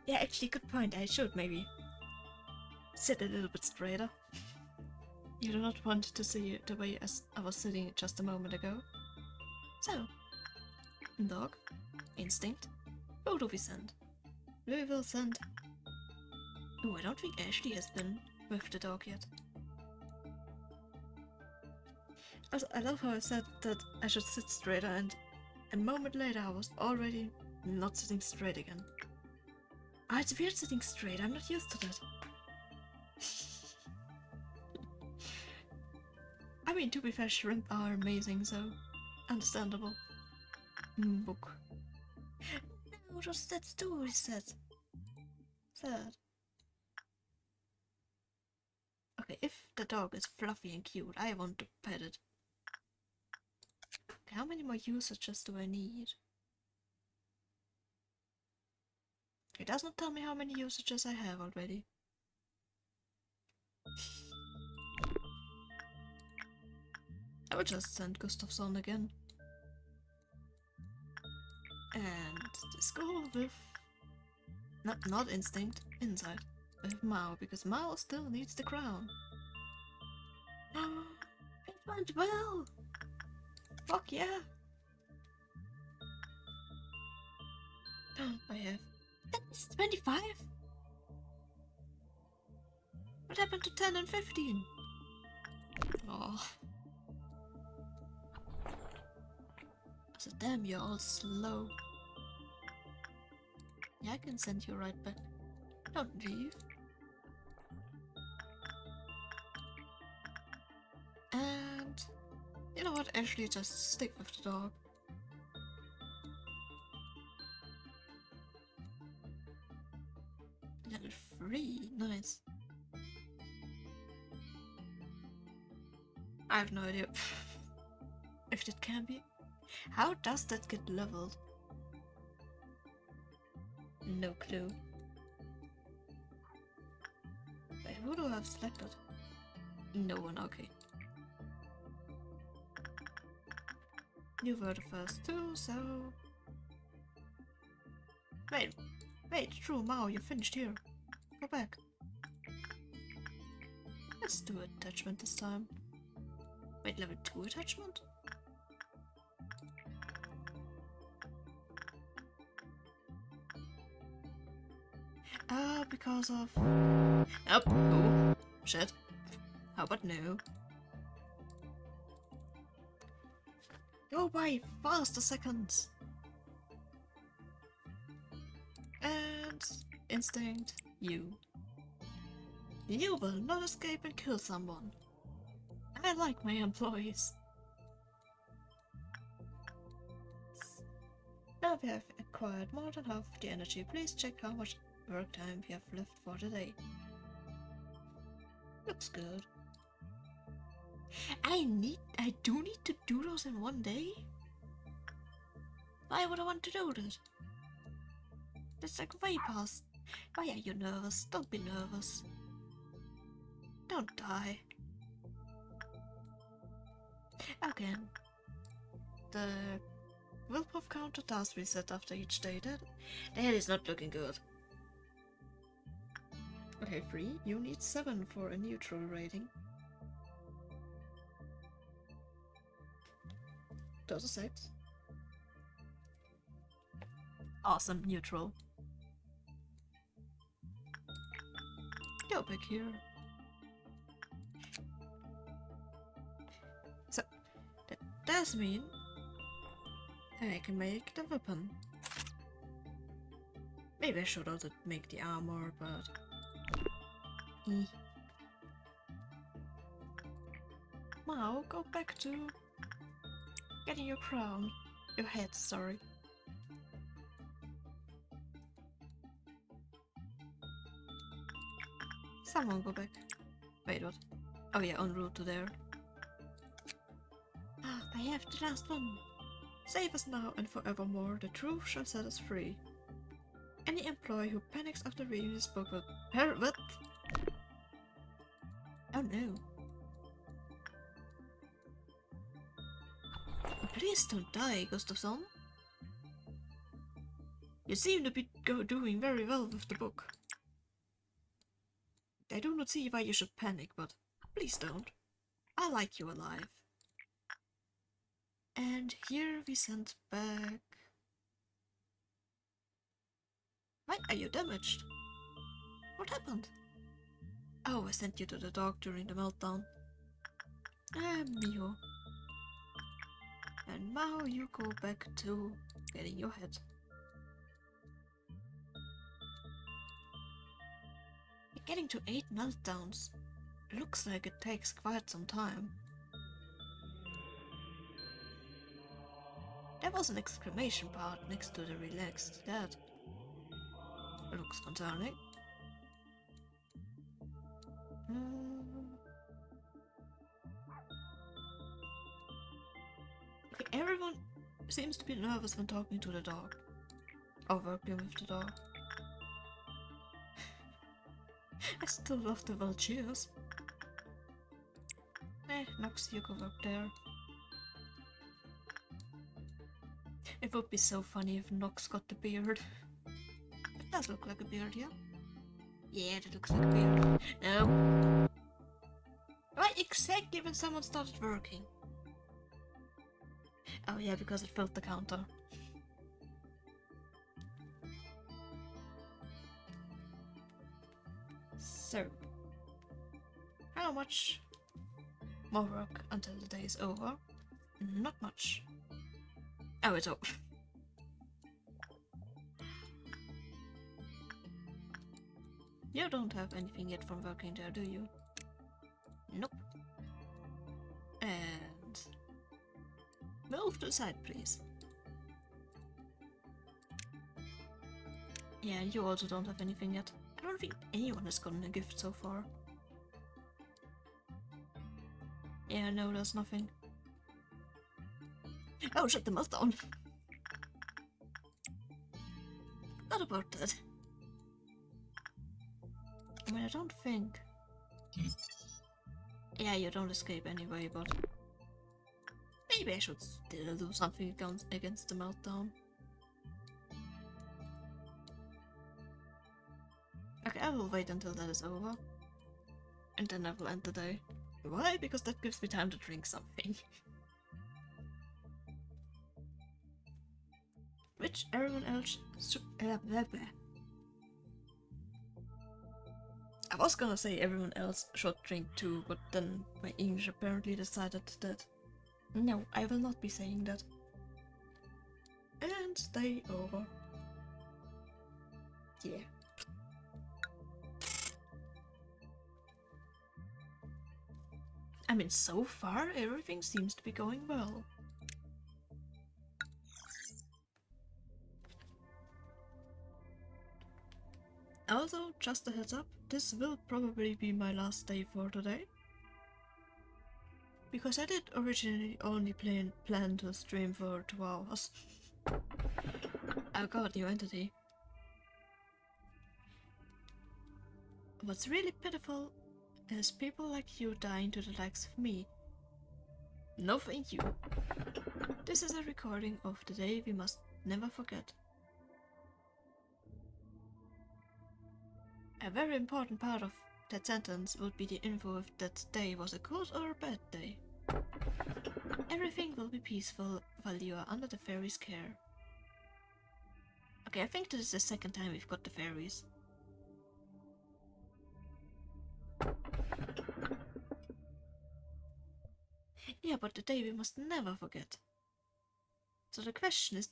Yeah, actually, good point. I should maybe sit a little bit straighter. You do not want to see the way as I was sitting just a moment ago. So, dog, instinct, who do we send? We will send... Oh, I don't think Ashley has been with the dog yet. Also, I love how I said that I should sit straighter and a moment later I was already not sitting straight again. Ah, it's weird sitting straight, I'm not used to that. I mean, to be fair, shrimp are amazing, so understandable. Book. No, just that's too sad. Sad. Okay, if the dog is fluffy and cute, I want to pet it. Okay, how many more usages do I need? It does not tell me how many usages I have already. I will just send Gustafsson again. And this go with not instinct, insight. With Mao, because Mao still needs the crown. It went well! Fuck yeah! I have. That is 25? What happened to 10 and 15? Oh. So damn, you're all slow. Yeah, I can send you right back. Don't leave. And you know what? Actually, just stick with the dog. Level 3, nice. I have no idea if that can be. How does that get leveled? No clue. Wait, who do I have selected? No one, okay. You were the first two, so... Wait, true, Mao, you finished here. Go back. Let's do attachment this time. Wait, level 2 attachment? Because of... Nope. Oh, shit. How about no? Go by faster seconds! And... instinct, you. You will not escape and kill someone. I like my employees. Now we have acquired more than half the energy. Please check how much work time we have left for the day. Looks good. I do need to do those in one day? Why would I want to do that? That's like way past. Why are you nervous? Don't be nervous. Don't die. Again. The willpower counter does reset after each day. That is not looking good. Okay, 3. You need 7 for a neutral rating. Those are 6. Awesome, neutral. Go back here. So, that does mean I can make the weapon. Maybe I should also make the armor, but... Mao, go back to getting your crown. Your head, sorry. Someone go back. Wait, what? Oh yeah, en route to there. Ah, I have the last one. Save us now and forevermore. The truth shall set us free. Any employee who panics after reading this book will... What? Oh no. Please don't die, Gustafsson. You seem to be doing very well with the book. I do not see why you should panic, but please don't. I like you alive. And here we send back... Why are you damaged? What happened? Oh, I sent you to the dog during the meltdown. Mio. And now you go back to getting your head. Getting to 8 meltdowns. Looks like it takes quite some time. There was an exclamation part next to the relaxed. That looks concerning. Okay, everyone seems to be nervous when talking to the dog. Or working with the dog. I still love the vultures. Nox, you go up there. If It would be so funny if Nox got the beard. It does look like a beard, yeah? Yeah, that looks like a beard. No. Right, exactly when someone started working. Oh yeah, because it filled the counter. So, how much more work until the day is over? Not much. Oh, it's over. You don't have anything yet from working there, do you? Nope. And move to the side, please. Yeah, you also don't have anything yet. I don't think anyone has gotten a gift so far. Yeah, no, there's nothing. Oh, shut the mouth down. Not about that. I mean, I don't think... Yeah, you don't escape anyway, but... Maybe I should still do something against the meltdown. Okay, I will wait until that is over. And then I will end the day. Why? Because that gives me time to drink something. Which everyone else I was gonna say everyone else should drink too, but then my English apparently decided that no, I will not be saying that. And day over. Yeah. I mean, so far everything seems to be going well. Also, just a heads up, this will probably be my last day for today. Because I did originally only plan to stream for 2 hours. Oh god, new entity. What's really pitiful is people like you dying to the likes of me. No thank you. This is a recording of the day we must never forget. A very important part of that sentence would be the info if that day was a good or a bad day. Everything will be peaceful while you are under the fairies' care. Okay, I think this is the second time we've got the fairies. Yeah, but the day we must never forget. So the question is,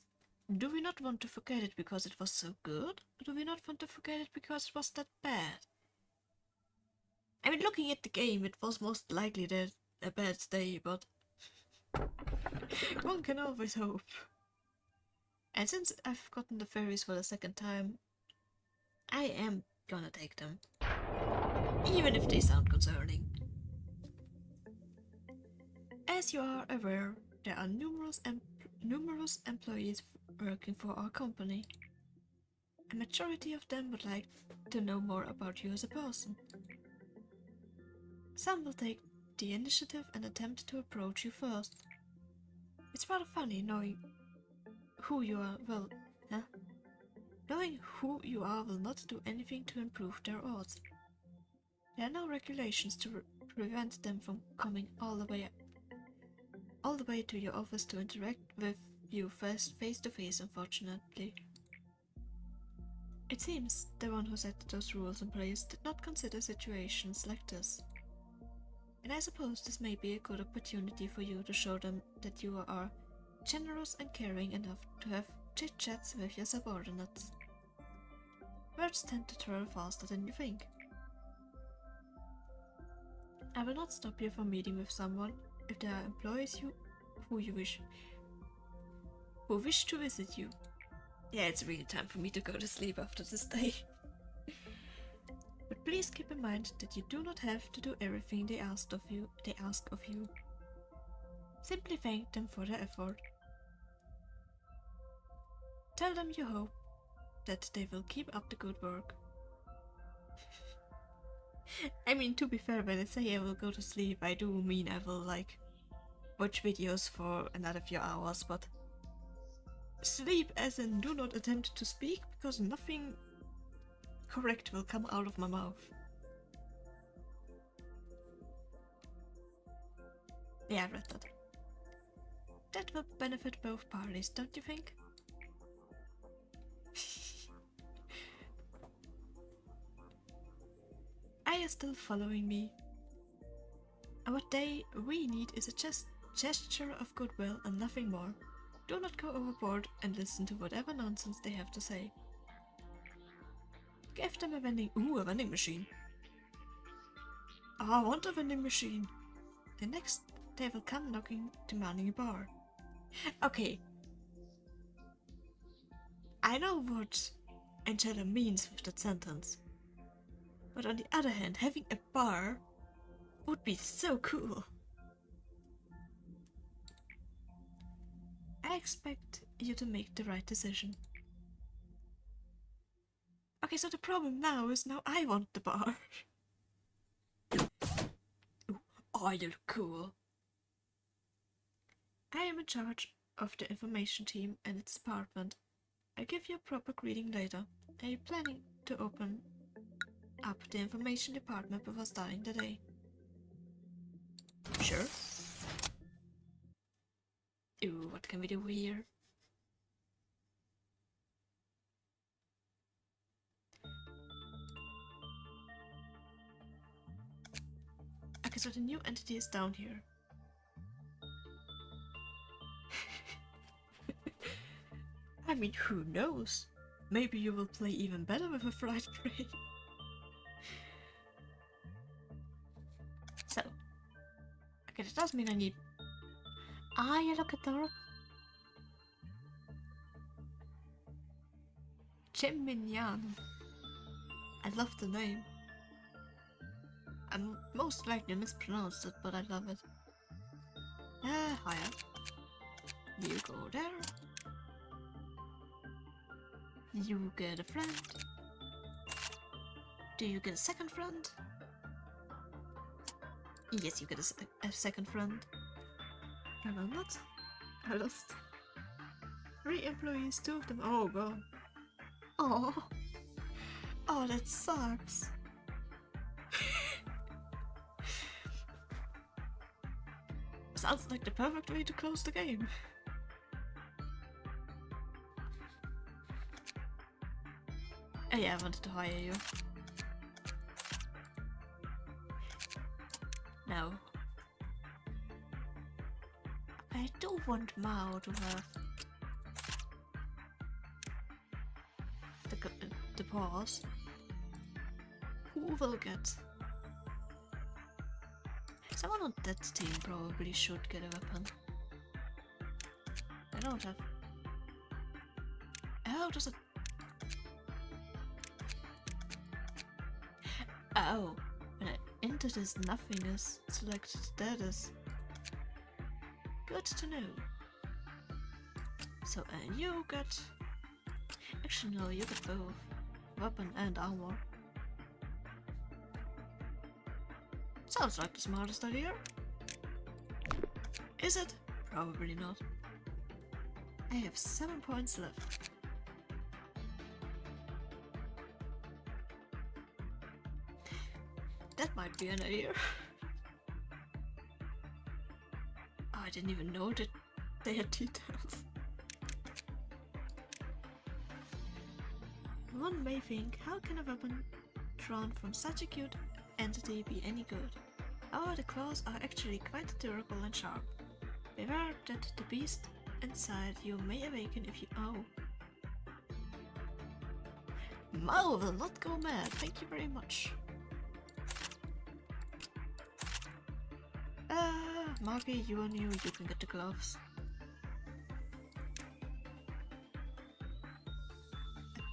do we not want to forget it because it was so good? Or do we not want to forget it because it was that bad? I mean, looking at the game, it was most likely that a bad day, but one can always hope. And since I've gotten the fairies for the second time, I am gonna take them. Even if they sound concerning. As you are aware, there are numerous employees working for our company. A majority of them would like to know more about you as a person. Some will take the initiative and attempt to approach you first. It's rather funny knowing who you are, knowing who you are will not do anything to improve their odds. There are no regulations to prevent them from coming all the way to your office to interact with you face to face, unfortunately. It seems the one who set those rules in place did not consider situations like this. And I suppose this may be a good opportunity for you to show them that you are generous and caring enough to have chit-chats with your subordinates. Words tend to travel faster than you think. I will not stop you from meeting with someone if there are employees who wish to visit you. Yeah, it's really time for me to go to sleep after this day. But please keep in mind that you do not have to do everything they ask of you. Simply thank them for their effort. Tell them you hope that they will keep up the good work. I mean, to be fair, when I say I will go to sleep, I do mean I will, watch videos for another few hours, but Sleep as in do not attempt to speak, because nothing correct will come out of my mouth. Yeah, I read that. That will benefit both parties, don't you think? Are you still following me? And what we need is a gesture of goodwill and nothing more. Do not go overboard and listen to whatever nonsense they have to say. Give them a vending machine. Oh, I want a vending machine. The next they will come knocking, demanding a bar. Okay. I know what Angela means with that sentence. But on the other hand, having a bar would be so cool. I expect you to make the right decision. Okay, so the problem now is now I want the bar. Ooh, oh, you look cool. I am in charge of the information team and its department. I'll give you a proper greeting later. Are you planning to open up the information department before starting the day? Sure. Ooh, what can we do here? Okay, so the new entity is down here. I mean, who knows? Maybe you will play even better with a fried brain. So, okay, that does mean I need... Ah, you look adorable. Jim Mignon. I love the name. I most likely mispronounced it, but I love it. Hiya. You go there. You get a friend. Do you get a second friend? Yes, you get a second friend. And I'm not. I lost 3 employees, 2 of them. Oh god. Oh. Oh, that sucks. Sounds like the perfect way to close the game. Oh yeah, I wanted to hire you. No. I do want Mao to have the pause. Who will get? Someone on that team probably should get a weapon. I don't have... Oh, does it... Oh, when I enter this nothingness, select status. Good to know. So, and you get... Actually no, you get both. Weapon and armor. Sounds like the smartest idea. Is it? Probably not. I have 7 points left. That might be an idea. Oh, I didn't even know that they had details. One may think, how can a weapon drawn from such a cute entity be any good? Oh, the claws are actually quite durable and sharp. Beware that the beast inside you may awaken if you... Oh. Mao will not go mad, thank you very much. Marky, you and you can get the gloves.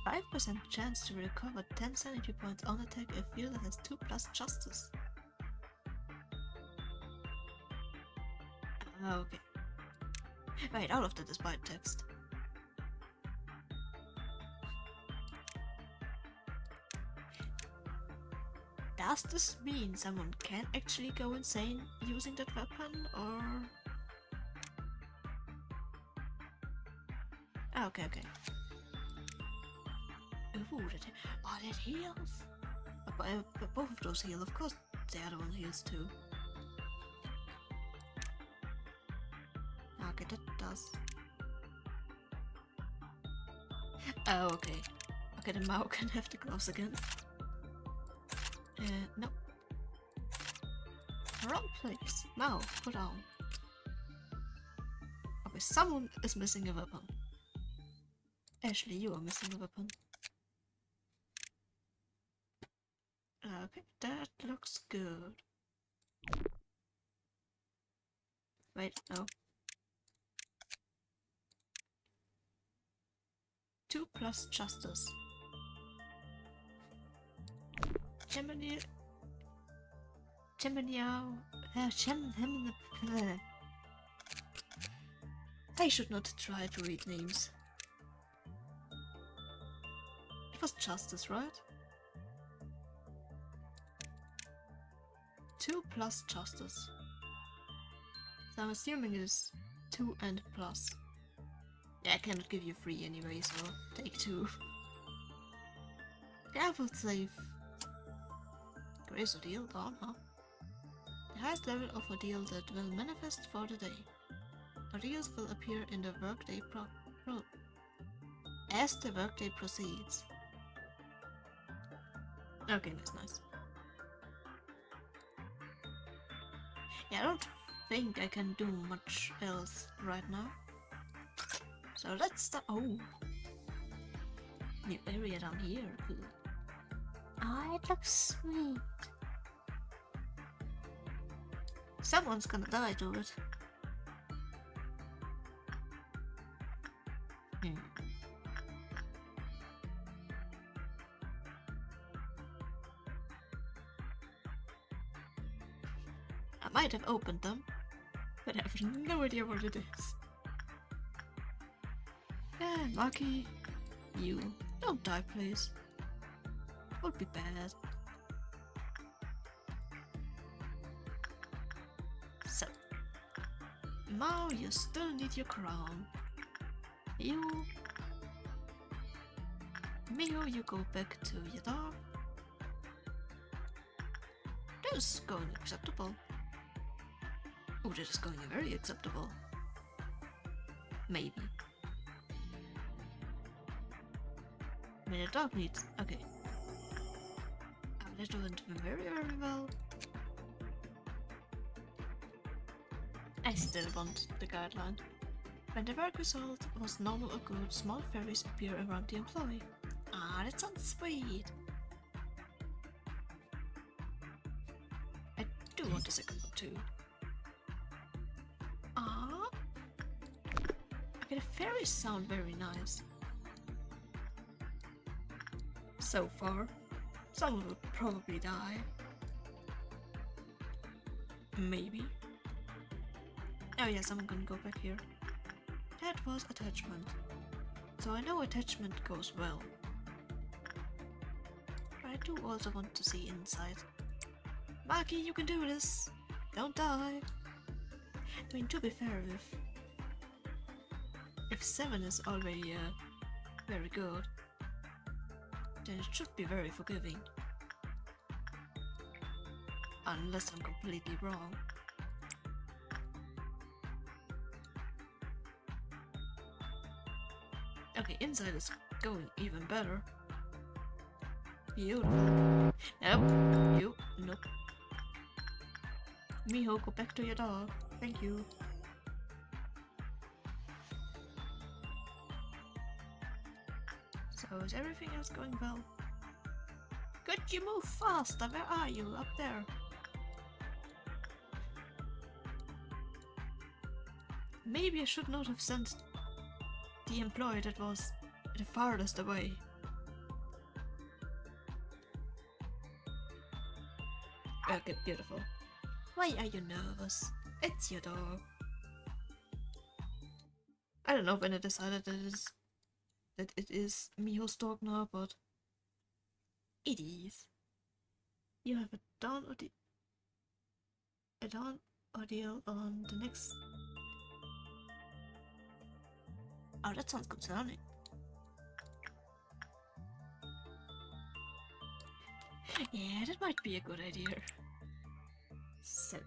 5% chance to recover 10 sanity points on attack if field has 2+ justice. Okay. Wait, all of that is by text. Does this mean someone can actually go insane using that weapon, or... Okay, okay. Ooh, that heals. But both of those heal. Of course, the other one heals too. Okay, that does. Oh, okay. Okay, the Mao can have the gloves again. No. Wrong place. Mao, put on. Okay, someone is missing a weapon. Actually, you are missing a weapon. Okay, that looks good. Wait, no. 2 plus justice. Gemini. I should not try to read names. It was justice, right? 2 plus justice. So I'm assuming it is 2 and plus. Yeah, I cannot give you 3 anyway, so take 2. Careful save. Grace ordeal gone, huh? The highest level of ordeal that will manifest for the day. Ordeals will appear in the workday as the workday proceeds. Okay, that's nice. Yeah, I don't think I can do much else right now. So let's start. Oh, new area down here. Cool. Ah, it looks sweet. Someone's gonna die to it. I might have opened them, but I have no idea what it is. Yeah, Maki, you don't die, please. Would be bad. So, Mao, you still need your crown. You, Miho, you go back to your dog. This is going acceptable. Oh, this is going very acceptable. Maybe. I mean, the dog needs. Okay. That went very, very well. I still want the guideline. When the work result was normal or good, small fairies appear around the employee. Ah, that sounds sweet. I do want the second one too. Ah. Okay, the fairies sound very nice. So far. Someone will probably die. Maybe. Oh yes, I'm gonna go back here. That was attachment. So I know attachment goes well. But I do also want to see inside. Maki, you can do this! Don't die! I mean, to be fair, if 7 is already very good, then it should be very forgiving. Unless I'm completely wrong. Okay, inside is going even better. Beautiful. Nope. You. Nope. Miho, go back to your dog. Thank you. So is everything else going well? Could you move faster? Where are you? Up there. Maybe I should not have sent the employee that was the farthest away. Okay, beautiful. Why are you nervous? It's your dog. I don't know when I decided that it is Miho's dog now, but it is. You have a dawn ordeal on the next. Oh, that sounds concerning. Yeah, that might be a good idea. So.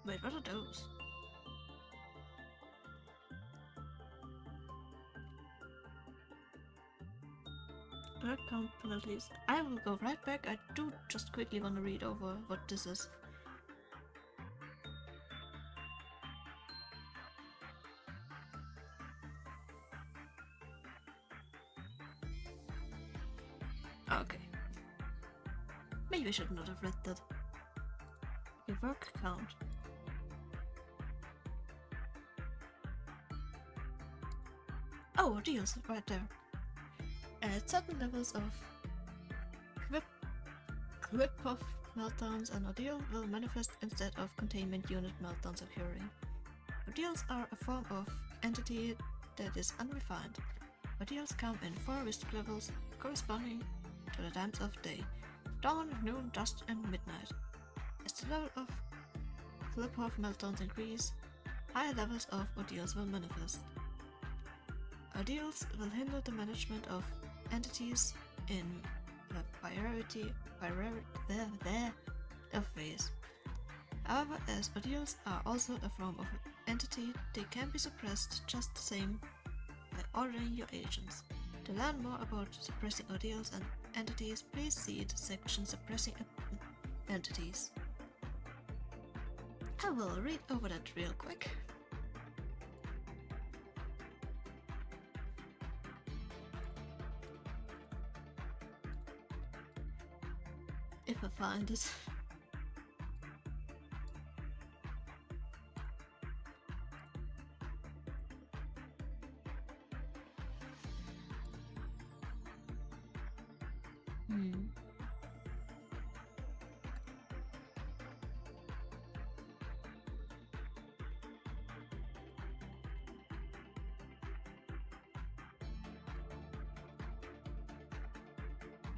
Wait, what are those? Drug count penalties. I will go right back. I do just quickly want to read over what this is. Okay. Maybe I should not have read that. Okay, work count. Oh, deals right there. At certain levels of clip-off meltdowns, an ordeal will manifest instead of containment unit meltdowns occurring. Ordeals are a form of entity that is unrefined. Ordeals come in 4 risk levels corresponding to the times of day: dawn, noon, dusk, and midnight. As the level of clip-off meltdowns increase, higher levels of ordeals will manifest. Ordeals will hinder the management of entities in the priority of phase. However, as ordeals are also a form of entity, they can be suppressed just the same by ordering your agents. To learn more about suppressing ordeals and entities, please see the section Suppressing Entities. I will read over that real quick. If I find it.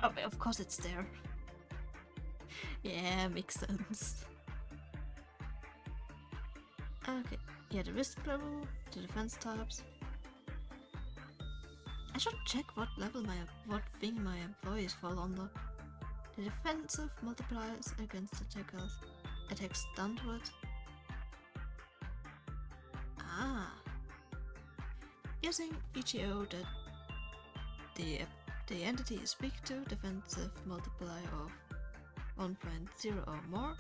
Oh, of course it's there. Yeah, makes sense. Okay, yeah, the risk level, the defense types. I should check what thing my employees fall under. The defensive multipliers against attackers. Attacks downward. Ah. Using EGO that the entity you speak to, defensive multiplier of 1.0 or more,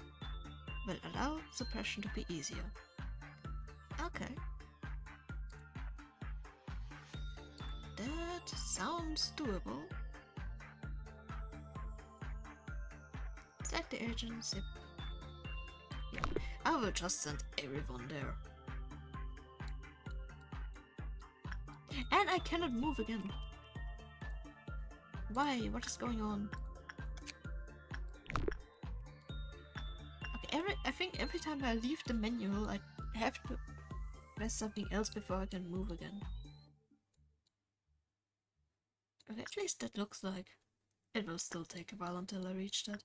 will allow suppression to be easier. Okay. That sounds doable. Select the agency. Yeah, I will just send everyone there. And I cannot move again. Why? What is going on? Okay, I think every time I leave the manual, I have to press something else before I can move again. Okay, at least that looks like it will still take a while until I reach that.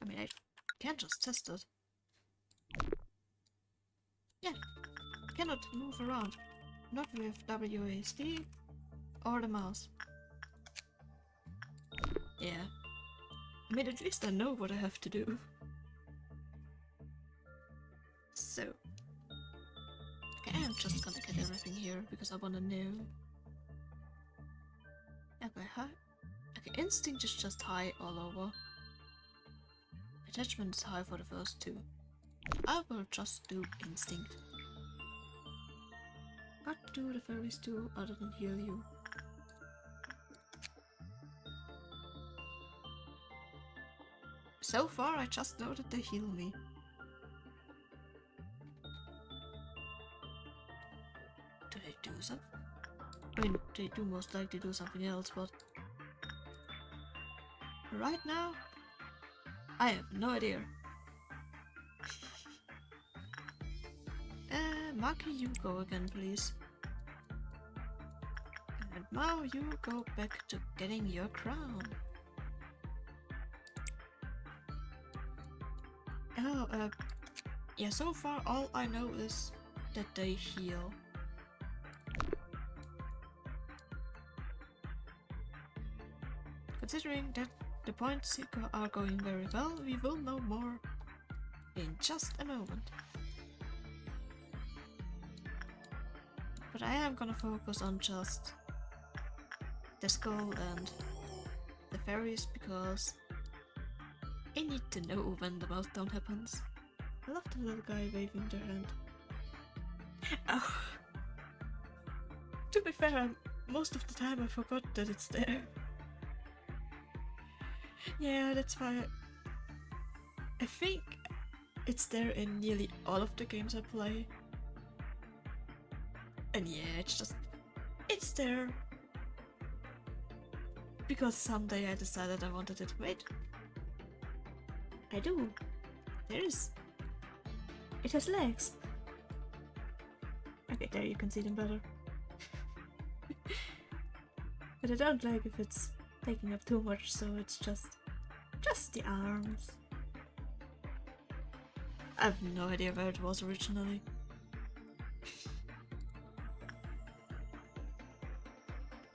I mean, I can't just test it. Yeah, cannot move around. Not with WASD or the mouse. Yeah. I mean, at least I know what I have to do. So. Okay, I'm just gonna get everything here because I wanna know. Okay, high. Okay, instinct is just high all over. Attachment is high for the first two. I will just do instinct. What do the fairies do other than heal you? So far, I just know that they heal me. Do they do something? I mean, they do most likely do something else, but Right now, I have no idea. Maki, you go again, please. And now you go back to getting your crown. Oh, yeah, so far all I know is that they heal. Considering that the points are going very well, we will know more in just a moment. But I am gonna focus on just the skull and the fairies because I need to know when the meltdown happens. I love the little guy waving their hand. Oh. To be fair, most of the time I forgot that it's there. Yeah, that's why I think it's there in nearly all of the games I play. And yeah, it's there. Because someday I decided I wanted it. Wait. I do. It has legs. Okay, there you can see them better. But I don't like if it's taking up too much, so it's just the arms. I have no idea where it was originally.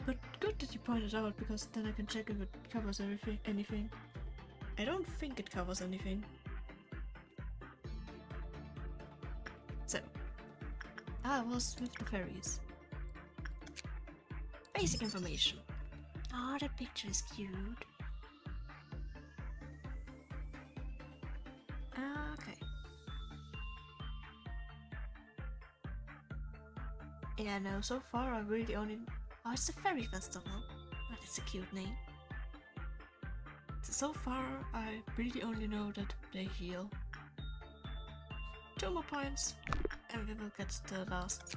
But good that you pointed out, because then I can check if it covers anything. I don't think it covers anything. So, I was with the fairies. Basic information. Oh, that picture is cute. Okay. Yeah, no, so far I really only... Oh, it's a fairy festival. Oh, that's a cute name. So far I really only know that they heal. 2 more points and we will get the last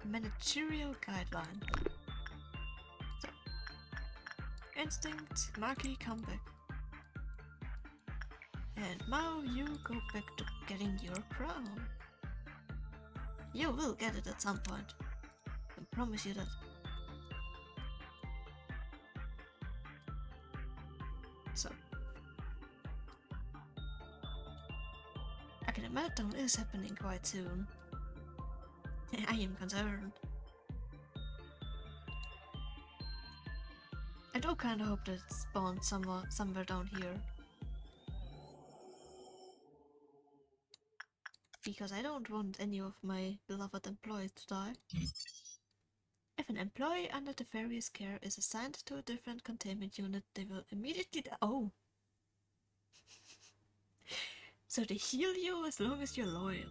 managerial guideline. So, instinct, Maki, come back. And now you go back to getting your crown. You will get it at some point. I promise you that. So. Okay, the meltdown is happening quite soon. I am concerned. I do kinda hope that it spawns somewhere down here. Because I don't want any of my beloved employees to die. If an employee under the fairy's care is assigned to a different containment unit, they will immediately die. Oh! So they heal you as long as you're loyal.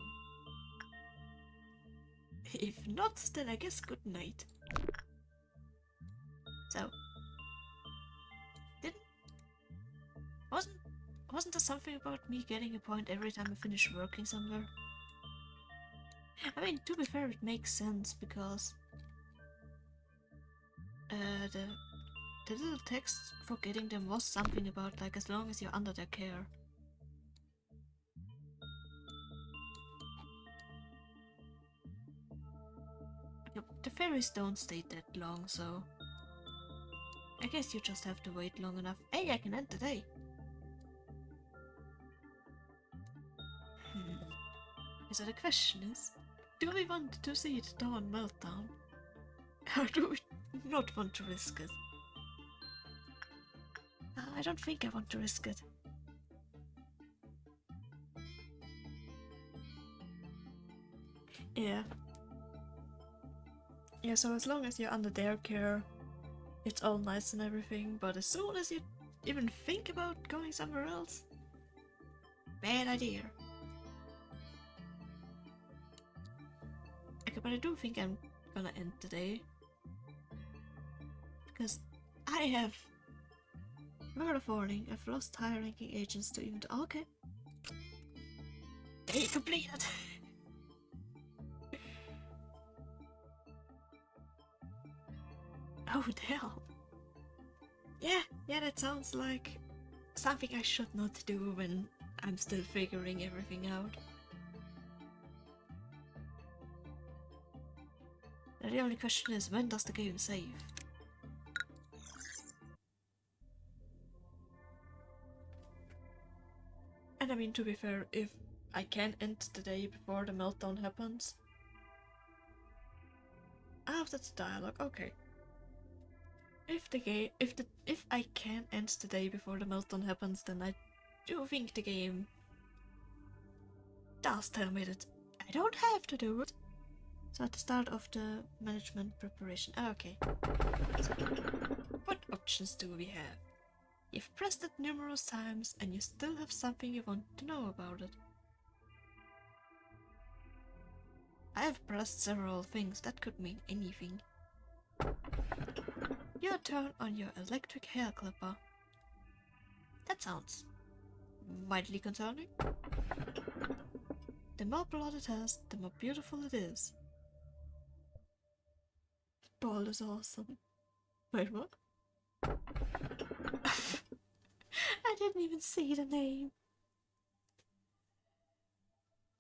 If not, then I guess good night. So... Wasn't there something about me getting a point every time I finish working somewhere? I mean, to be fair, it makes sense because the little text for getting them was something about like as long as you're under their care. The fairies don't stay that long, so I guess you just have to wait long enough. Hey, I can end the day. So the question is, do we want to see the dawn meltdown? Or do we not want to risk it? I don't think I want to risk it. Yeah. Yeah, so as long as you're under their care, it's all nice and everything, but as soon as you even think about going somewhere else, bad idea. Okay, but I do think I'm gonna end the day. Because I have... Word of warning, I've lost higher ranking agents to even... Okay. Day completed! Oh, damn. Yeah, that sounds like something I should not do when I'm still figuring everything out. Now the only question is, when does the game save? And I mean, to be fair, if I can end the day before the meltdown happens... Ah, that's a dialogue, okay. If I can end the day before the meltdown happens, then I do think the game does tell me that I don't have to do it. So at the start of the management preparation. Okay. So what options do we have? You've pressed it numerous times and you still have something you want to know about it. I have pressed several things, that could mean anything. Your turn on your electric hair clipper. That sounds mildly concerning. The more blood it has, the more beautiful it is. Bald is awesome. Wait, what? I didn't even see the name.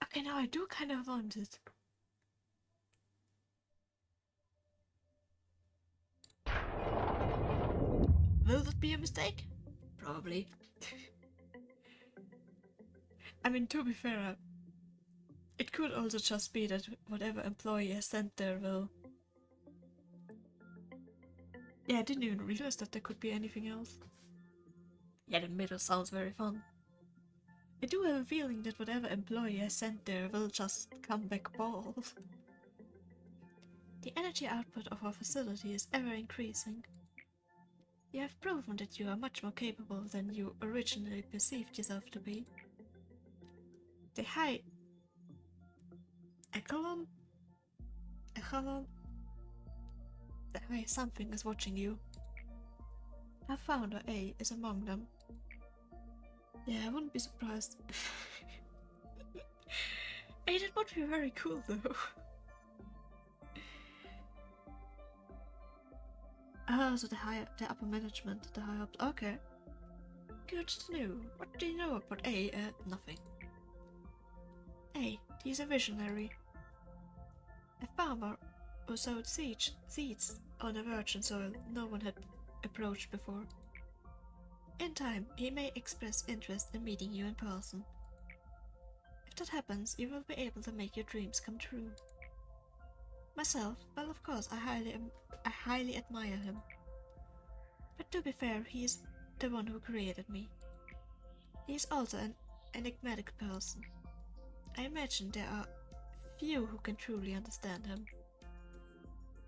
Okay, now I do kind of want it. Will that be a mistake? Probably. I mean, to be fair, it could also just be that whatever employee is sent there will... Yeah, I didn't even realize that there could be anything else. Yeah, the middle sounds very fun. I do have a feeling that whatever employee I sent there will just come back bald. The energy output of our facility is ever increasing. You have proven that you are much more capable than you originally perceived yourself to be. The high echelon? The high something is watching you. Our founder A is among them. Yeah, I wouldn't be surprised. Hey, that would be very cool though. Ah, so the upper management, the high up. Okay. Good to know. What do you know about A? Nothing. A, he's a visionary. A farmer who sowed seeds on a virgin soil no one had approached before. In time, he may express interest in meeting you in person. If that happens, you will be able to make your dreams come true. Myself, well, of course, I highly admire him. But to be fair, he is the one who created me. He is also an enigmatic person. I imagine there are few who can truly understand him.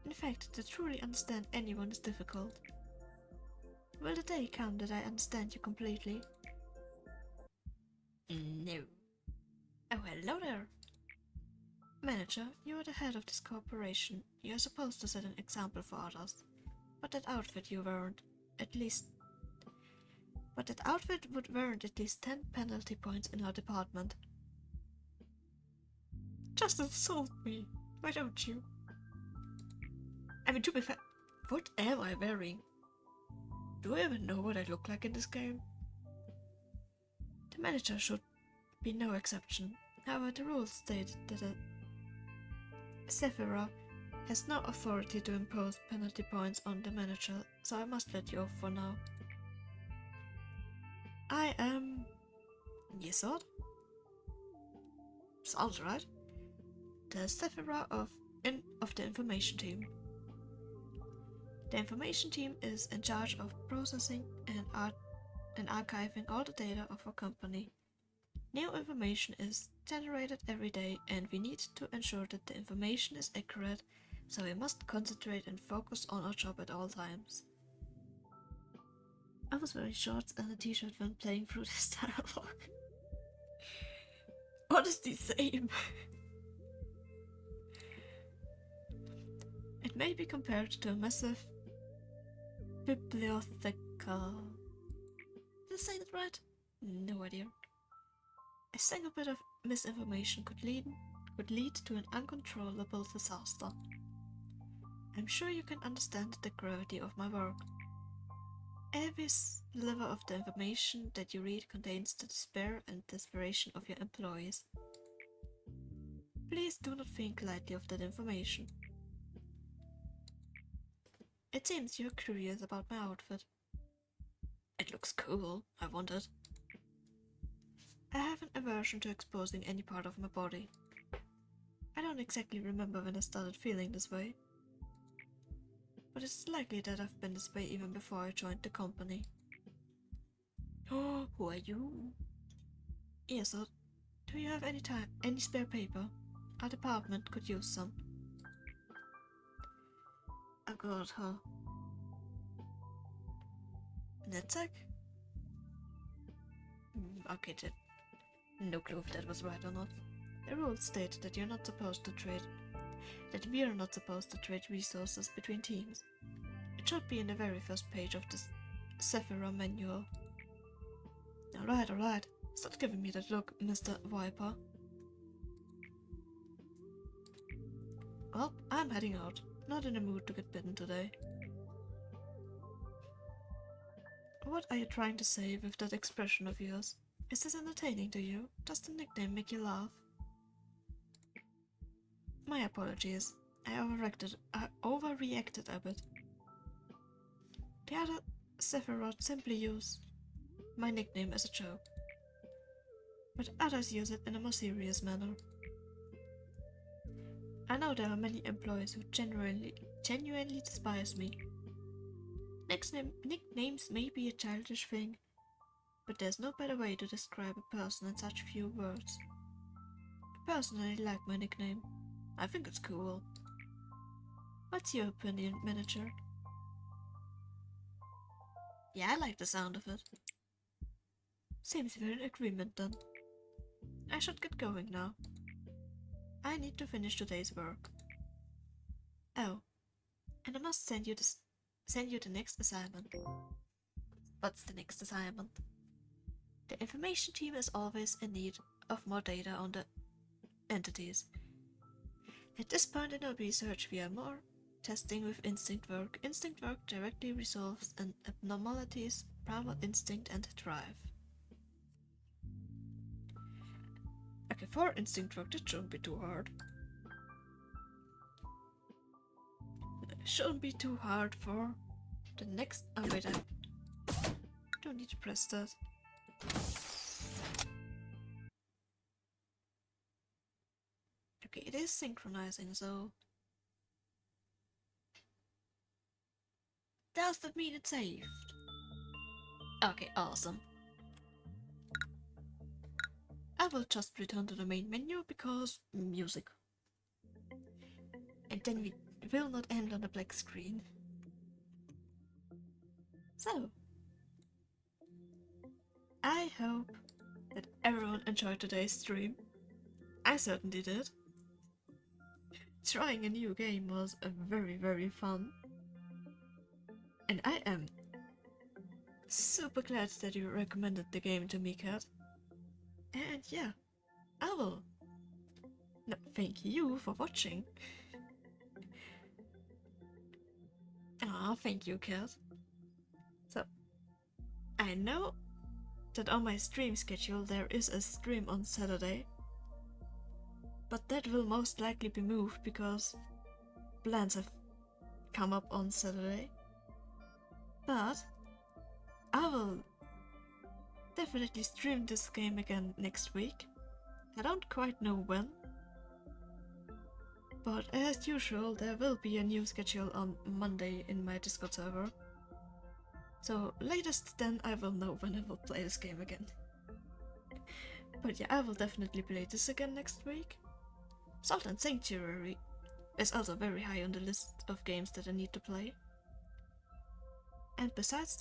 In fact, to truly understand anyone is difficult. Will the day come that I understand you completely? No. Oh, hello there. Manager, you are the head of this corporation. You are supposed to set an example for others. But that outfit would warrant at least 10 penalty points in our department. Just insult me, why don't you? I mean, to be fair, what am I wearing? Do I even know what I look like in this game? The manager should be no exception. However, the rules state that a Sephira has no authority to impose penalty points on the manager, so I must let you off for now. I am... Yesod? Sounds right. The Sephira of the information team. The information team is in charge of processing and archiving all the data of our company. New information is generated every day and we need to ensure that the information is accurate, so we must concentrate and focus on our job at all times. I was wearing shorts and a t-shirt when playing through this dialogue. Honestly, same. It may be compared to a massive bibliotheca. Did I say that right? No idea. A single bit of misinformation could lead to an uncontrollable disaster. I'm sure you can understand the gravity of my work. Every sliver of the information that you read contains the despair and desperation of your employees. Please do not think lightly of that information. It seems you're curious about my outfit. It looks cool, I wondered. I have an aversion to exposing any part of my body. I don't exactly remember when I started feeling this way, but it's likely that I've been this way even before I joined the company. Oh, who are you? Yes, sir. Do you have any spare paper? Our department could use some. I got her. Netzek? Okay, no clue if that was right or not. The rules state that you're not supposed to trade. That we are not supposed to trade resources between teams. It should be in the very first page of the Sephira manual. Alright. Stop giving me that look, Mr. Viper. Well, I'm heading out. Not in the mood to get bitten today. What are you trying to say with that expression of yours? Is this entertaining to you? Does the nickname make you laugh? My apologies. I overreacted a bit. The other Sephiroth simply use my nickname as a joke, but others use it in a more serious manner. I know there are many employees who genuinely despise me. Nicknames may be a childish thing, but there's no better way to describe a person in such few words. I personally like my nickname. I think it's cool. What's your opinion, manager? Yeah, I like the sound of it. Seems we're in agreement then. I should get going now. I need to finish today's work. Oh, and I must send you the next assignment. What's the next assignment? The information team is always in need of more data on the entities. At this point in our research, we are more testing with instinct work. Instinct work directly resolves an abnormalities, primal instinct and drive. Okay, for instinct work, that shouldn't be too hard. Shouldn't be too hard for the next. Oh wait, I don't need to press that. Okay, it is synchronizing, so does that mean it's saved? Okay, awesome. I will just return to the main menu because music. And then we will not end on a black screen. So, I hope that everyone enjoyed today's stream. I certainly did. Trying a new game was very fun. And I am super glad that you recommended the game to me, Kat. And yeah, I will. No, thank you for watching. Thank you, Kat. So, I know that on my stream schedule there is a stream on Saturday, but that will most likely be moved because plans have come up on Saturday. But I will definitely stream this game again next week. I don't quite know when, but as usual there will be a new schedule on Monday in my Discord server. So latest then I will know when I will play this game again. But yeah, I will definitely play this again next week. Salt and Sanctuary is also very high on the list of games that I need to play. And besides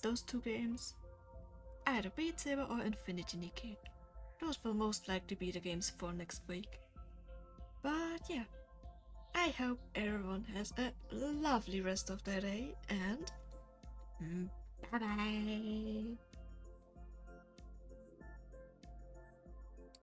those two games, either Beat Saber or Infinity Nikki. Those will most likely be the games for next week. But yeah, I hope everyone has a lovely rest of their day and bye bye!